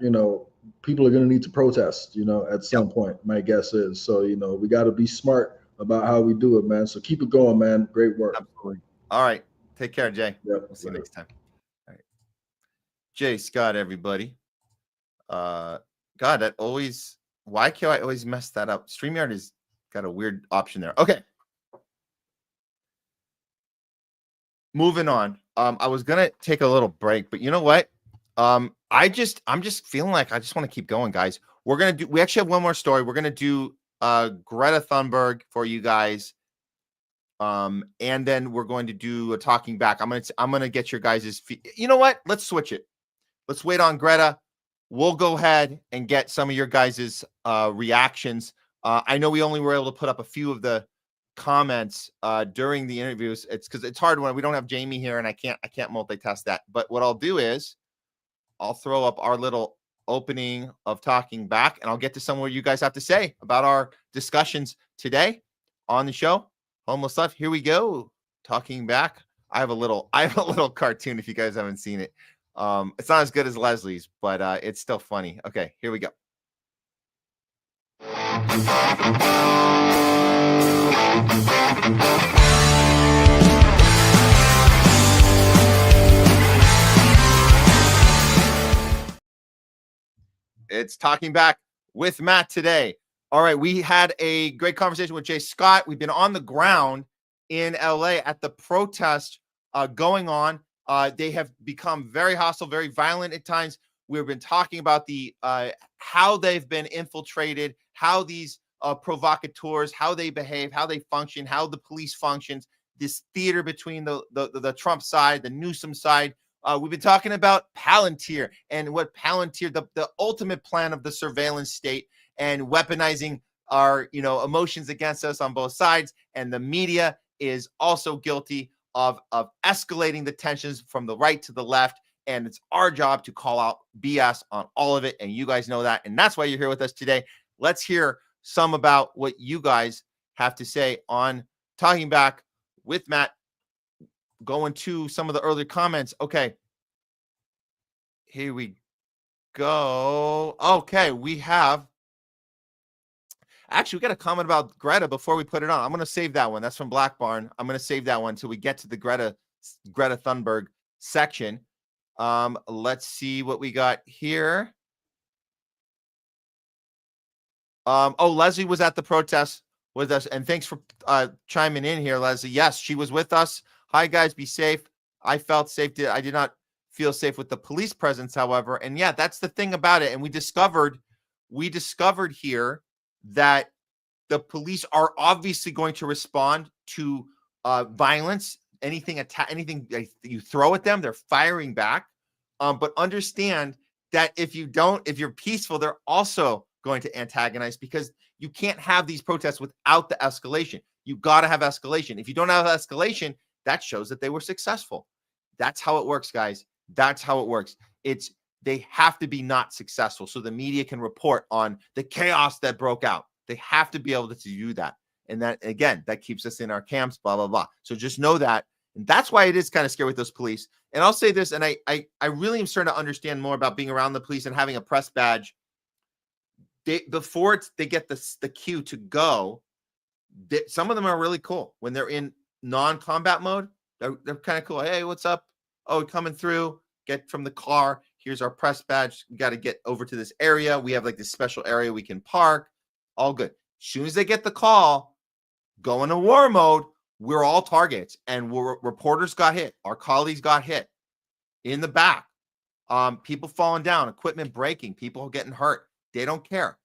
people are going to need to protest, at some point, my guess is. So, we got to be smart about how we do it, man. So keep it going, man. Great work. Absolutely. All right. Take care, Jay. Yep. We'll see you next time. All right. Jay Scott, everybody. God, why can't I always mess that up? StreamYard has got a weird option there. Okay. Moving on. I was gonna take a little break, but you know what? I'm just feeling like I just want to keep going, guys. We actually have one more story. We're gonna do Greta Thunberg for you guys. And then we're going to do a talking back. I'm gonna get your guys' you know what? Let's switch it. Let's wait on Greta. We'll go ahead and get some of your guys' reactions. I know we only were able to put up a few of the comments during the interviews. It's because it's hard when we don't have Jamie here, and I can't multitask that. But what I'll do is I'll throw up our little opening of Talking Back, and I'll get to some of what you guys have to say about our discussions today on the show. Homeless Left, here we go. Talking Back. I have a little cartoon if you guys haven't seen it. It's not as good as Leslie's, but it's still funny. Okay, here we go. It's Talking Back with Matt today. All right, we had a great conversation with Jay Scott. We've been on the ground in LA at the protest going on. They have become very hostile, very violent at times. We've been talking about the how they've been infiltrated, how these provocateurs, how they behave, how they function, how the police functions, this theater between the Trump side, the Newsom side. We've been talking about Palantir and what Palantir, the ultimate plan of the surveillance state, and weaponizing our emotions against us on both sides. And the media is also guilty of escalating the tensions from the right to the left. And it's our job to call out BS on all of it. And you guys know that. And that's why you're here with us today. Let's hear some about what you guys have to say on Talking Back with Matt. Going to some of the earlier comments. Okay. Here we go. Okay. We got a comment about Greta before we put it on. I'm going to save that one. That's from Black Barn. I'm going to save that one until we get to the Greta Thunberg section. Let's see what we got here. Leslie was at the protest with us, and thanks for chiming in here, Leslie. Yes, she was with us. Hi, guys, be safe. I felt safe. I did not feel safe with the police presence, however. And yeah, that's the thing about it. And we discovered here that the police are obviously going to respond to violence. Anything you throw at them, they're firing back. But understand that if you're peaceful, they're also going to antagonize, because you can't have these protests without the escalation. You got to have escalation. If you don't have escalation, that shows that they were successful. That's how it works, guys. That's how it works. They have to be not successful so the media can report on the chaos that broke out. They have to be able to do that. And that, again, that keeps us in our camps, blah, blah, blah. So just know that. And that's why it is kind of scary with those police. And I'll say this, and I really am starting to understand more about being around the police and having a press badge. Before they get the cue to go, some of them are really cool. When they're in non-combat mode, they're kind of cool. Hey, what's up? Oh, coming through. Get from the car. Here's our press badge. We got to get over to this area. We have like this special area we can park. All good. As soon as they get the call, go into war mode. We're all targets, and reporters got hit. Our colleagues got hit in the back. People falling down, equipment breaking, people getting hurt. They don't care.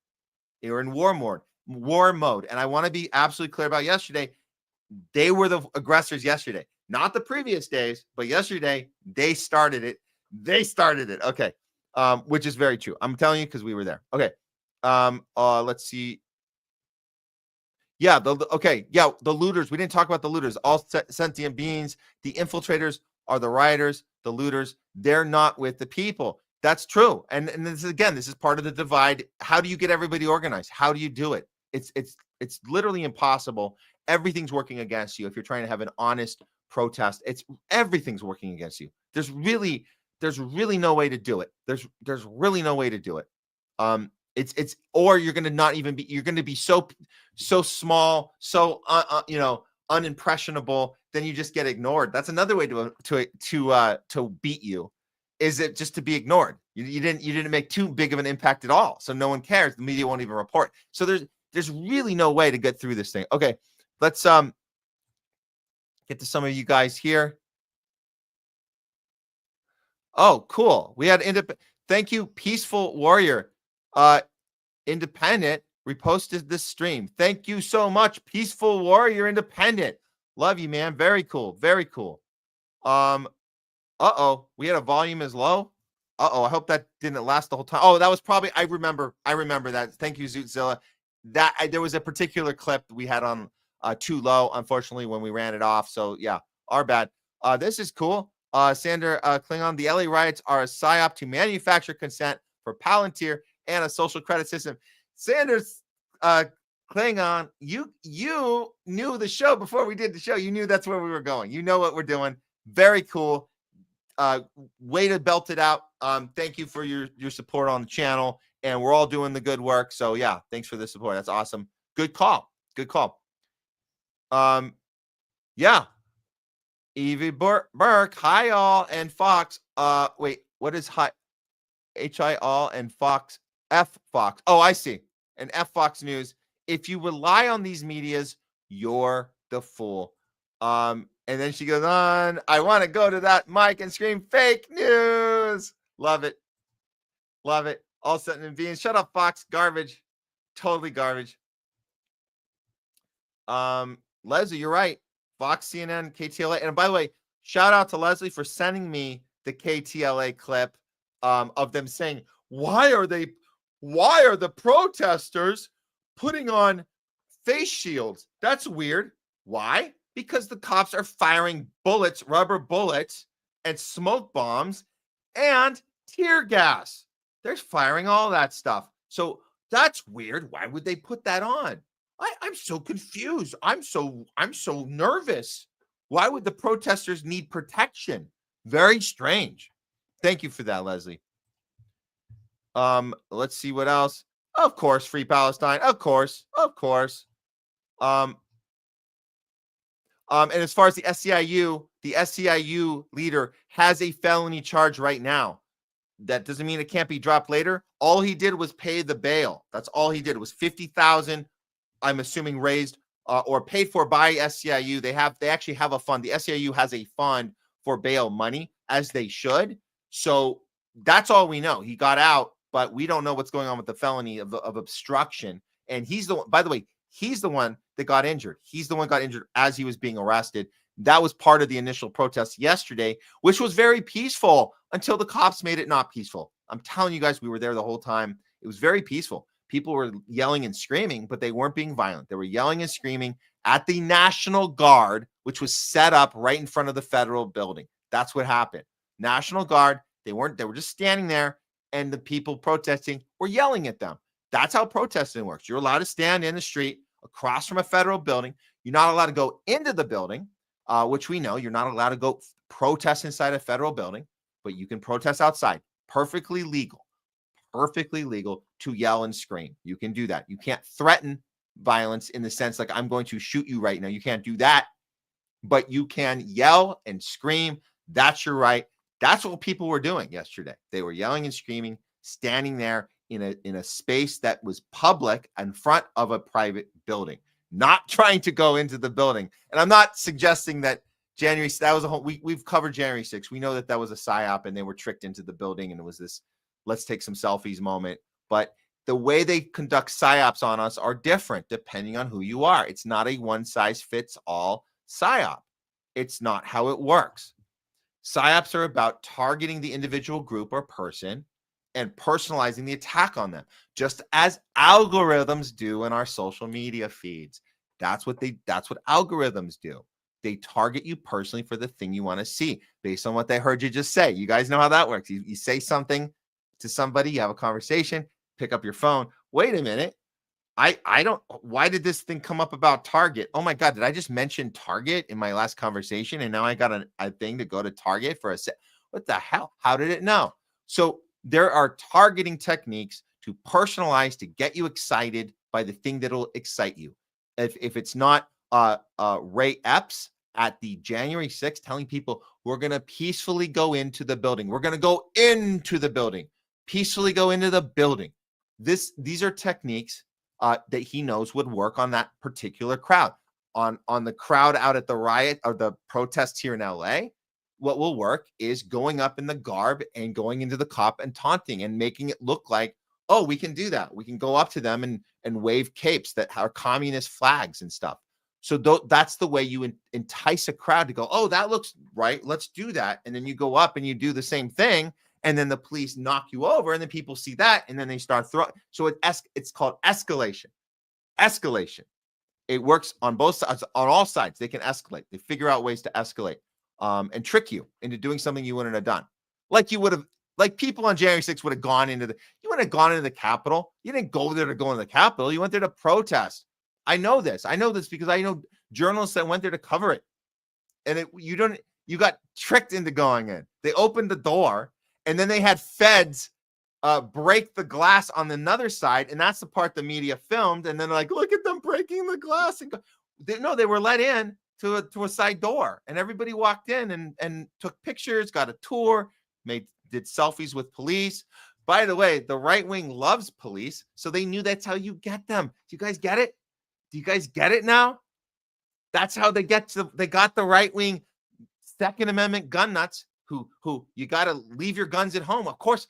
They were in war mode. And I want to be absolutely clear about yesterday. They were the aggressors yesterday, not the previous days, but yesterday they started it. Okay. Which is very true. I'm telling you, because we were there. Okay. Let's see. Yeah, the looters. We didn't talk about the looters. All sentient beings. The infiltrators are the rioters. The looters, they're not with the people. That's true. And this is part of the divide. How do you get everybody organized? How do you do it? It's literally impossible. Everything's working against you if you're trying to have an honest protest. Everything's working against you. There's really no way to do it. There's really no way to do it. Or you're going to not even be, you're going to be so small, so unimpressionable, then you just get ignored. That's another way to beat you, is it just to be ignored. You didn't make too big of an impact at all, so no one cares. The media won't even report. So there's really no way to get through this thing. Okay, let's get to some of you guys here. Oh, cool. We had thank you, Peaceful Warrior. Independent reposted this stream. Thank you so much, Peaceful Warrior Independent. Love you, man. Very cool. Very cool. We had a volume is low. I hope that didn't last the whole time. Oh, that was probably, I remember that. Thank you, Zootzilla. There was a particular clip we had on too low, unfortunately, when we ran it off. So yeah, our bad. This is cool. Sander Klingon, the LA riots are a psyop to manufacture consent for Palantir and a social credit system. Sanders Klingon, you knew the show before we did the show. You knew that's where we were going. You know what we're doing. Very cool. Way to belt it out. Thank you for your support on the channel, and we're all doing the good work. So yeah, thanks for the support. That's awesome. Good call. Good call. Yeah. Evie Burke, hi all, and Fox. Wait, what is hi? HI all and Fox, F Fox. Oh, I see. And F Fox News. If you rely on these medias, you're the fool. And then she goes on, I want to go to that mic and scream fake news. Love it. Love it. All set and being. Shut up, Fox. Garbage. Totally garbage. Leslie, you're right. Fox, CNN, KTLA. And by the way, shout out to Leslie for sending me the KTLA clip of them saying, why are the protesters putting on face shields? That's weird. Why? Because the cops are firing bullets, rubber bullets, and smoke bombs and tear gas. They're firing all that stuff. So that's weird. Why would they put that on? I'm so confused. I'm so nervous. Why would the protesters need protection? Very strange. Thank you for that, Leslie. Let's see what else. Of course, Free Palestine. Of course. And as far as the SEIU leader has a felony charge right now. That doesn't mean it can't be dropped later. All he did was pay the bail. That's all he did. It was $50,000. I'm assuming raised or paid for by SEIU. They actually have a fund. The SEIU has a fund for bail money, as they should. So that's all we know. He got out, but we don't know what's going on with the felony of obstruction. And he's the one, by the way, he's the one that got injured. He's the one who got injured as he was being arrested. That was part of the initial protest yesterday, which was very peaceful until the cops made it not peaceful. I'm telling you guys, we were there the whole time. It was very peaceful. People were yelling and screaming, but they weren't being violent. They were yelling and screaming at the National Guard, which was set up right in front of the federal building. That's what happened. National Guard, they were just standing there, and the people protesting were yelling at them. That's how protesting works. You're allowed to stand in the street across from a federal building. You're not allowed to go into the building, which we know. You're not allowed to go protest inside a federal building, but you can protest outside. Perfectly legal to yell and scream. You can do that. You can't threaten violence in the sense like I'm going to shoot you right now. You can't do that, but you can yell and scream. That's your right. That's what people were doing yesterday. They were yelling and screaming, standing there in a space that was public in front of a private building, not trying to go into the building. And I'm not suggesting that that was a whole, we've covered January 6th. We know that was a psyop and they were tricked into the building and it was this let's take some selfies moment. But the way they conduct psyops on us are different depending on who you are. It's not a one size fits all psyop. It's not how it works. Psyops are about targeting the individual group or person and personalizing the attack on them, just as algorithms do in our social media feeds. That's what algorithms do. They target you personally for the thing you want to see based on what they heard you just say. You guys know how that works. You say something to somebody, you have a conversation, pick up your phone. Wait a minute. Why did this thing come up about Target? Oh my God, did I just mention Target in my last conversation? And now I got a thing to go to Target for what the hell? How did it know? So there are targeting techniques to personalize, to get you excited by the thing that'll excite you. If it's not Ray Epps at the January 6th telling people we're going to peacefully go into the building. We're going to go into the building, peacefully go into the building. These are techniques that he knows would work on that particular crowd. On the crowd out at the riot or the protests here in LA, what will work is going up in the garb and going into the cop and taunting and making it look like, oh, we can do that. We can go up to them and wave capes that are communist flags and stuff. So that's the way you entice a crowd to go, oh, that looks right. Let's do that. And then you go up and you do the same thing. And then the police knock you over and then people see that. And then they start throwing. So it's called escalation. Escalation. It works on both sides, on all sides. They can escalate. They figure out ways to escalate and trick you into doing something you wouldn't have done. Like you would have, Like people on January 6th would have gone into you wouldn't have gone into the Capitol. You didn't go there to go into the Capitol. You went there to protest. I know this. I know this because I know journalists that went there to cover it. And you got tricked into going in. They opened the door and then they had feds break the glass on another side. And that's the part the media filmed. And then they're like, look at them breaking the glass. And they were let in to a side door. And everybody walked in and took pictures, got a tour, did selfies with police. By the way, the right wing loves police. So they knew that's how you get them. Do you guys get it? Do you guys get it now? That's how they got the right wing Second Amendment gun nuts who you got to leave your guns at home. Of course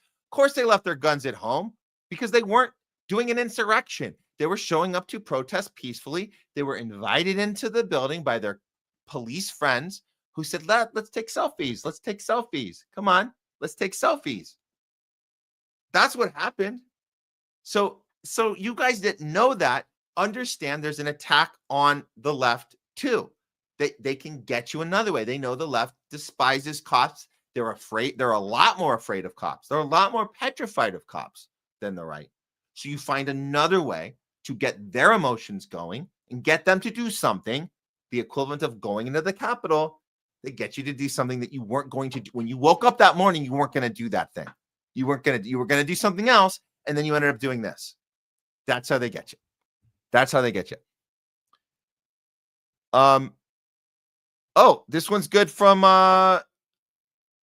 they left their guns at home because they weren't doing an insurrection. They were showing up to protest peacefully. They were invited into the building by their police friends who said, let's take selfies. Let's take selfies. Come on, let's take selfies. That's what happened. So you guys didn't know that. Understand there's an attack on the left too. They can get you another way. They know the left despises cops. They're afraid. They're a lot more afraid of cops. They're a lot more petrified of cops than the right. So you find another way to get their emotions going and get them to do something, the equivalent of going into the Capitol. They get you to do something that you weren't going to do. When you woke up that morning, you weren't going to do that thing. You were going to do something else. And then you ended up doing this. That's how they get you. That's how they get you. Oh, this one's good from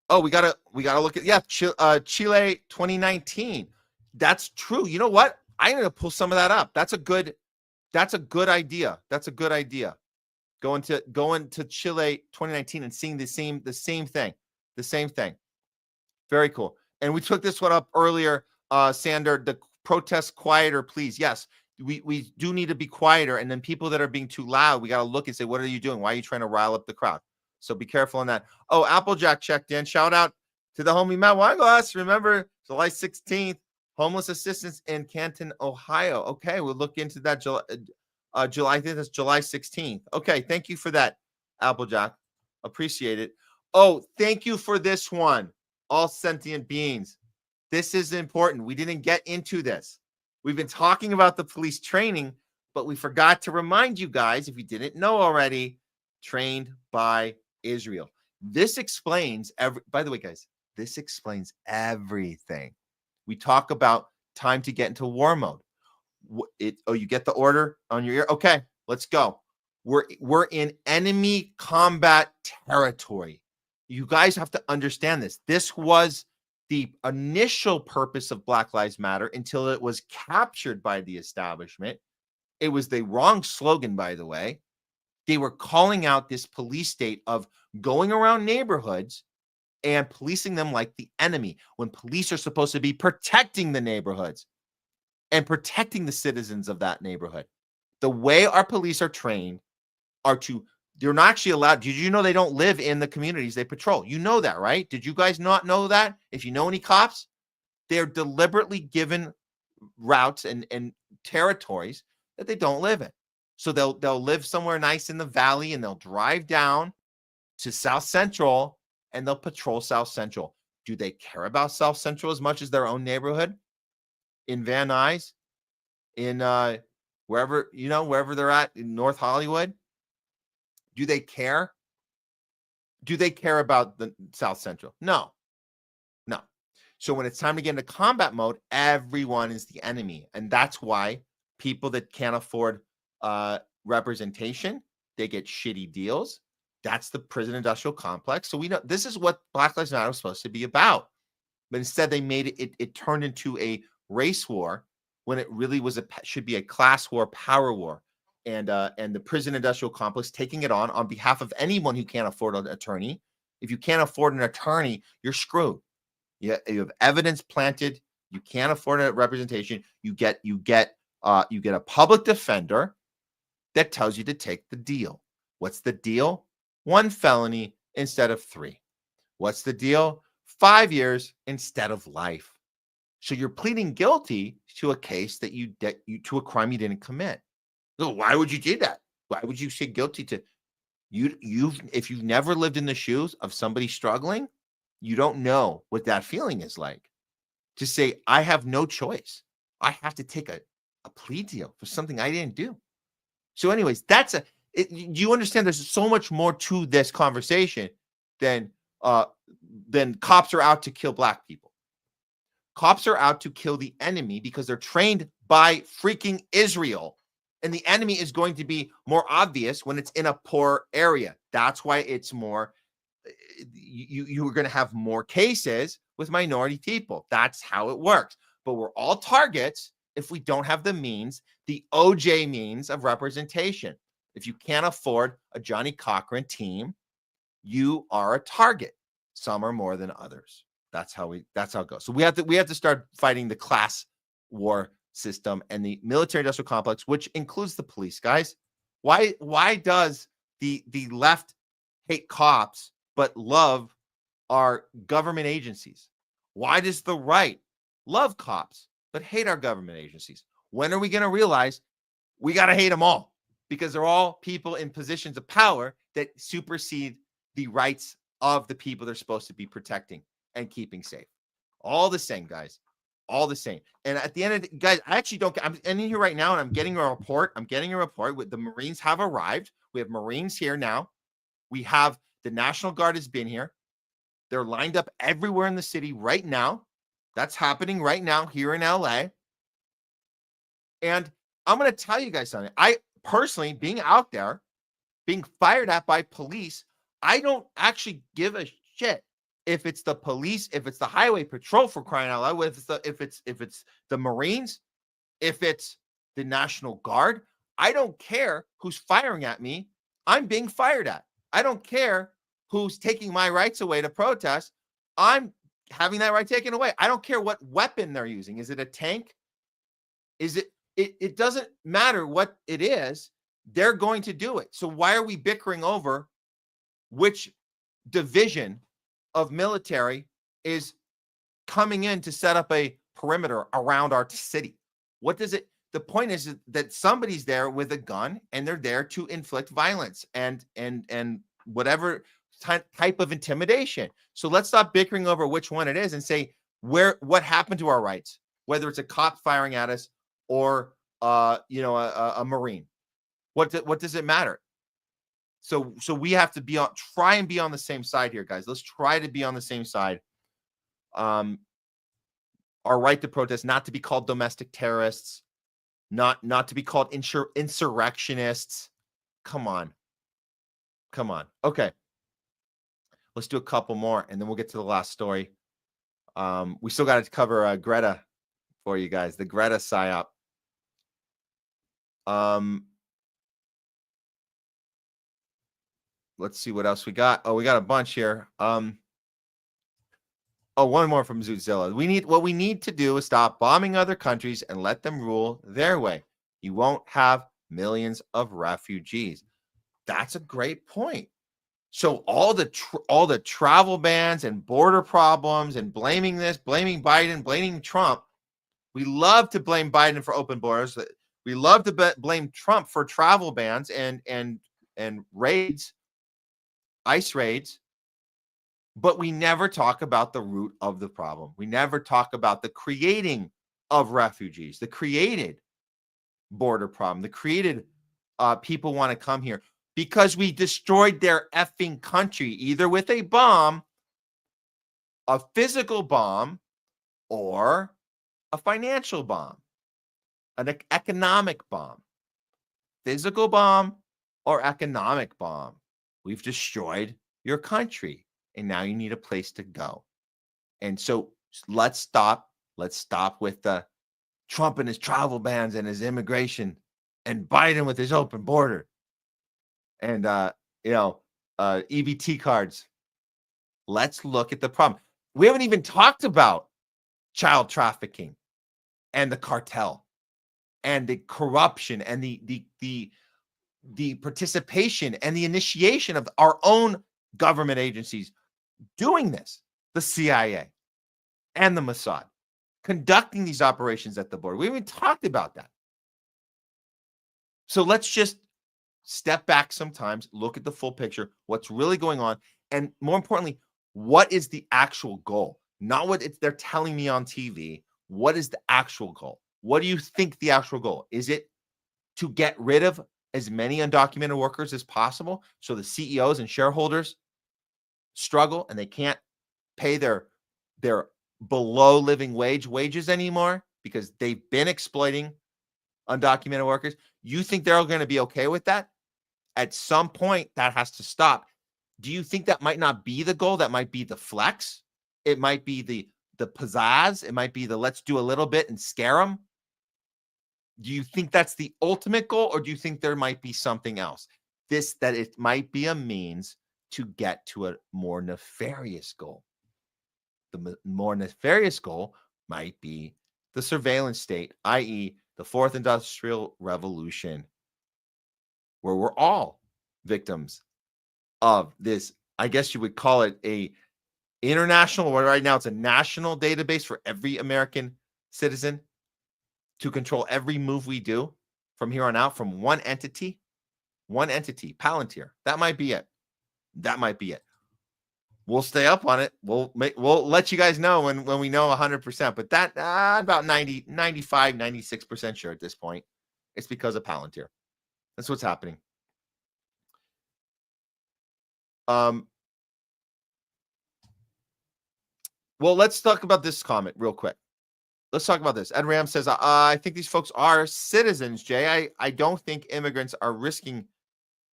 we gotta look at Chile 2019. That's true. You know what? I'm gonna pull some of that up. That's a good idea. That's a good idea. Going to Chile 2019 and seeing the same thing. Very cool. And we took this one up earlier, Sander. The protest quieter, please. Yes. We do need to be quieter, and then people that are being too loud, we got to look and say, what are you doing? Why are you trying to rile up the crowd? So be careful on that. Oh, Applejack checked in. Shout out to the homie Matt Weinglass. Remember, July 16th, homeless assistance in Canton, Ohio. Okay, we'll look into that. July, I think that's July 16th. Okay, thank you for that, Applejack. Appreciate it. Oh, thank you for this one. All sentient beings. This is important. We didn't get into this. We've been talking about the police training, but we forgot to remind you guys, if you didn't know already, trained by Israel. This explains by the way, guys, this explains everything. We talk about time to get into war mode. You get the order on your ear? Okay, let's go. We're in enemy combat territory. You guys have to understand this. This was the initial purpose of Black Lives Matter until it was captured by the establishment. It was the wrong slogan, by the way. They were calling out this police state of going around neighborhoods and policing them like the enemy, when police are supposed to be protecting the neighborhoods and protecting the citizens of that neighborhood. The way our police are trained they're not actually allowed. Did you know they don't live in the communities they patrol? You know that, right? Did you guys not know that? If you know any cops, they're deliberately given routes and territories that they don't live in. So they'll live somewhere nice in the valley, and they'll drive down to South Central and they'll patrol South Central. Do they care about South Central as much as their own neighborhood? In Van Nuys, in wherever they're at in North Hollywood? Do they care? Do they care about the South Central? No. So when it's time to get into combat mode, everyone is the enemy. And that's why people that can't afford representation, they get shitty deals. That's the prison industrial complex. So we know this is what Black Lives Matter was supposed to be about. But instead they made it turned into a race war when it really should be a class war, power war. And the prison industrial complex taking it on behalf of anyone who can't afford an attorney. If you can't afford an attorney, you're screwed. You have evidence planted. You can't afford a representation. You get a public defender that tells you to take the deal. What's the deal? 1 felony instead of 3. What's the deal? 5 years instead of life. So you're pleading guilty to a case to a crime you didn't commit. So why would you do that? Why would you say guilty to if you've never lived in the shoes of somebody struggling, you don't know what that feeling is like. To say, I have no choice. I have to take a plea deal for something I didn't do. So anyways, you understand there's so much more to this conversation than cops are out to kill black people. Cops are out to kill the enemy because they're trained by freaking Israel. And the enemy is going to be more obvious when it's in a poor area. That's why it's more, you are going to have more cases with minority people. That's how it works. But we're all targets if we don't have the means, the OJ means of representation. If you can't afford a Johnny Cochran team, you are a target. Some are more than others. That's how it goes. So we have to start fighting the class war system and the military industrial complex, which includes the police, guys. Why does the left hate cops but love our government agencies? Why does the right love cops but hate our government agencies? When are we going to realize we got to hate them all? Because they're all people in positions of power that supersede the rights of the people they're supposed to be protecting and keeping safe. All the same, guys. All the same. And at the end of the guys, I actually don't. I'm in here right now and I'm getting a report. The Marines have arrived. We have Marines here now. We have the National Guard has been here. They're lined up everywhere in the city right now. That's happening right now here in LA. And I'm going to tell you guys something. I personally, being out there, being fired at by police, I don't actually give a shit if it's the police, if it's the highway patrol, for crying out loud, if it's the Marines, if it's the National Guard. I don't care who's firing at me. I'm being fired at. I don't care who's taking my rights away to protest. I'm having that right taken away. I don't care what weapon they're using. Is it a tank? Is it doesn't matter what it is. They're going to do it. So why are we bickering over which division of military is coming in to set up a perimeter around our city? What does it? The point is that somebody's there with a gun and they're there to inflict violence and whatever type of intimidation. So let's stop bickering over which one it is and say what happened to our rights, whether it's a cop firing at us or a Marine. What does it matter? So we have to try and be on the same side here, guys. Let's try to be on the same side. Our right to protest, not to be called domestic terrorists, not to be called insurrectionists. Come on. Okay. Let's do a couple more, and then we'll get to the last story. We still got to cover Greta for you guys, the Greta Psyop. Let's see what else we got. Oh, we got a bunch here. One more from Zootzilla. What we need to do is stop bombing other countries and let them rule their way. You won't have millions of refugees. That's a great point. So all the travel bans and border problems and blaming this, blaming Biden, blaming Trump. We love to blame Biden for open borders. We love to blame Trump for travel bans and raids, ICE raids. But we never talk about the root of the problem. We never talk about the creating of refugees, the created border problem, the created people want to come here because we destroyed their effing country, either with a bomb, a physical bomb, or a financial bomb, an economic bomb, physical bomb or economic bomb. We've destroyed your country. And now you need a place to go. And so let's stop with the Trump and his travel bans and his immigration and Biden with his open border and, EBT cards. Let's look at the problem. We haven't even talked about child trafficking and the cartel and the corruption and the participation and the initiation of our own government agencies doing this, the CIA and the Mossad, conducting these operations at the border. We haven't even talked about that. So let's just step back sometimes, look at the full picture, what's really going on, and more importantly, What is the actual goal? Not what they're telling me on TV. What is the actual goal? What do you think the actual goal? Is it to get rid of as many undocumented workers as possible so the CEOs and shareholders struggle and they can't pay their below living wages anymore because they've been exploiting undocumented workers? You think they're all going to be okay with that? At some point, that has to stop. Do you think that might not be the goal? That might be the flex. It might be the pizzazz. It might be the let's do a little bit and scare them. Do you think that's the ultimate goal, or do you think there might be something else? That it might be a means to get to a more nefarious goal. The more nefarious goal might be the surveillance state, i.e., the fourth industrial revolution, where we're all victims of this. I guess you would call it a international, or right now it's a national database for every American citizen to control every move we do from here on out from one entity, Palantir. That might be it. That might be it. We'll stay up on it. We'll let you guys know when we know 100%, but that about 90, 95, 96% sure at this point. It's because of Palantir. That's what's happening. Well, let's talk about this comment real quick. Let's talk about this. Ed Ram says, I think these folks are citizens, Jay. I don't think immigrants are risking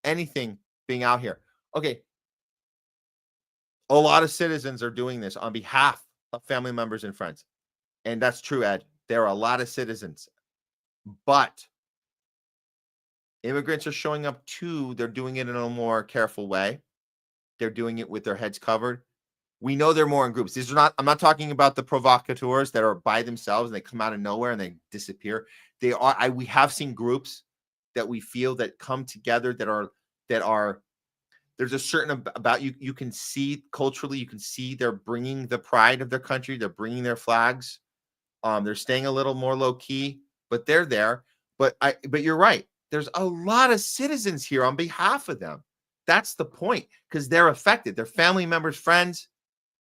anything being out here. Okay. A lot of citizens are doing this on behalf of family members and friends. And that's true, Ed. There are a lot of citizens. But immigrants are showing up too. They're doing it in a more careful way. They're doing it with their heads covered. We know they're more in groups. These are not, I'm not talking about the provocateurs that are by themselves and they come out of nowhere and they disappear. They are, we have seen groups that we feel that come together that are, there's a certain about you can see culturally, you can see they're bringing the pride of their country. They're bringing their flags. They're staying a little more low key, but they're there. But you're right. There's a lot of citizens here on behalf of them. That's the point, because they're affected. Their family members, friends,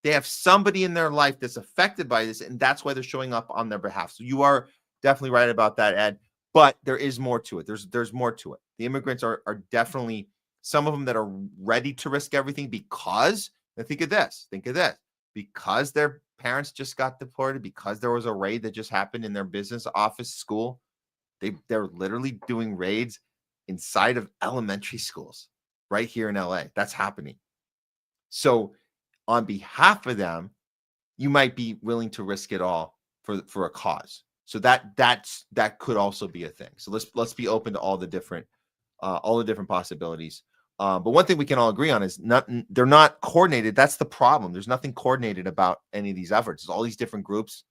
they have somebody in their life that's affected by this, and that's why they're showing up on their behalf. So you are definitely right about that, Ed. But there is more to it. There's more to it. The immigrants are definitely some of them that are ready to risk everything because, and think of this, because their parents just got deported, because there was a raid that just happened in their business, office, school. They're literally doing raids inside of elementary schools right here in LA. That's happening. So on behalf of them, you might be willing to risk it all for a cause. So that could also be a thing. So let's be open to all the different possibilities. But one thing we can all agree on is they're not coordinated. That's the problem. There's nothing coordinated about any of these efforts. It's all these different groups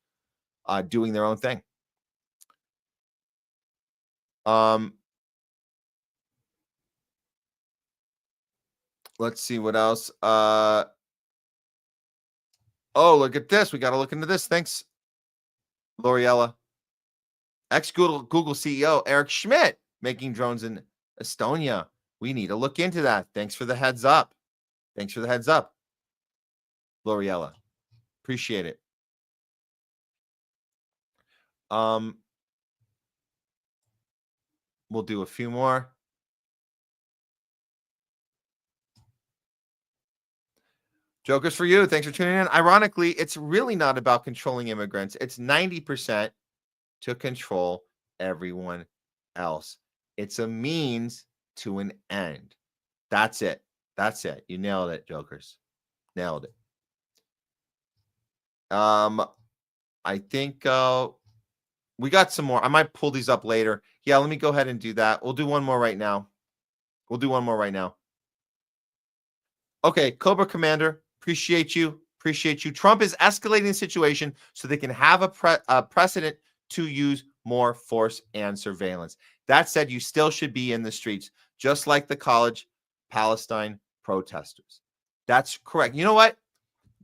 doing their own thing. Let's see what else. Oh, look at this. We got to look into this. Thanks, L'Oreella. Ex-Google CEO Eric Schmidt making drones in Estonia. We need to look into that. Thanks for the heads up. L'Oreella. Appreciate it. We'll do a few more. Jokers for you. Thanks for tuning in. Ironically, it's really not about controlling immigrants. It's 90% to control everyone else. It's a means to an end. That's it. You nailed it, Jokers. Nailed it. I think we got some more. I might pull these up later. Yeah, let me go ahead and do that. We'll do one more right now. Okay, Cobra Commander, appreciate you. Trump is escalating the situation so they can have a precedent to use more force and surveillance. That said, you still should be in the streets, just like the college Palestine protesters. That's correct. You know what?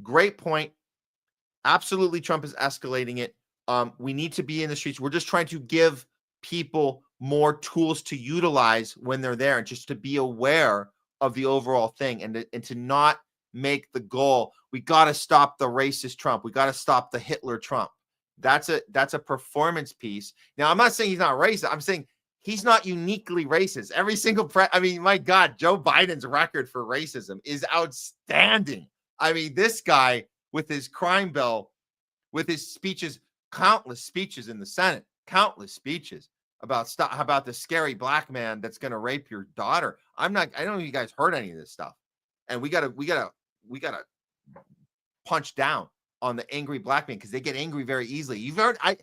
Great point. Absolutely, Trump is escalating it. We need to be in the streets. We're just trying to give people more tools to utilize when they're there and just to be aware of the overall thing and to not make the goal. We got to stop the racist Trump. We got to stop the Hitler Trump. That's a performance piece. Now, I'm not saying he's not racist. I'm saying he's not uniquely racist. Every single I mean, my God, Joe Biden's record for racism is outstanding. I mean, this guy with his crime bill, with his speeches, countless speeches in the Senate, countless speeches about the scary black man that's going to rape your daughter. I don't know if you guys heard any of this stuff. And we gotta punch down on the angry black man because they get angry very easily. You've heard, I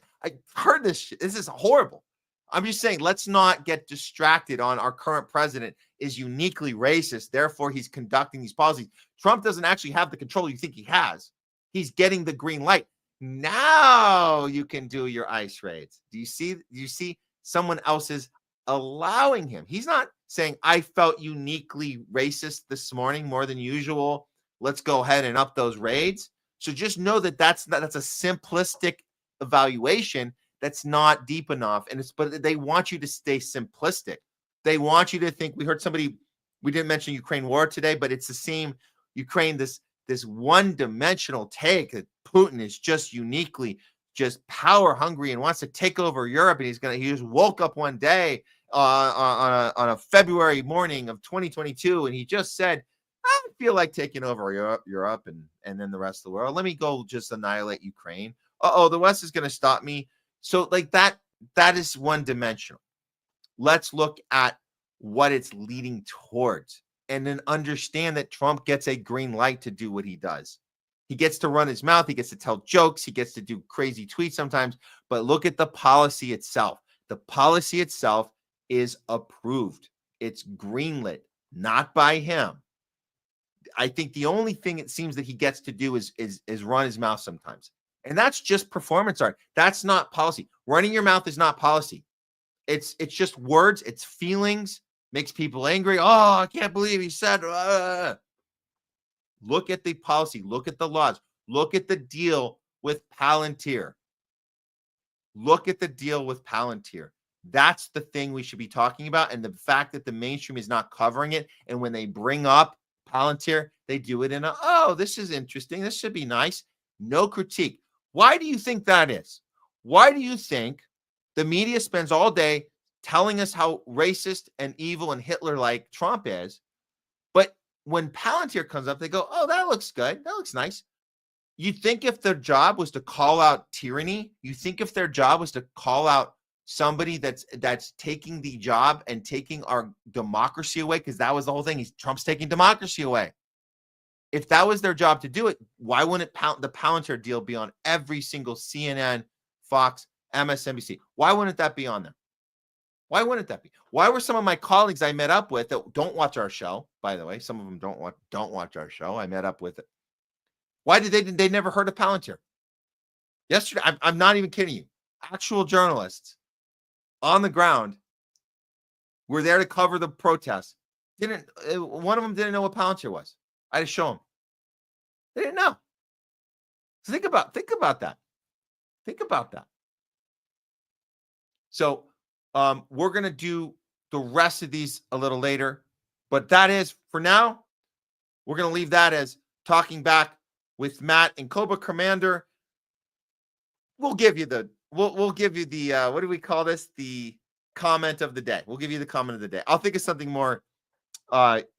heard this shit. This is horrible. I'm just saying, let's not get distracted on our current president is uniquely racist. Therefore, he's conducting these policies. Trump doesn't actually have the control you think he has. He's getting the green light. Now you can do your ICE raids. Do you see someone else is allowing him? He's not saying, I felt uniquely racist this morning more than usual. Let's go ahead and up those raids. So just know that that's a simplistic evaluation that's not deep enough. But they want you to stay simplistic. They want you to think. We heard somebody, we didn't mention Ukraine war today, but it's the same Ukraine, this one-dimensional take that Putin is just uniquely just power hungry and wants to take over Europe. And he just woke up one day on a February morning of 2022, and he just said, I feel like taking over Europe and then the rest of the world. Let me go just annihilate Ukraine. The West is going to stop me. So like that is one-dimensional. Let's look at what it's leading towards and then understand that Trump gets a green light to do what he does. He gets to run his mouth. He gets to tell jokes. He gets to do crazy tweets sometimes. But look at the policy itself. The policy itself is approved. It's greenlit, not by him. I think the only thing it seems that he gets to do is run his mouth sometimes. And that's just performance art. That's not policy. Running your mouth is not policy. It's just words. It's feelings. Makes people angry. Oh, I can't believe he said. Look at the policy. Look at the laws. Look at the deal with Palantir. Look at the deal with Palantir. That's the thing we should be talking about. And the fact that the mainstream is not covering it. And when they bring up Palantir, they do it in this is interesting. This should be nice. No critique. Why do you think that is? Why do you think the media spends all day telling us how racist and evil and Hitler-like Trump is? But when Palantir comes up, they go, oh, that looks good. That looks nice. You think if their job was to call out tyranny, you think if their job was to call out somebody that's taking the job and taking our democracy away, because that was the whole thing. Trump's taking democracy away. If that was their job to do it, why wouldn't the Palantir deal be on every single CNN, Fox, MSNBC? Why wouldn't that be on there? Why wouldn't that be? Why were some of my colleagues I met up with that don't watch our show, by the way, some of them don't watch our show. I met up with it. Why did they never heard of Palantir? Yesterday, I'm not even kidding you. Actual journalists on the ground were there to cover the protests. One of them didn't know what Palantir was. I had to show them. They didn't know. So think about that. Think about that. So we're going to do the rest of these a little later. But that is, for now, we're going to leave that as talking back with Matt and Cobra Commander. We'll give you the what do we call this? The comment of the day. We'll give you the comment of the day. I'll think of something more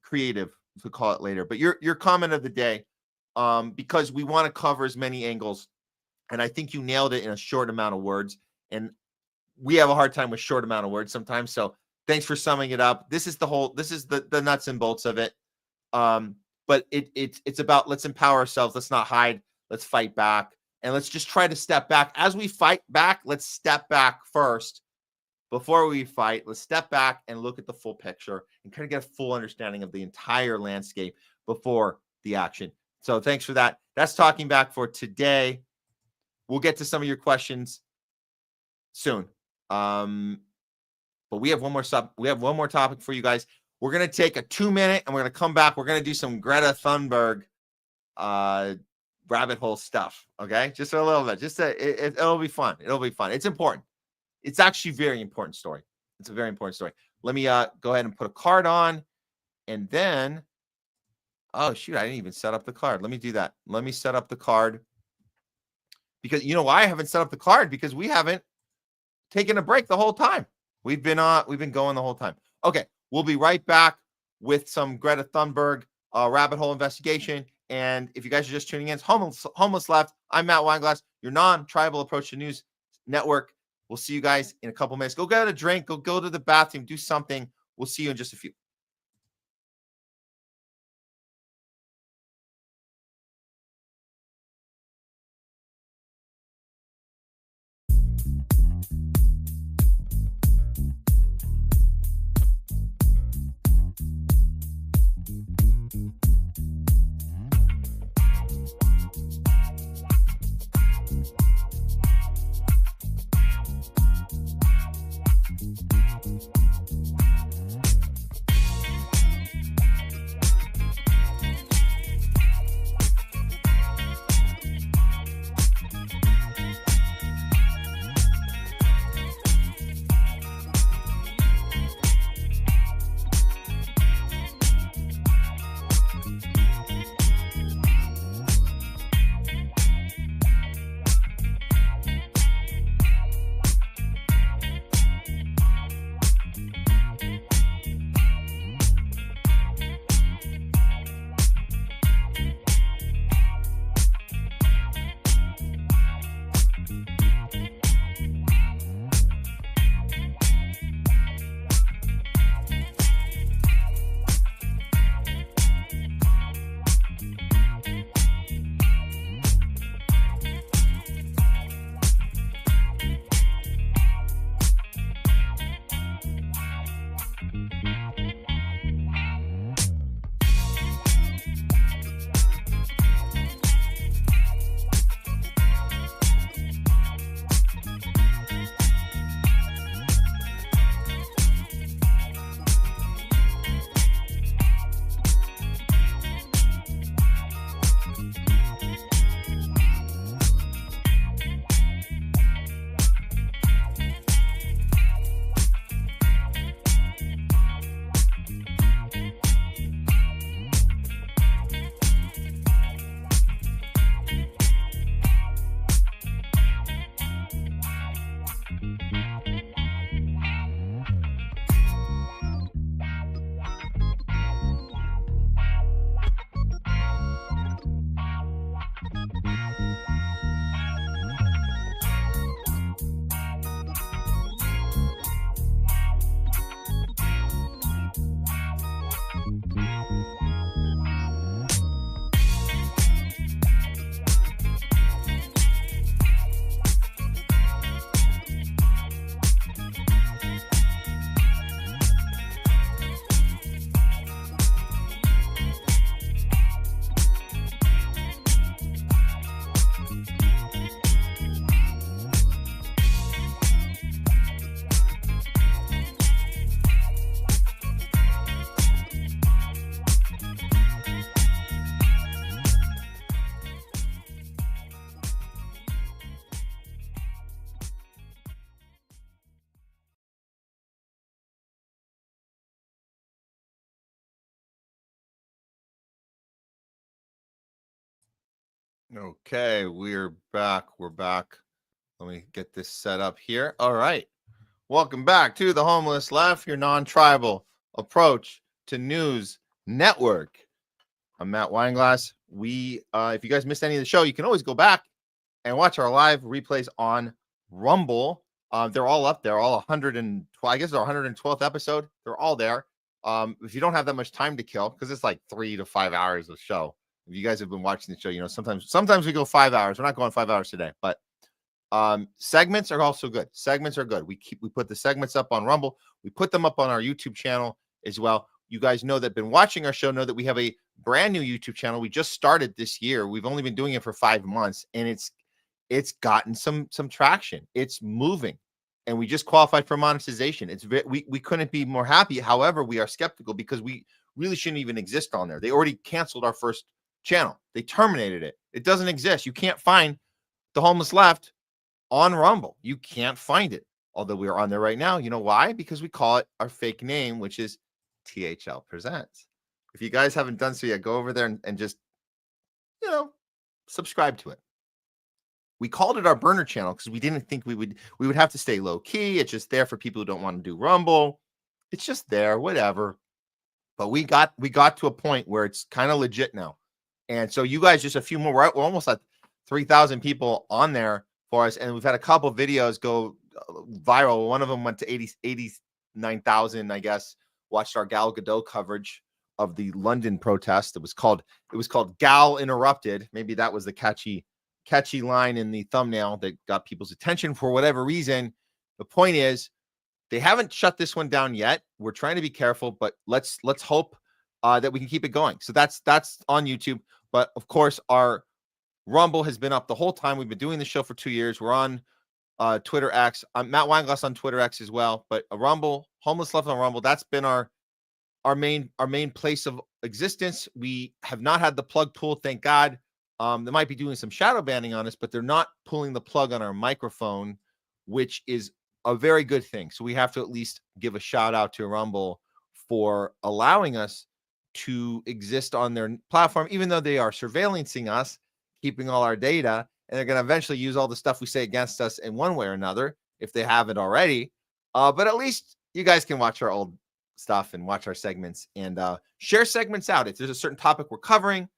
creative to call it later. But your comment of the day, because we want to cover as many angles, and I think you nailed it in a short amount of words. And we have a hard time with short amount of words sometimes. So thanks for summing it up. This is the nuts and bolts of it. But it's about, let's empower ourselves. Let's not hide. Let's fight back. And let's just try to step back. As we fight back, let's step back first. Before we fight, let's step back and look at the full picture and kind of get a full understanding of the entire landscape before the action. So thanks for that. That's talking back for today. We'll get to some of your questions soon. But we have one more topic for you guys. We're going to take a 2-minute and we're going to come back. We're going to do some Greta Thunberg rabbit hole stuff. Okay. Just a little bit, it'll be fun. It'll be fun. It's important. It's actually a very important story. It's a very important story. Let me go ahead and put a card on, and then Oh, shoot. I didn't even set up the card. Let me do that. Let me set up the card. Because you know why I haven't set up the card? Because we haven't taken a break the whole time. We've been going the whole time. Okay. We'll be right back with some Greta Thunberg rabbit hole investigation. And if you guys are just tuning in, it's Homeless Left. I'm Matt Weinglass, your non-tribal approach to news network. We'll see you guys in a couple minutes. Go get a drink. Go to the bathroom. Do something. We'll see you in just a few. Okay, we're back. We're back. Let me get this set up here. All right. Welcome back to the Homeless Left, your non-tribal approach to news network. I'm Matt Weinglass. If you guys missed any of the show, you can always go back and watch our live replays on Rumble. They're all up there, all 112. I guess our 112th episode. They're all there. If you don't have that much time to kill, because it's like 3 to 5 hours of show. If you guys have been watching the show, you know, sometimes we go 5 hours. We're not going 5 hours today, but segments are also good. Segments are good. We put the segments up on Rumble. We put them up on our YouTube channel as well. You guys know that been watching our show know that we have a brand new YouTube channel. We just started this year. We've only been doing it for 5 months, and it's gotten some traction. It's moving, and we just qualified for monetization. We couldn't be more happy. However, we are skeptical because we really shouldn't even exist on there. They already canceled our first channel. They terminated it. It doesn't exist. You can't find the Homeless Left on Rumble. You can't find it. Although we are on there right now. You know why? Because we call it our fake name, which is THL Presents. If you guys haven't done so yet, go over there and just, subscribe to it. We called it our burner channel because we didn't think we would have to stay low key. It's just there for people who don't want to do Rumble. It's just there, whatever. But we got to a point where it's kind of legit now. And so you guys, just a few more, we're almost at 3,000 people on there for us. And we've had a couple of videos go viral. One of them went to 89,000, I guess, watched our Gal Gadot coverage of the London protest. It was called Gal Interrupted. Maybe that was the catchy line in the thumbnail that got people's attention for whatever reason. The point is, they haven't shut this one down yet. We're trying to be careful, but let's hope that we can keep it going. So that's on YouTube. But of course, our Rumble has been up the whole time. We've been doing the show for 2 years. We're on Twitter X. I'm Matt Weinglass on Twitter X as well. But a Rumble, Homeless Left on Rumble, that's been our main place of existence. We have not had the plug pulled, thank God. They might be doing some shadow banning on us, but they're not pulling the plug on our microphone, which is a very good thing. So we have to at least give a shout out to Rumble for allowing us to exist on their platform, even though they are surveillancing us, keeping all our data, and they're going to eventually use all the stuff we say against us in one way or another, if they haven't already. But at least you guys can watch our old stuff and watch our segments and share segments out. If there's a certain topic we're covering,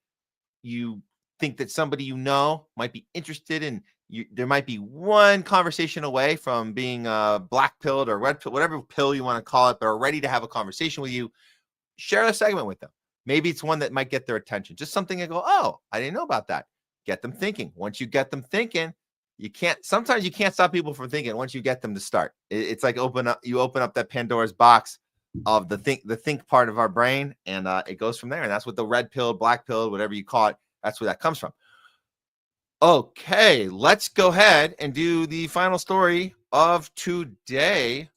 you think that somebody you know might be interested in, there might be one conversation away from being black pilled or red pill, whatever pill you want to call it, but are ready to have a conversation with you, share a segment with them. Maybe it's one that might get their attention. Just something that go, oh, I didn't know about that. Get them thinking. Once you get them thinking, sometimes you can't stop people from thinking once you get them to start. It's like you open up that Pandora's box of the think part of our brain, and it goes from there. And that's what the red pill, black pill, whatever you call it, that's where that comes from. Okay, let's go ahead and do the final story of today.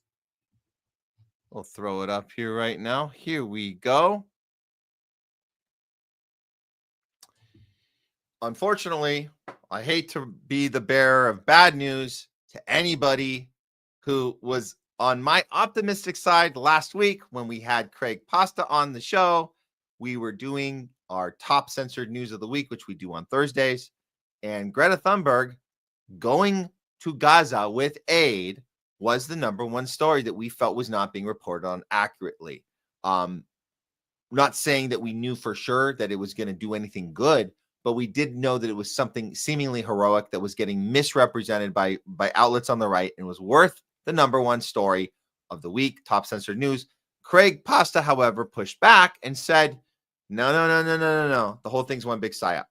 We'll throw it up here right now. Here we go. Unfortunately, I hate to be the bearer of bad news to anybody who was on my optimistic side last week when we had Craig Pasta on the show. We were doing our top censored news of the week, which we do on Thursdays. And Greta Thunberg going to Gaza with aid was the number one story that we felt was not being reported on accurately. Not saying that we knew for sure that it was going to do anything good, but we did know that it was something seemingly heroic that was getting misrepresented by outlets on the right and was worth the number one story of the week, top censored news. Craig Pasta, however, pushed back and said, no. The whole thing's one big psyop.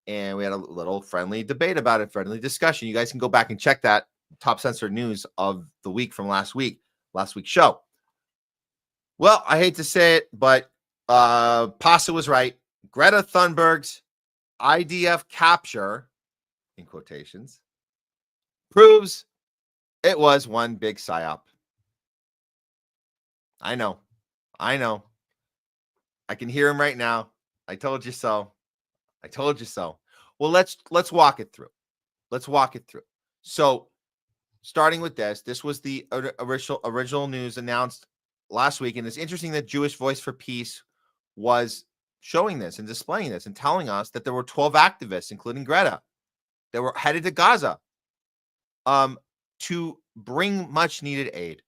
And we had a little friendly debate about it, friendly discussion. You guys can go back and check that top censored news of the week from last week's show. Well, I hate to say it, but Pasta was right. Greta Thunberg's IDF capture, in quotations, proves it was one big psyop. I know. I can hear him right now. I told you so. Well, let's walk it through. So, starting with this was the original news announced last week, and it's interesting that Jewish Voice for Peace was showing this and displaying this and telling us that there were 12 activists, including Greta, that were headed to Gaza to bring much needed aid.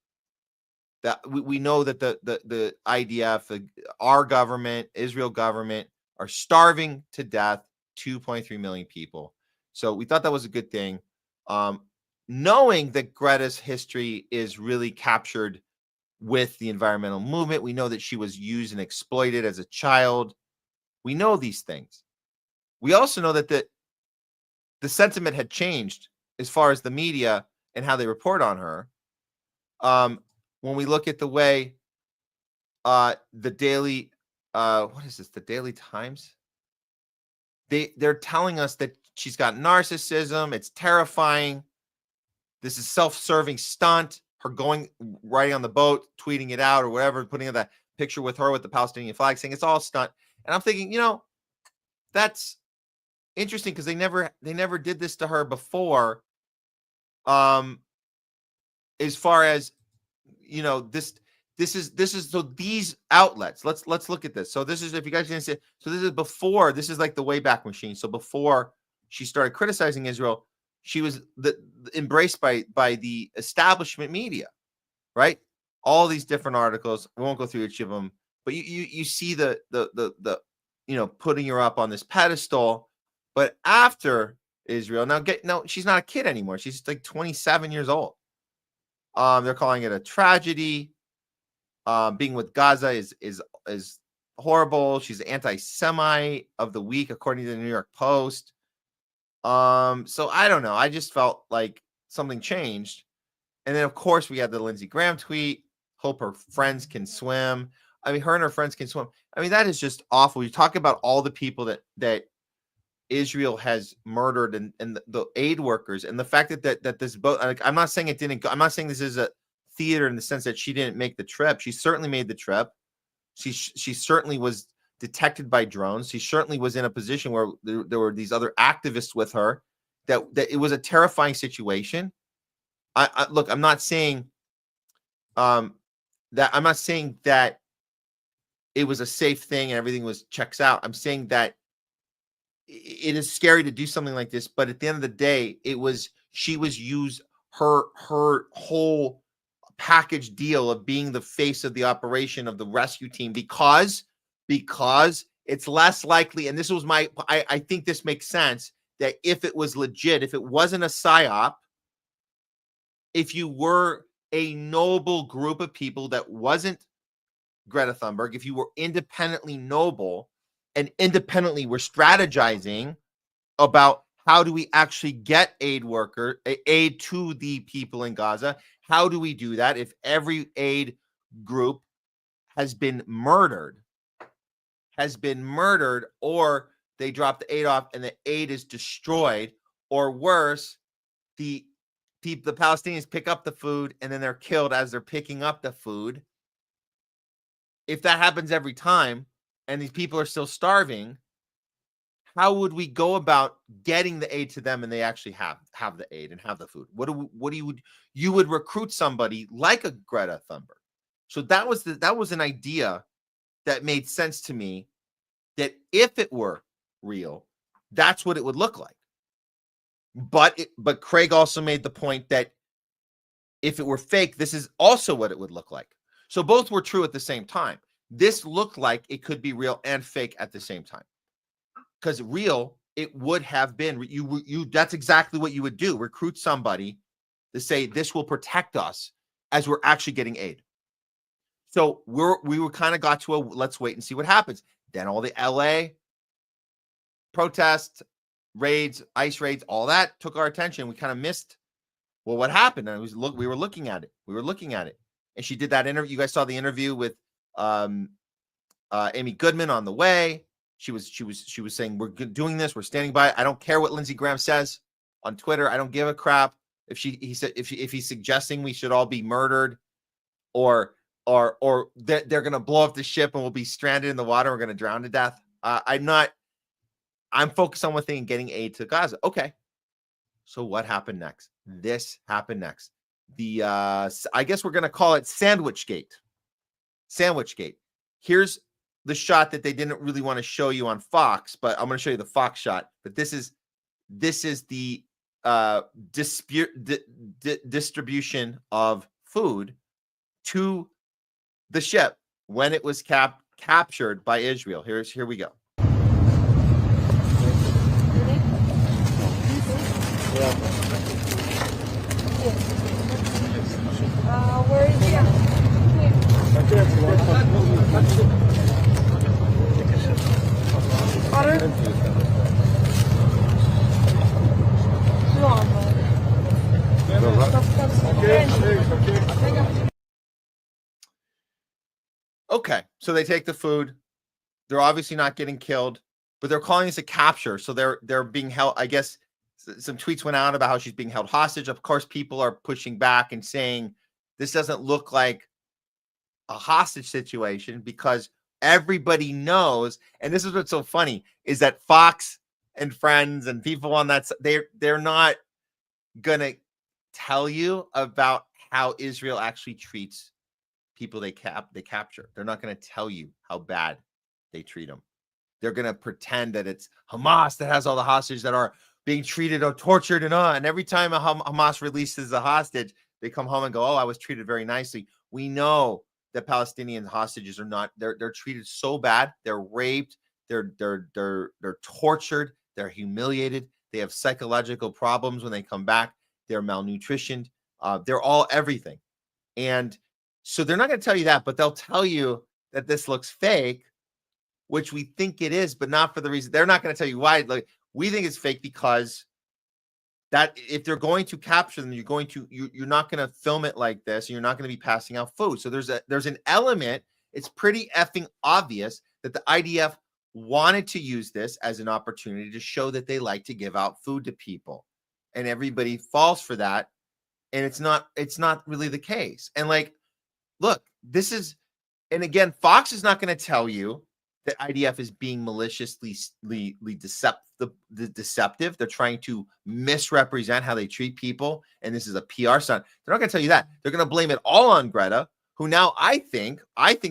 That we know that the IDF, our government, Israel government, are starving to death 2.3 million people. So we thought that was a good thing. Knowing that Greta's history is really captured with the environmental movement, we know that she was used and exploited as a child. We know these things. We also know that the sentiment had changed as far as the media and how they report on her. When we look at the way the daily, what is this? The Daily Times? They're telling us that she's got narcissism. It's terrifying. This is self-serving stunt. Her riding on the boat, tweeting it out or whatever, putting in that picture with her with the Palestinian flag, saying it's all a stunt. And I'm thinking, that's interesting because they never did this to her before. As far as this this is so these outlets. Let's look at this. So this is, if you guys didn't see, so this is before, this is like the Wayback Machine. So before she started criticizing Israel, she was embraced by the establishment media, right? All these different articles. We won't go through each of them, but you see the putting her up on this pedestal. But after Israel, now she's not a kid anymore. She's like 27 years old. They're calling it a tragedy. Being with Gaza is horrible. She's anti-Semite of the week, according to the New York Post. So I don't know. I just felt like something changed. And then, of course, we had the Lindsey Graham tweet. Hope her friends can swim. I mean, her and her friends can swim. I mean, that is just awful. You talk about all the people that Israel has murdered and the aid workers, and the fact that this boat, like, I'm not saying it didn't go. I'm not saying this is a theater in the sense that she didn't make the trip. She certainly made the trip. She certainly was detected by drones. She certainly was in a position where there were these other activists with her. That it was a terrifying situation. Look, I'm not saying that it was a safe thing and everything was checks out. I'm saying that it is scary to do something like this, but at the end of the day, she was used her whole package deal of being the face of the operation of the rescue team because it's less likely, and this was I think this makes sense, that if it was legit, if it wasn't a psyop, if you were a noble group of people that wasn't Greta Thunberg, if you were independently noble and independently were strategizing about how do we actually get aid to the people in Gaza, how do we do that if every aid group has been murdered, or they drop the aid off and the aid is destroyed, or worse, the Palestinians pick up the food and then they're killed as they're picking up the food. If that happens every time and these people are still starving, how would we go about getting the aid to them and they actually have the aid and have the food? You would recruit somebody like a Greta Thunberg. So that was an idea that made sense to me, that if it were real, that's what it would look like. But Craig also made the point that if it were fake, this is also what it would look like. So both were true at the same time. This looked like it could be real and fake at the same time. Because real, it would have been you. That's exactly what you would do. Recruit somebody to say this will protect us as we're actually getting aid. So we were kind of got to let's wait and see what happens. Then all the LA protests, raids, ICE raids, all that took our attention. We kind of missed, well, what happened? And we were looking at it. And she did that interview. You guys saw the interview with Amy Goodman on the way. She was saying, we're doing this. We're standing by it. I don't care what Lindsey Graham says on Twitter. I don't give a crap if he's suggesting we should all be murdered, or they're going to blow up the ship and we'll be stranded in the water. We're going to drown to death. I'm focused on one thing, getting aid to Gaza. Okay. So what happened next? This happened next. I guess we're going to call it Sandwichgate. Here's the shot that they didn't really want to show you on Fox, but I'm going to show you the Fox shot. But this is the distribution of food to the ship when it was captured by Israel. Here we go. Where is he? Water? Okay, so they take the food. They're obviously not getting killed, but they're calling this a capture. So they're being held. I guess some tweets went out about how she's being held hostage. Of course, people are pushing back and saying this doesn't look like a hostage situation, because everybody knows, and this is what's so funny, is that Fox and friends and people on that, they're not gonna tell you about how Israel actually treats people they capture. They're not going to tell you how bad they treat them. They're going to pretend that it's Hamas that has all the hostages that are being treated or tortured and every time Hamas releases a hostage, they come home and go, oh, I was treated very nicely. We know that Palestinian hostages are not, they're treated so bad. They're raped, they're tortured, they're humiliated, they have psychological problems when they come back, they're malnutritioned, they're all everything. And so they're not going to tell you that, but they'll tell you that this looks fake, which we think it is, but not for the reason. They're not going to tell you why. Like, we think it's fake because that if they're going to capture them, you're not going to film it like this, and you're not going to be passing out food. So there's an element. It's pretty effing obvious that the IDF wanted to use this as an opportunity to show that they like to give out food to people, and everybody falls for that. And it's not really the case. And like, look, this is, and again, Fox is not going to tell you that IDF is being maliciously deceptive. They're trying to misrepresent how they treat people, and this is a PR stunt. They're not going to tell you that. They're going to blame it all on Greta, who now I think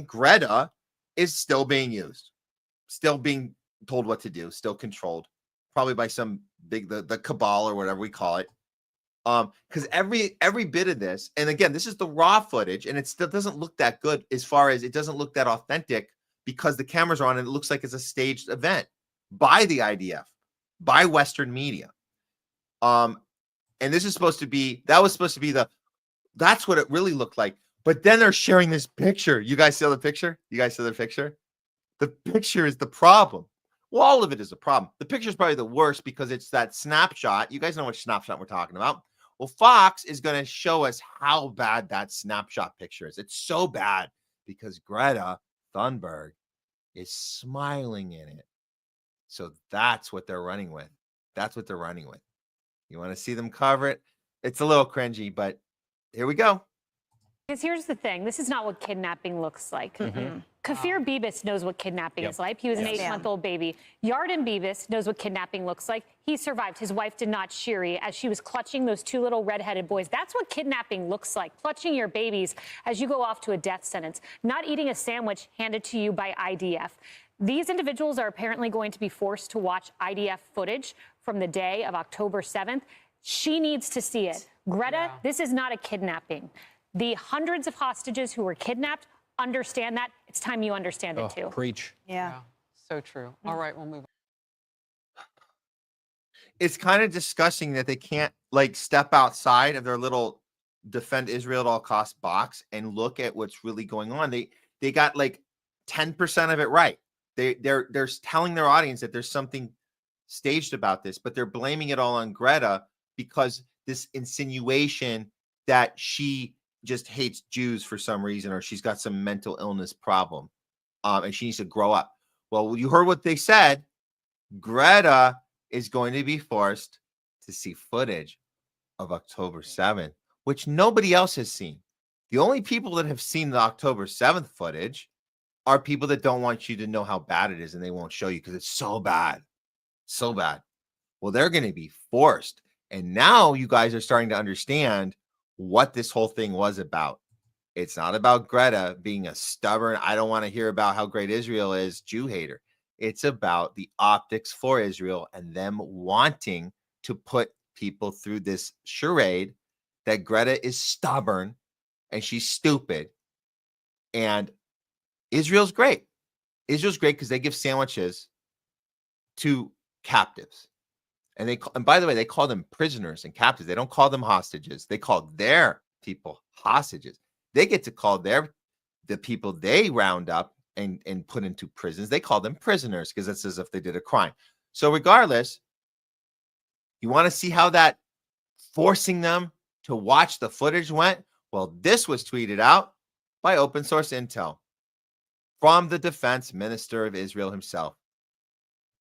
Greta is still being used, still being told what to do, still controlled, probably by some the cabal or whatever we call it. Because every bit of this, and again, this is the raw footage, and it still doesn't look that good as far as it doesn't look that authentic because the cameras are on and it looks like it's a staged event by the IDF, by Western media. And this is supposed to be, that's what it really looked like. But then they're sharing this picture. You guys see the picture? The picture is the problem. Well, all of it is a problem. The picture is probably the worst because it's that snapshot. You guys know which snapshot we're talking about. Well, Fox is going to show us how bad that snapshot picture is. It's so bad because Greta Thunberg is smiling in it. So that's what they're running with. You want to see them cover it? It's a little cringy, but here we go. Because here's the thing. This is not what kidnapping looks like. Kafir Beavis knows what kidnapping is like. He was an 8-month-old baby. Yarden Beavis knows what kidnapping looks like. He survived. His wife did not, Shiri, as she was clutching those two little redheaded boys. That's what kidnapping looks like. Clutching your babies as you go off to a death sentence. Not eating a sandwich handed to you by IDF. These individuals are apparently going to be forced to watch IDF footage from the day of October 7th. She needs to see it. Greta, this is not a kidnapping. The hundreds of hostages who were kidnapped understand that. It's time you understand it too. Preach. Yeah. So true. All right, we'll move on. It's kind of disgusting that they can't like step outside of their little defend Israel at all costs box and look at what's really going on. They got like 10% of it right. They're telling their audience that there's something staged about this, but they're blaming it all on Greta because this insinuation that she just hates Jews for some reason, or she's got some mental illness problem, and she needs to grow up. Well, you heard what they said. Greta is going to be forced to see footage of October 7th, which nobody else has seen. The only people that have seen the October 7th footage are people that don't want you to know how bad it is, and they won't show you because it's so bad. So bad. Well, they're going to be forced. And now you guys are starting to understand what this whole thing was about. It's not about Greta being a stubborn, I don't want to hear about how great Israel is, Jew hater. It's about the optics for Israel and them wanting to put people through this charade that Greta is stubborn and she's stupid. And Israel's great. Israel's great because they give sandwiches to captives. And by the way, they call them prisoners and captives. They don't call them hostages. They call their people hostages. They get to call the people they round up and put into prisons. They call them prisoners because it's as if they did a crime. So regardless, you want to see how that forcing them to watch the footage went? Well, this was tweeted out by open source intel from the defense minister of Israel himself.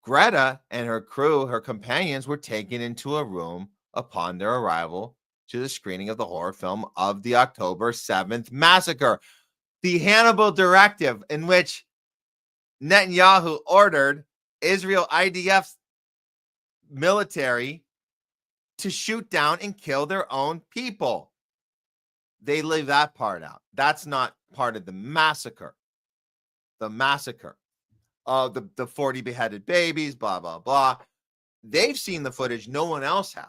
Greta and her crew, her companions, were taken into a room upon their arrival to the screening of the horror film of the October 7th massacre. The Hannibal Directive, in which Netanyahu ordered Israel IDF military to shoot down and kill their own people. They leave that part out. That's not part of the massacre of the 40 beheaded babies, blah, blah, blah. They've seen the footage. No one else has.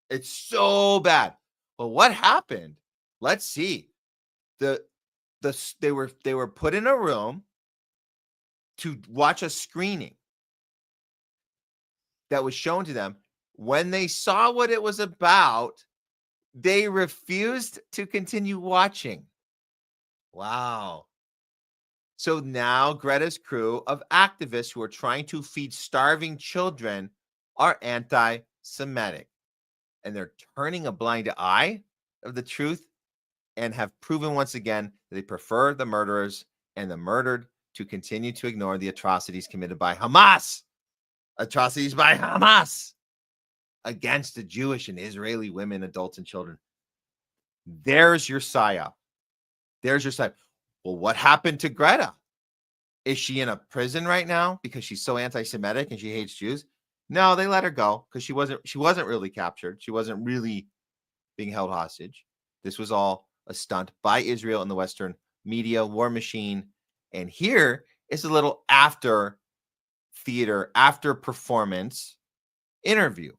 It's so bad. But what happened? Let's see. They were put in a room to watch a screening that was shown to them. When they saw what it was about, they refused to continue watching. Wow. So now Greta's crew of activists who are trying to feed starving children are anti-Semitic. And they're turning a blind eye of the truth and have proven once again that they prefer the murderers and the murdered to continue to ignore the atrocities committed by Hamas. Atrocities by Hamas against the Jewish and Israeli women, adults, and children. There's your Psyop. There's your Psyop. Well, what happened to Greta? Is she in a prison right now because she's so anti-Semitic and she hates Jews? No, they let her go because she wasn't really captured. She wasn't really being held hostage. This was all a stunt by Israel and the Western media war machine. And here is a little after theater, after performance interview.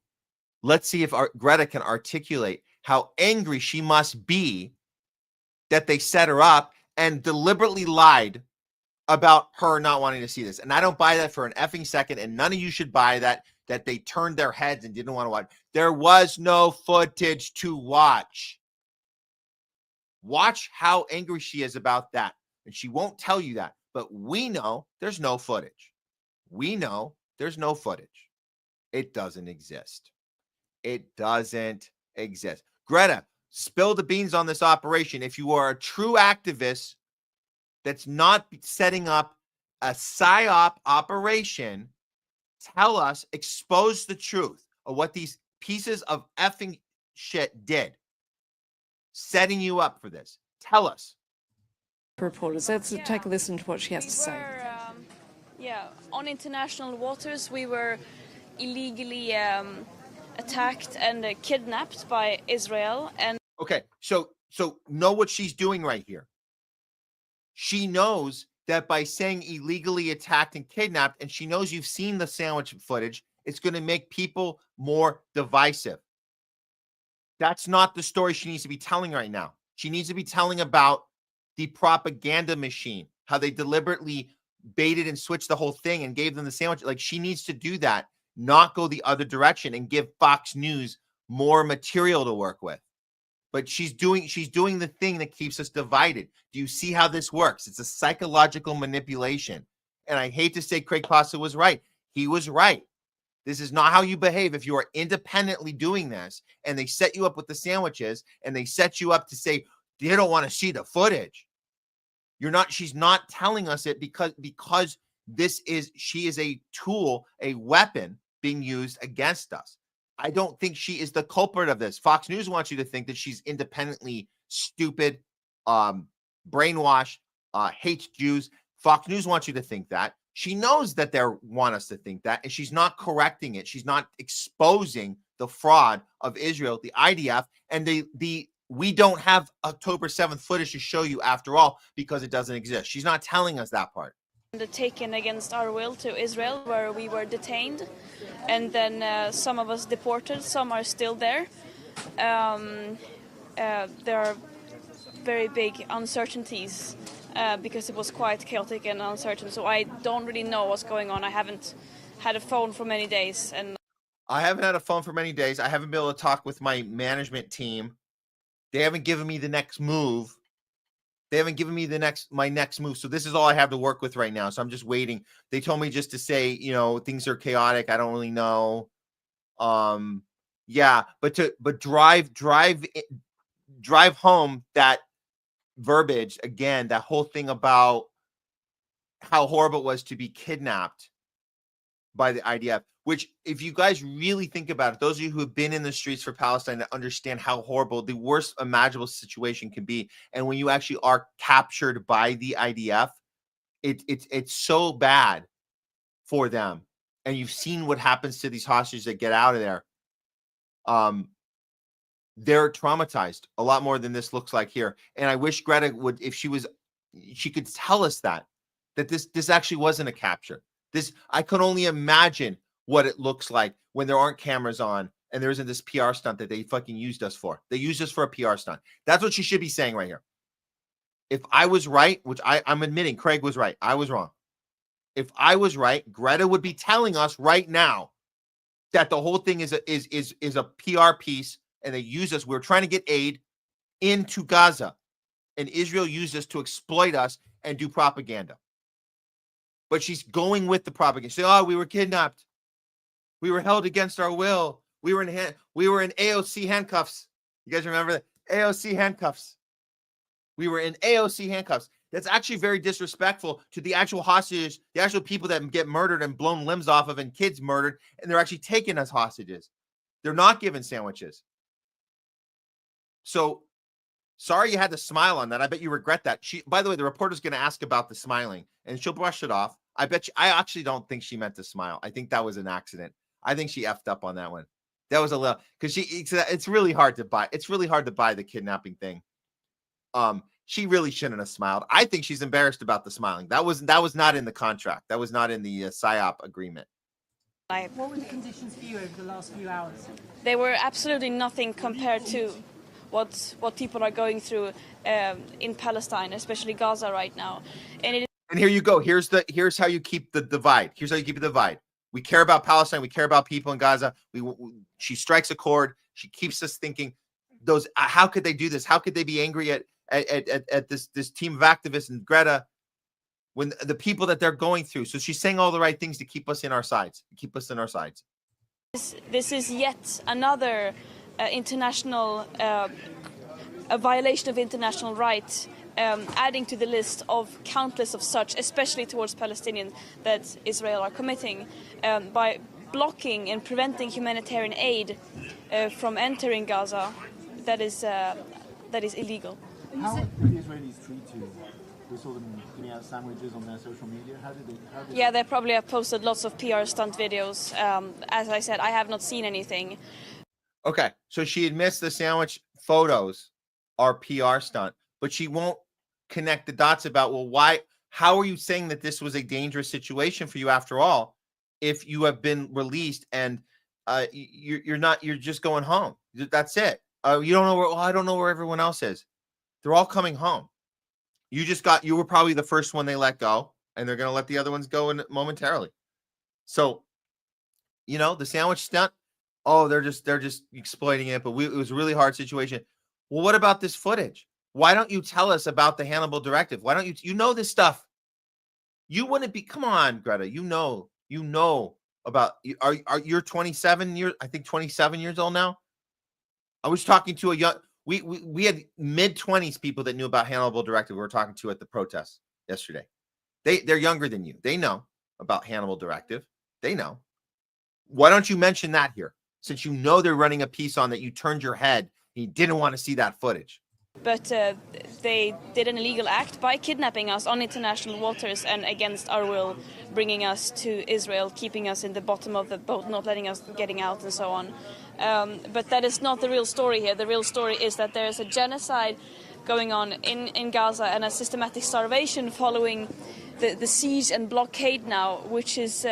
Let's see if Greta can articulate how angry she must be that they set her up and deliberately lied about her not wanting to see this. And I don't buy that for an effing second, and none of you should buy that they turned their heads and didn't want to watch. There was no footage to watch. Watch how angry she is about that. And she won't tell you that. But we know there's no footage. We know there's no footage. It doesn't exist. It doesn't exist. Greta, spill the beans on this operation. If you are a true activist that's not setting up a psyop operation, tell us, expose the truth of what these pieces of effing shit did, setting you up for this. Tell us. Reporters, let's take a listen to what she has to say. On international waters, we were illegally attacked and kidnapped by Israel. And okay, so know what she's doing right here. She knows that by saying illegally attacked and kidnapped, and she knows you've seen the sandwich footage, it's going to make people more divisive. That's not the story she needs to be telling right now. She needs to be telling about the propaganda machine, how they deliberately baited and switched the whole thing and gave them the sandwich. Like, she needs to do that, not go the other direction and give Fox News more material to work with. But she's doing the thing that keeps us divided. Do you see how this works? It's a psychological manipulation. And I hate to say Craig Pasta was right. He was right. This is not how you behave if you are independently doing this and they set you up with the sandwiches and they set you up to say they don't want to see the footage. She's not telling us it because she is a tool, a weapon being used against us. I don't think she is the culprit of this. Fox News wants you to think that she's independently stupid, brainwashed, hates Jews. Fox News wants you to think that. She knows that they want us to think that, and she's not correcting it. She's not exposing the fraud of Israel, the IDF, and we don't have October 7th footage to show you after all because it doesn't exist. She's not telling us that part. taken against our will to Israel, where we were detained, and then some of us deported, some are still there. There are very big uncertainties because it was quite chaotic and uncertain, so I don't really know what's going on. I haven't had a phone for many days. I haven't had a phone for many days. I haven't been able to talk with my management team. They haven't given me the next move. They haven't given me my next move. So this is all I have to work with right now. So I'm just waiting. They told me just to say, you know, things are chaotic. I don't really know. Yeah, but drive home that verbiage again, that whole thing about how horrible it was to be kidnapped by the IDF, which if you guys really think about it, those of you who have been in the streets for Palestine that understand how horrible the worst imaginable situation can be. And when you actually are captured by the IDF, it's so bad for them. And you've seen what happens to these hostages that get out of there. They're traumatized a lot more than this looks like here. And I wish Greta would, if she was she could tell us that this actually wasn't a capture. I could only imagine what it looks like when there aren't cameras on and there isn't this PR stunt that they fucking used us for. They used us for a PR stunt. That's what she should be saying right here. If I was right, which I'm admitting Craig was right, I was wrong. If I was right, Greta would be telling us right now that the whole thing is a PR piece and they use us. We're trying to get aid into Gaza, and Israel used us to exploit us and do propaganda. But she's going with the propaganda. She said, "Oh, we were kidnapped. We were held against our will. We were in AOC handcuffs." You guys remember that? AOC handcuffs. We were in AOC handcuffs. That's actually very disrespectful to the actual hostages, the actual people that get murdered and blown limbs off of and kids murdered, and they're actually taken as hostages. They're not given sandwiches. So sorry you had to smile on that. I bet you regret that. By the way, the reporter's going to ask about the smiling, and she'll brush it off. I actually don't think she meant to smile. I think that was an accident. I think she effed up on that one. That was a little, because it's really hard to buy. It's really hard to buy the kidnapping thing. She really shouldn't have smiled. I think she's embarrassed about the smiling. That was not in the contract. That was not in the Psyop agreement. What were the conditions for you over the last few hours? They were absolutely nothing compared to what people are going through in Palestine, especially Gaza right now. And here you go. Here's how you keep the divide. Here's how you keep the divide. We care about Palestine. We care about people in Gaza. She strikes a chord. She keeps us thinking. How could they do this? How could they be angry at this team of activists and Greta when the people that they're going through? So she's saying all the right things to keep us in our sides. Keep us in our sides. This is yet another international a violation of international rights, adding to the list of countless of such, especially towards Palestinians, that Israel are committing by blocking and preventing humanitarian aid from entering Gaza. That is illegal. How did the Israelis treat you? We saw them giving out sandwiches on their social media. How did they? Yeah, they probably have posted lots of PR stunt videos. As I said, I have not seen anything. Okay, so she admits the sandwich photos are PR stunt, but she won't connect the dots about, well, how are you saying that this was a dangerous situation for you after all, if you have been released and you're just going home? That's it. You don't know where, I don't know where everyone else is. They're all coming home. You were probably the first one they let go, and they're going to let the other ones go momentarily. So, the sandwich stunt, they're just exploiting it, but it was a really hard situation. Well, what about this footage? Why don't you tell us about the Hannibal Directive? Why don't you know this stuff? You wouldn't be, come on, Greta, you know about, you're 27 years, I think 27 years old now. I was talking to a young, we had mid-20s people that knew about Hannibal Directive we were talking to at the protest yesterday. They're younger than you. They know about Hannibal Directive. They know. Why don't you mention that here? Since you know they're running a piece on that, you turned your head and you didn't want to see that footage. But they did an illegal act by kidnapping us on international waters and against our will, bringing us to Israel, keeping us in the bottom of the boat, not letting us getting out and so on. But that is not the real story here. The real story is that there is a genocide going on in Gaza and a systematic starvation following the siege and blockade now, which is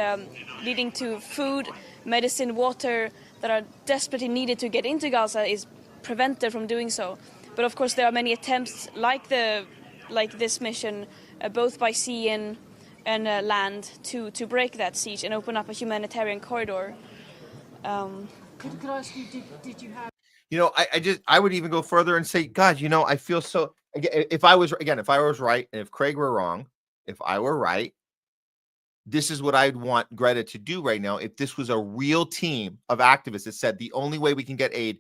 leading to food, medicine, water that are desperately needed to get into Gaza is prevented from doing so. But of course there are many attempts like this mission, both by sea and land, to break that siege and open up a humanitarian corridor. Could I ask you, did you have... I would even go further and say, God, I feel so, if I was right, and if Craig were wrong, if I were right, this is what I'd want Greta to do right now. If this was a real team of activists that said the only way we can get aid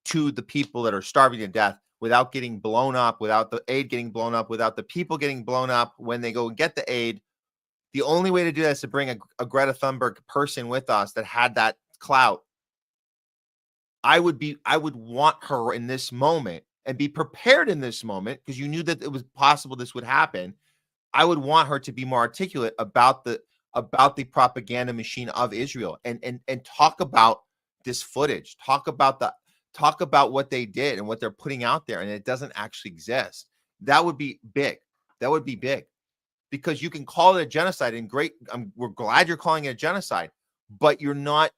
to the people that are starving to death without getting blown up, without the aid getting blown up, without the people getting blown up when they go and get the aid, the only way to do that is to bring a Greta Thunberg person with us that had that clout. I would want her in this moment and be prepared in this moment, because you knew that it was possible this would happen. I would want her to be more articulate about the propaganda machine of Israel and talk about this footage, talk about what they did and what they're putting out there, and it doesn't actually exist. That would be big. That would be big, because you can call it a genocide, and great. We're glad you're calling it a genocide, but you're not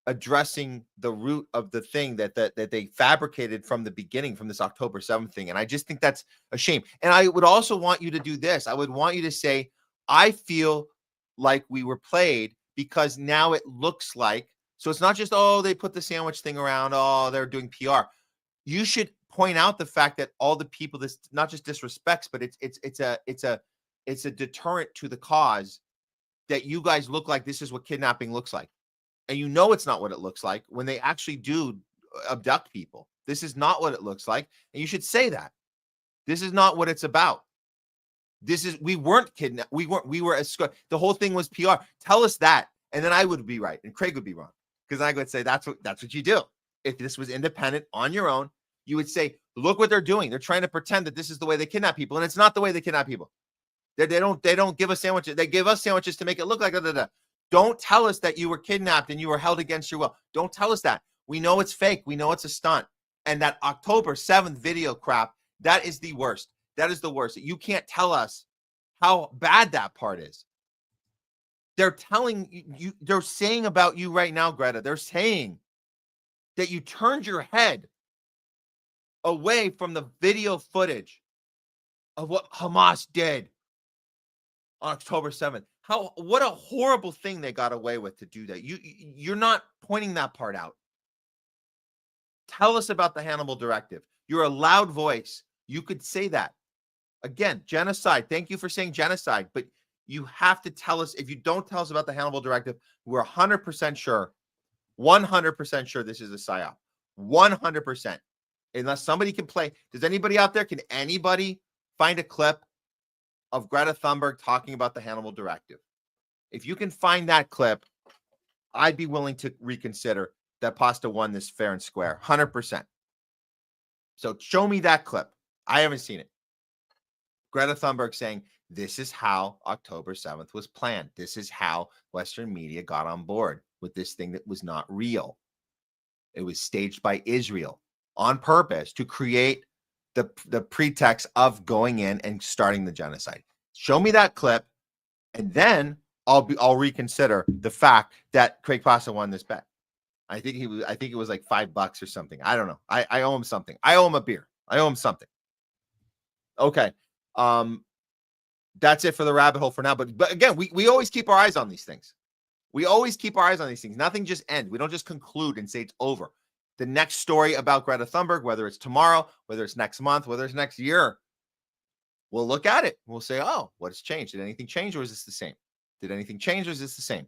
addressing the root of the thing that they fabricated from the beginning, from this October 7th thing. And I just think that's a shame. And I would also want you to do this. I would want you to say, I feel like we were played, because now it looks like, so it's not just, oh, they put the sandwich thing around, oh, they're doing PR. You should point out the fact that all the people, this not just disrespects, but it's a deterrent to the cause, that you guys look like this is what kidnapping looks like. And you know it's not what it looks like when they actually do abduct people. This is not what it looks like. And you should say that. This is not what it's about. We weren't kidnapped. We were the whole thing was PR. Tell us that. And then I would be right and Craig would be wrong. Because I would say that's what you do. If this was independent on your own, you would say, look what they're doing. They're trying to pretend that this is the way they kidnap people. And it's not the way they kidnap people. They don't give us sandwiches. They give us sandwiches to make it look like Don't tell us that you were kidnapped and you were held against your will. Don't tell us that. We know it's fake. We know it's a stunt. And that October 7th video crap, that is the worst. That is the worst. You can't tell us how bad that part is. They're telling you, they're saying about you right now, Greta, they're saying that you turned your head away from the video footage of what Hamas did on October 7th. What a horrible thing they got away with to do that. You're not pointing that part out. Tell us about the Hannibal Directive. You're a loud voice. You could say that. Again, genocide. Thank you for saying genocide, but you have to tell us. If you don't tell us about the Hannibal Directive, we're 100% sure, 100% sure this is a psyop. 100%. Unless somebody can play. Does anybody out there, can anybody find a clip of Greta Thunberg talking about the Hannibal Directive? If you can find that clip, I'd be willing to reconsider that Pasta won this fair and square. 100%. So show me that clip. I haven't seen it. Greta Thunberg saying, this is how October 7th was planned. This is how Western media got on board with this thing that was not real. It was staged by Israel on purpose to create the pretext of going in and starting the genocide. Show me that clip, and then I'll reconsider the fact that Craig Pasta won this bet. I think it was like $5 or something. I don't know. I owe him something. I owe him a beer. I owe him something. Okay. That's it for the rabbit hole for now. But again, we always keep our eyes on these things. We always keep our eyes on these things. Nothing just ends. We don't just conclude and say it's over. The next story about Greta Thunberg, whether it's tomorrow, whether it's next month, whether it's next year, we'll look at it. We'll say, oh, what's changed? Did anything change, or is this the same? Did anything change, or is this the same?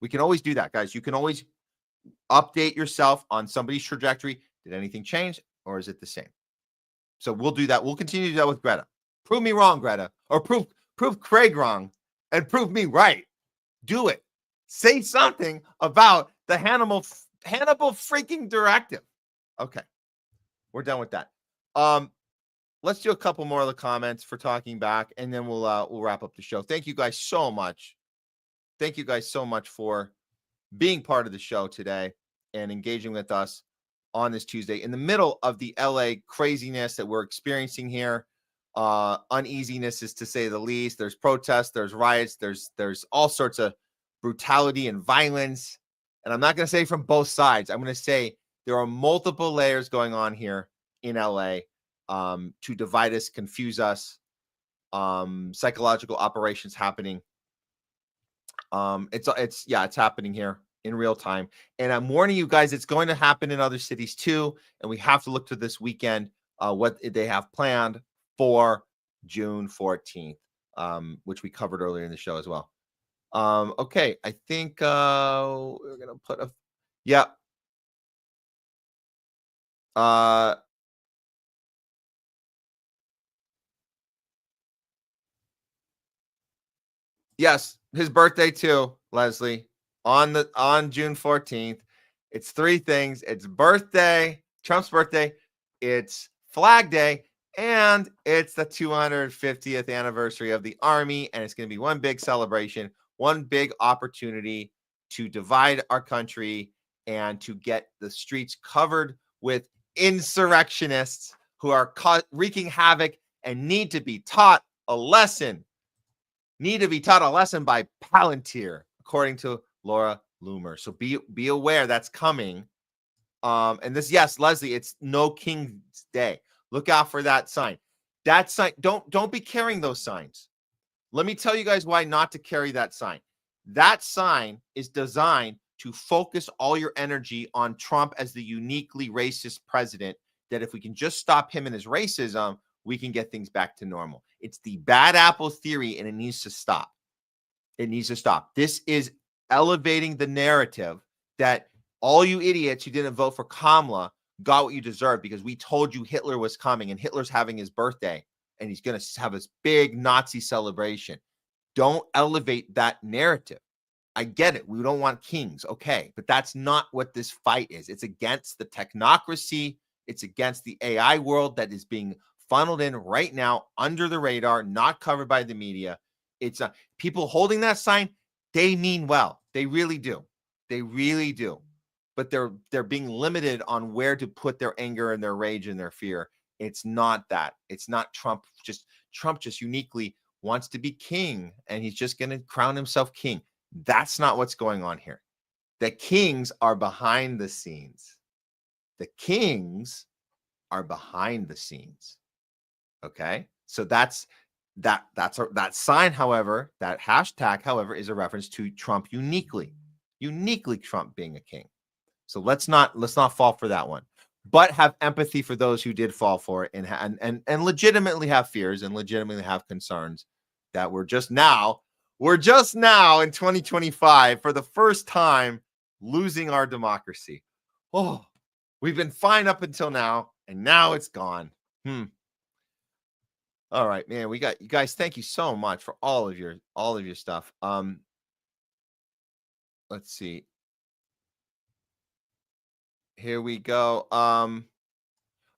We can always do that, guys. You can always update yourself on somebody's trajectory. Did anything change, or is it the same? So we'll do that. We'll continue to do that with Greta. Prove me wrong, Greta, or prove Craig wrong and prove me right. Do it. Say something about the Hannibal freaking Directive. Okay. We're done with that. Let's do a couple more of the comments for talking back, and then we'll wrap up the show. Thank you guys so much. Thank you guys so much for being part of the show today and engaging with us on this Tuesday in the middle of the LA craziness that we're experiencing here. Uneasiness is to say the least. There's protests, there's riots, there's all sorts of brutality and violence. And I'm not going to say from both sides. I'm going to say there are multiple layers going on here in LA to divide us, confuse us, psychological operations happening. It's happening here in real time. And I'm warning you guys, it's going to happen in other cities too. And we have to look to this weekend, what they have planned for June 14th, which we covered earlier in the show as well. Okay, I think we're gonna put a yes, his birthday too, Leslie, on June 14th. It's three things. It's birthday, Trump's birthday, it's Flag Day, and it's the 250th anniversary of the Army, and it's going to be one big celebration, one big opportunity to divide our country and to get the streets covered with insurrectionists who are wreaking havoc and need to be taught a lesson. Need to be taught a lesson by Palantir, according to Laura Loomer. So be aware that's coming. And this, yes, Leslie, it's No King's Day. Look out for that sign. That sign, don't be carrying those signs. Let me tell you guys why not to carry that sign. That sign is designed to focus all your energy on Trump as the uniquely racist president, that if we can just stop him and his racism, we can get things back to normal. It's the bad apple theory, and it needs to stop. It needs to stop. This is elevating the narrative that all you idiots who didn't vote for Kamala got what you deserve because we told you Hitler was coming and Hitler's having his birthday and he's going to have this big Nazi celebration. Don't elevate that narrative. I get it. We don't want kings. Okay. But that's not what this fight is. It's against the technocracy. It's against the AI world that is being funneled in right now under the radar, not covered by the media. It's people holding that sign. They mean well. They really do. They really do. But they're being limited on where to put their anger and their rage and their fear. It's not that. It's not Trump. Trump just uniquely wants to be king, and he's just going to crown himself king. That's not what's going on here. The kings are behind the scenes. The kings are behind the scenes. Okay, so that sign, however, that hashtag, however, is a reference to Trump uniquely Trump being a king. So let's not fall for that one, but have empathy for those who did fall for it and legitimately have fears and legitimately have concerns that we're just now in 2025 for the first time losing our democracy. Oh, we've been fine up until now, and now it's gone. All right, man. We got you guys. Thank you so much for all of your stuff. Let's see. Here we go.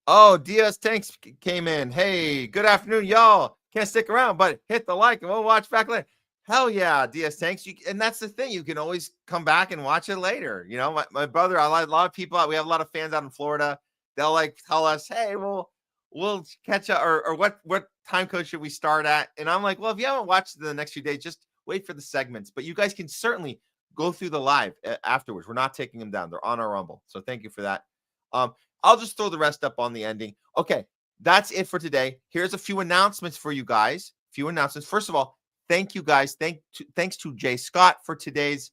Oh, Diaz Tanks came in. Hey, good afternoon, y'all. Can't stick around, but hit the like and we'll watch back later. Hell yeah, Diaz Tanks. And that's the thing. You can always come back and watch it later. You know, my brother, I like a lot of people out. We have a lot of fans out in Florida. They'll like tell us, hey, we'll catch up, or what time code should we start at? And I'm like, well, if you haven't watched the next few days, just wait for the segments. But you guys can certainly go through the live afterwards. We're not taking them down. They're on our Rumble. So thank you for that. I'll just throw the rest up on the ending. Okay, that's it for today. Here's a few announcements for you guys. First of all, thank you guys. Thanks to Jay Scott for today's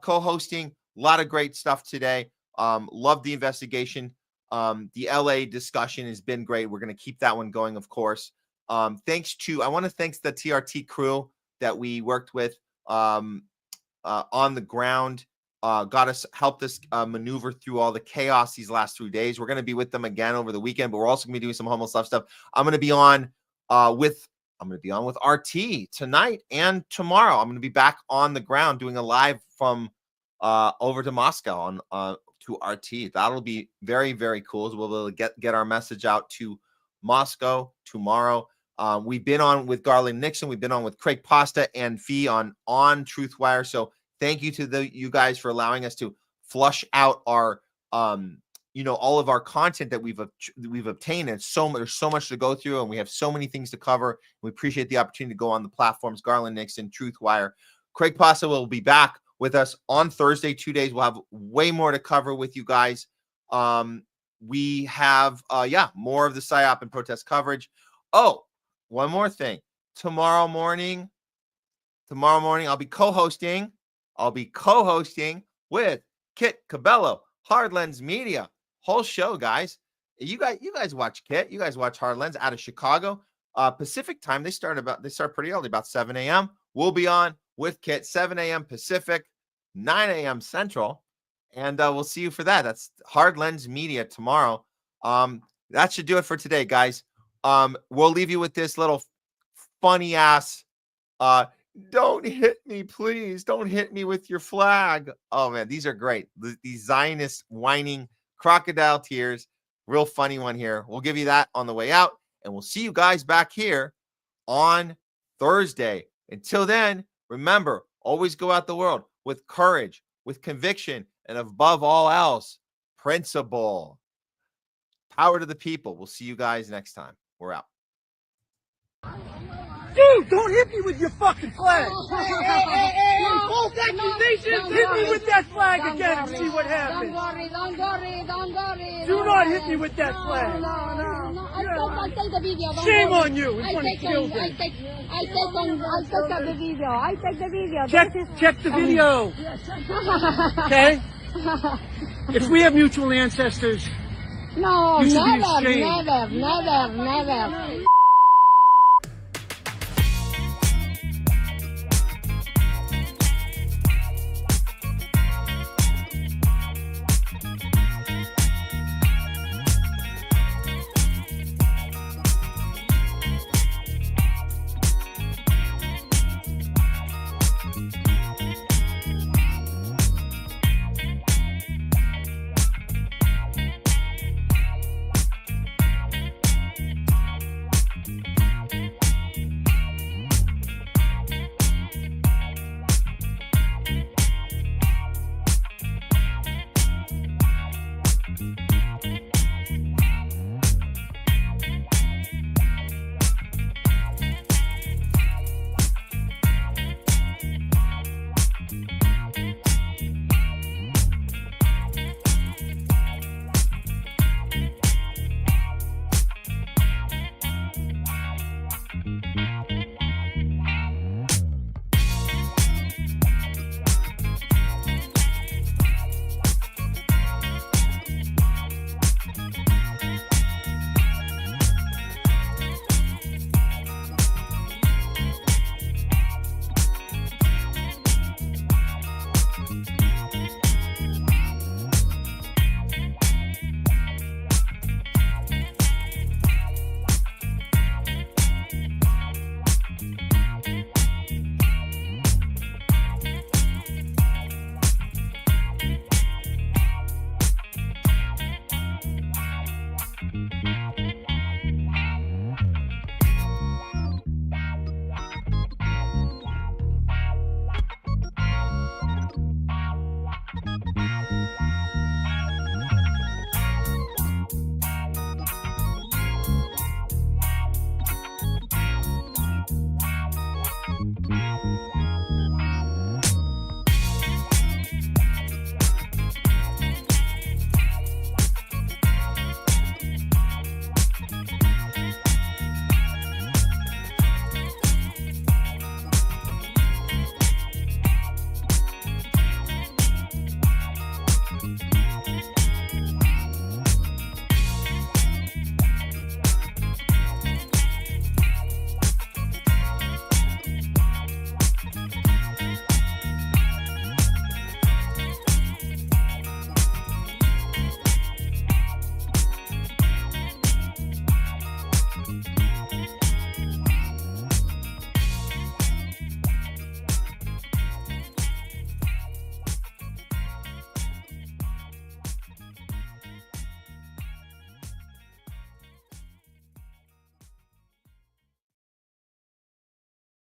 co-hosting. A lot of great stuff today. Love the investigation. The LA discussion has been great. We're going to keep that one going, of course. I want to thank the TRT crew that we worked with on the ground. Helped us maneuver through all the chaos these last 3 days. We're going to be with them again over the weekend, but we're also going to be doing some homeless love stuff. I'm going to be on with RT tonight and tomorrow. I'm going to be back on the ground doing a live from over to Moscow on to RT. That'll be very, very cool. So we'll be able to get our message out to Moscow tomorrow. We've been on with Garland Nixon. We've been on with Craig Pasta and Fee on Truthwire. So thank you to you guys for allowing us to flush out our, all of our content that we've obtained. And there's so much to go through, and we have so many things to cover. We appreciate the opportunity to go on the platforms, Garland Nixon, Truthwire. Craig Pasta will be back with us on Thursday, 2 days. We'll have way more to cover with you guys. We have, more of the Psyop and protest coverage. Oh, one more thing. Tomorrow morning, I'll be co-hosting with Kit Cabello, Hard Lens Media. Whole show, guys. You guys watch Kit. You guys watch Hard Lens out of Chicago. Pacific time. They start pretty early, about 7 a.m. We'll be on with Kit, 7 a.m. Pacific, 9 a.m. Central. And we'll see you for that. That's Hard Lens Media tomorrow. That should do it for today, guys. We'll leave you with this little funny ass don't hit me, please. Don't hit me with your flag. Oh, man, these are great. These Zionist whining crocodile tears. Real funny one here. We'll give you that on the way out, and we'll see you guys back here on Thursday. Until then, remember, always go out the world with courage, with conviction, and above all else, principle. Power to the people. We'll see you guys next time. We're out. Dude, don't hit me with your fucking flag! Hey, both accusations, hit me with that flag again and see what happens! Don't worry. Do not hit me with that flag! No. I'll take the video. Shame on you in front of children! I take the video. I take the video. Check the video! Okay? If we have mutual ancestors, No, you should be ashamed. never.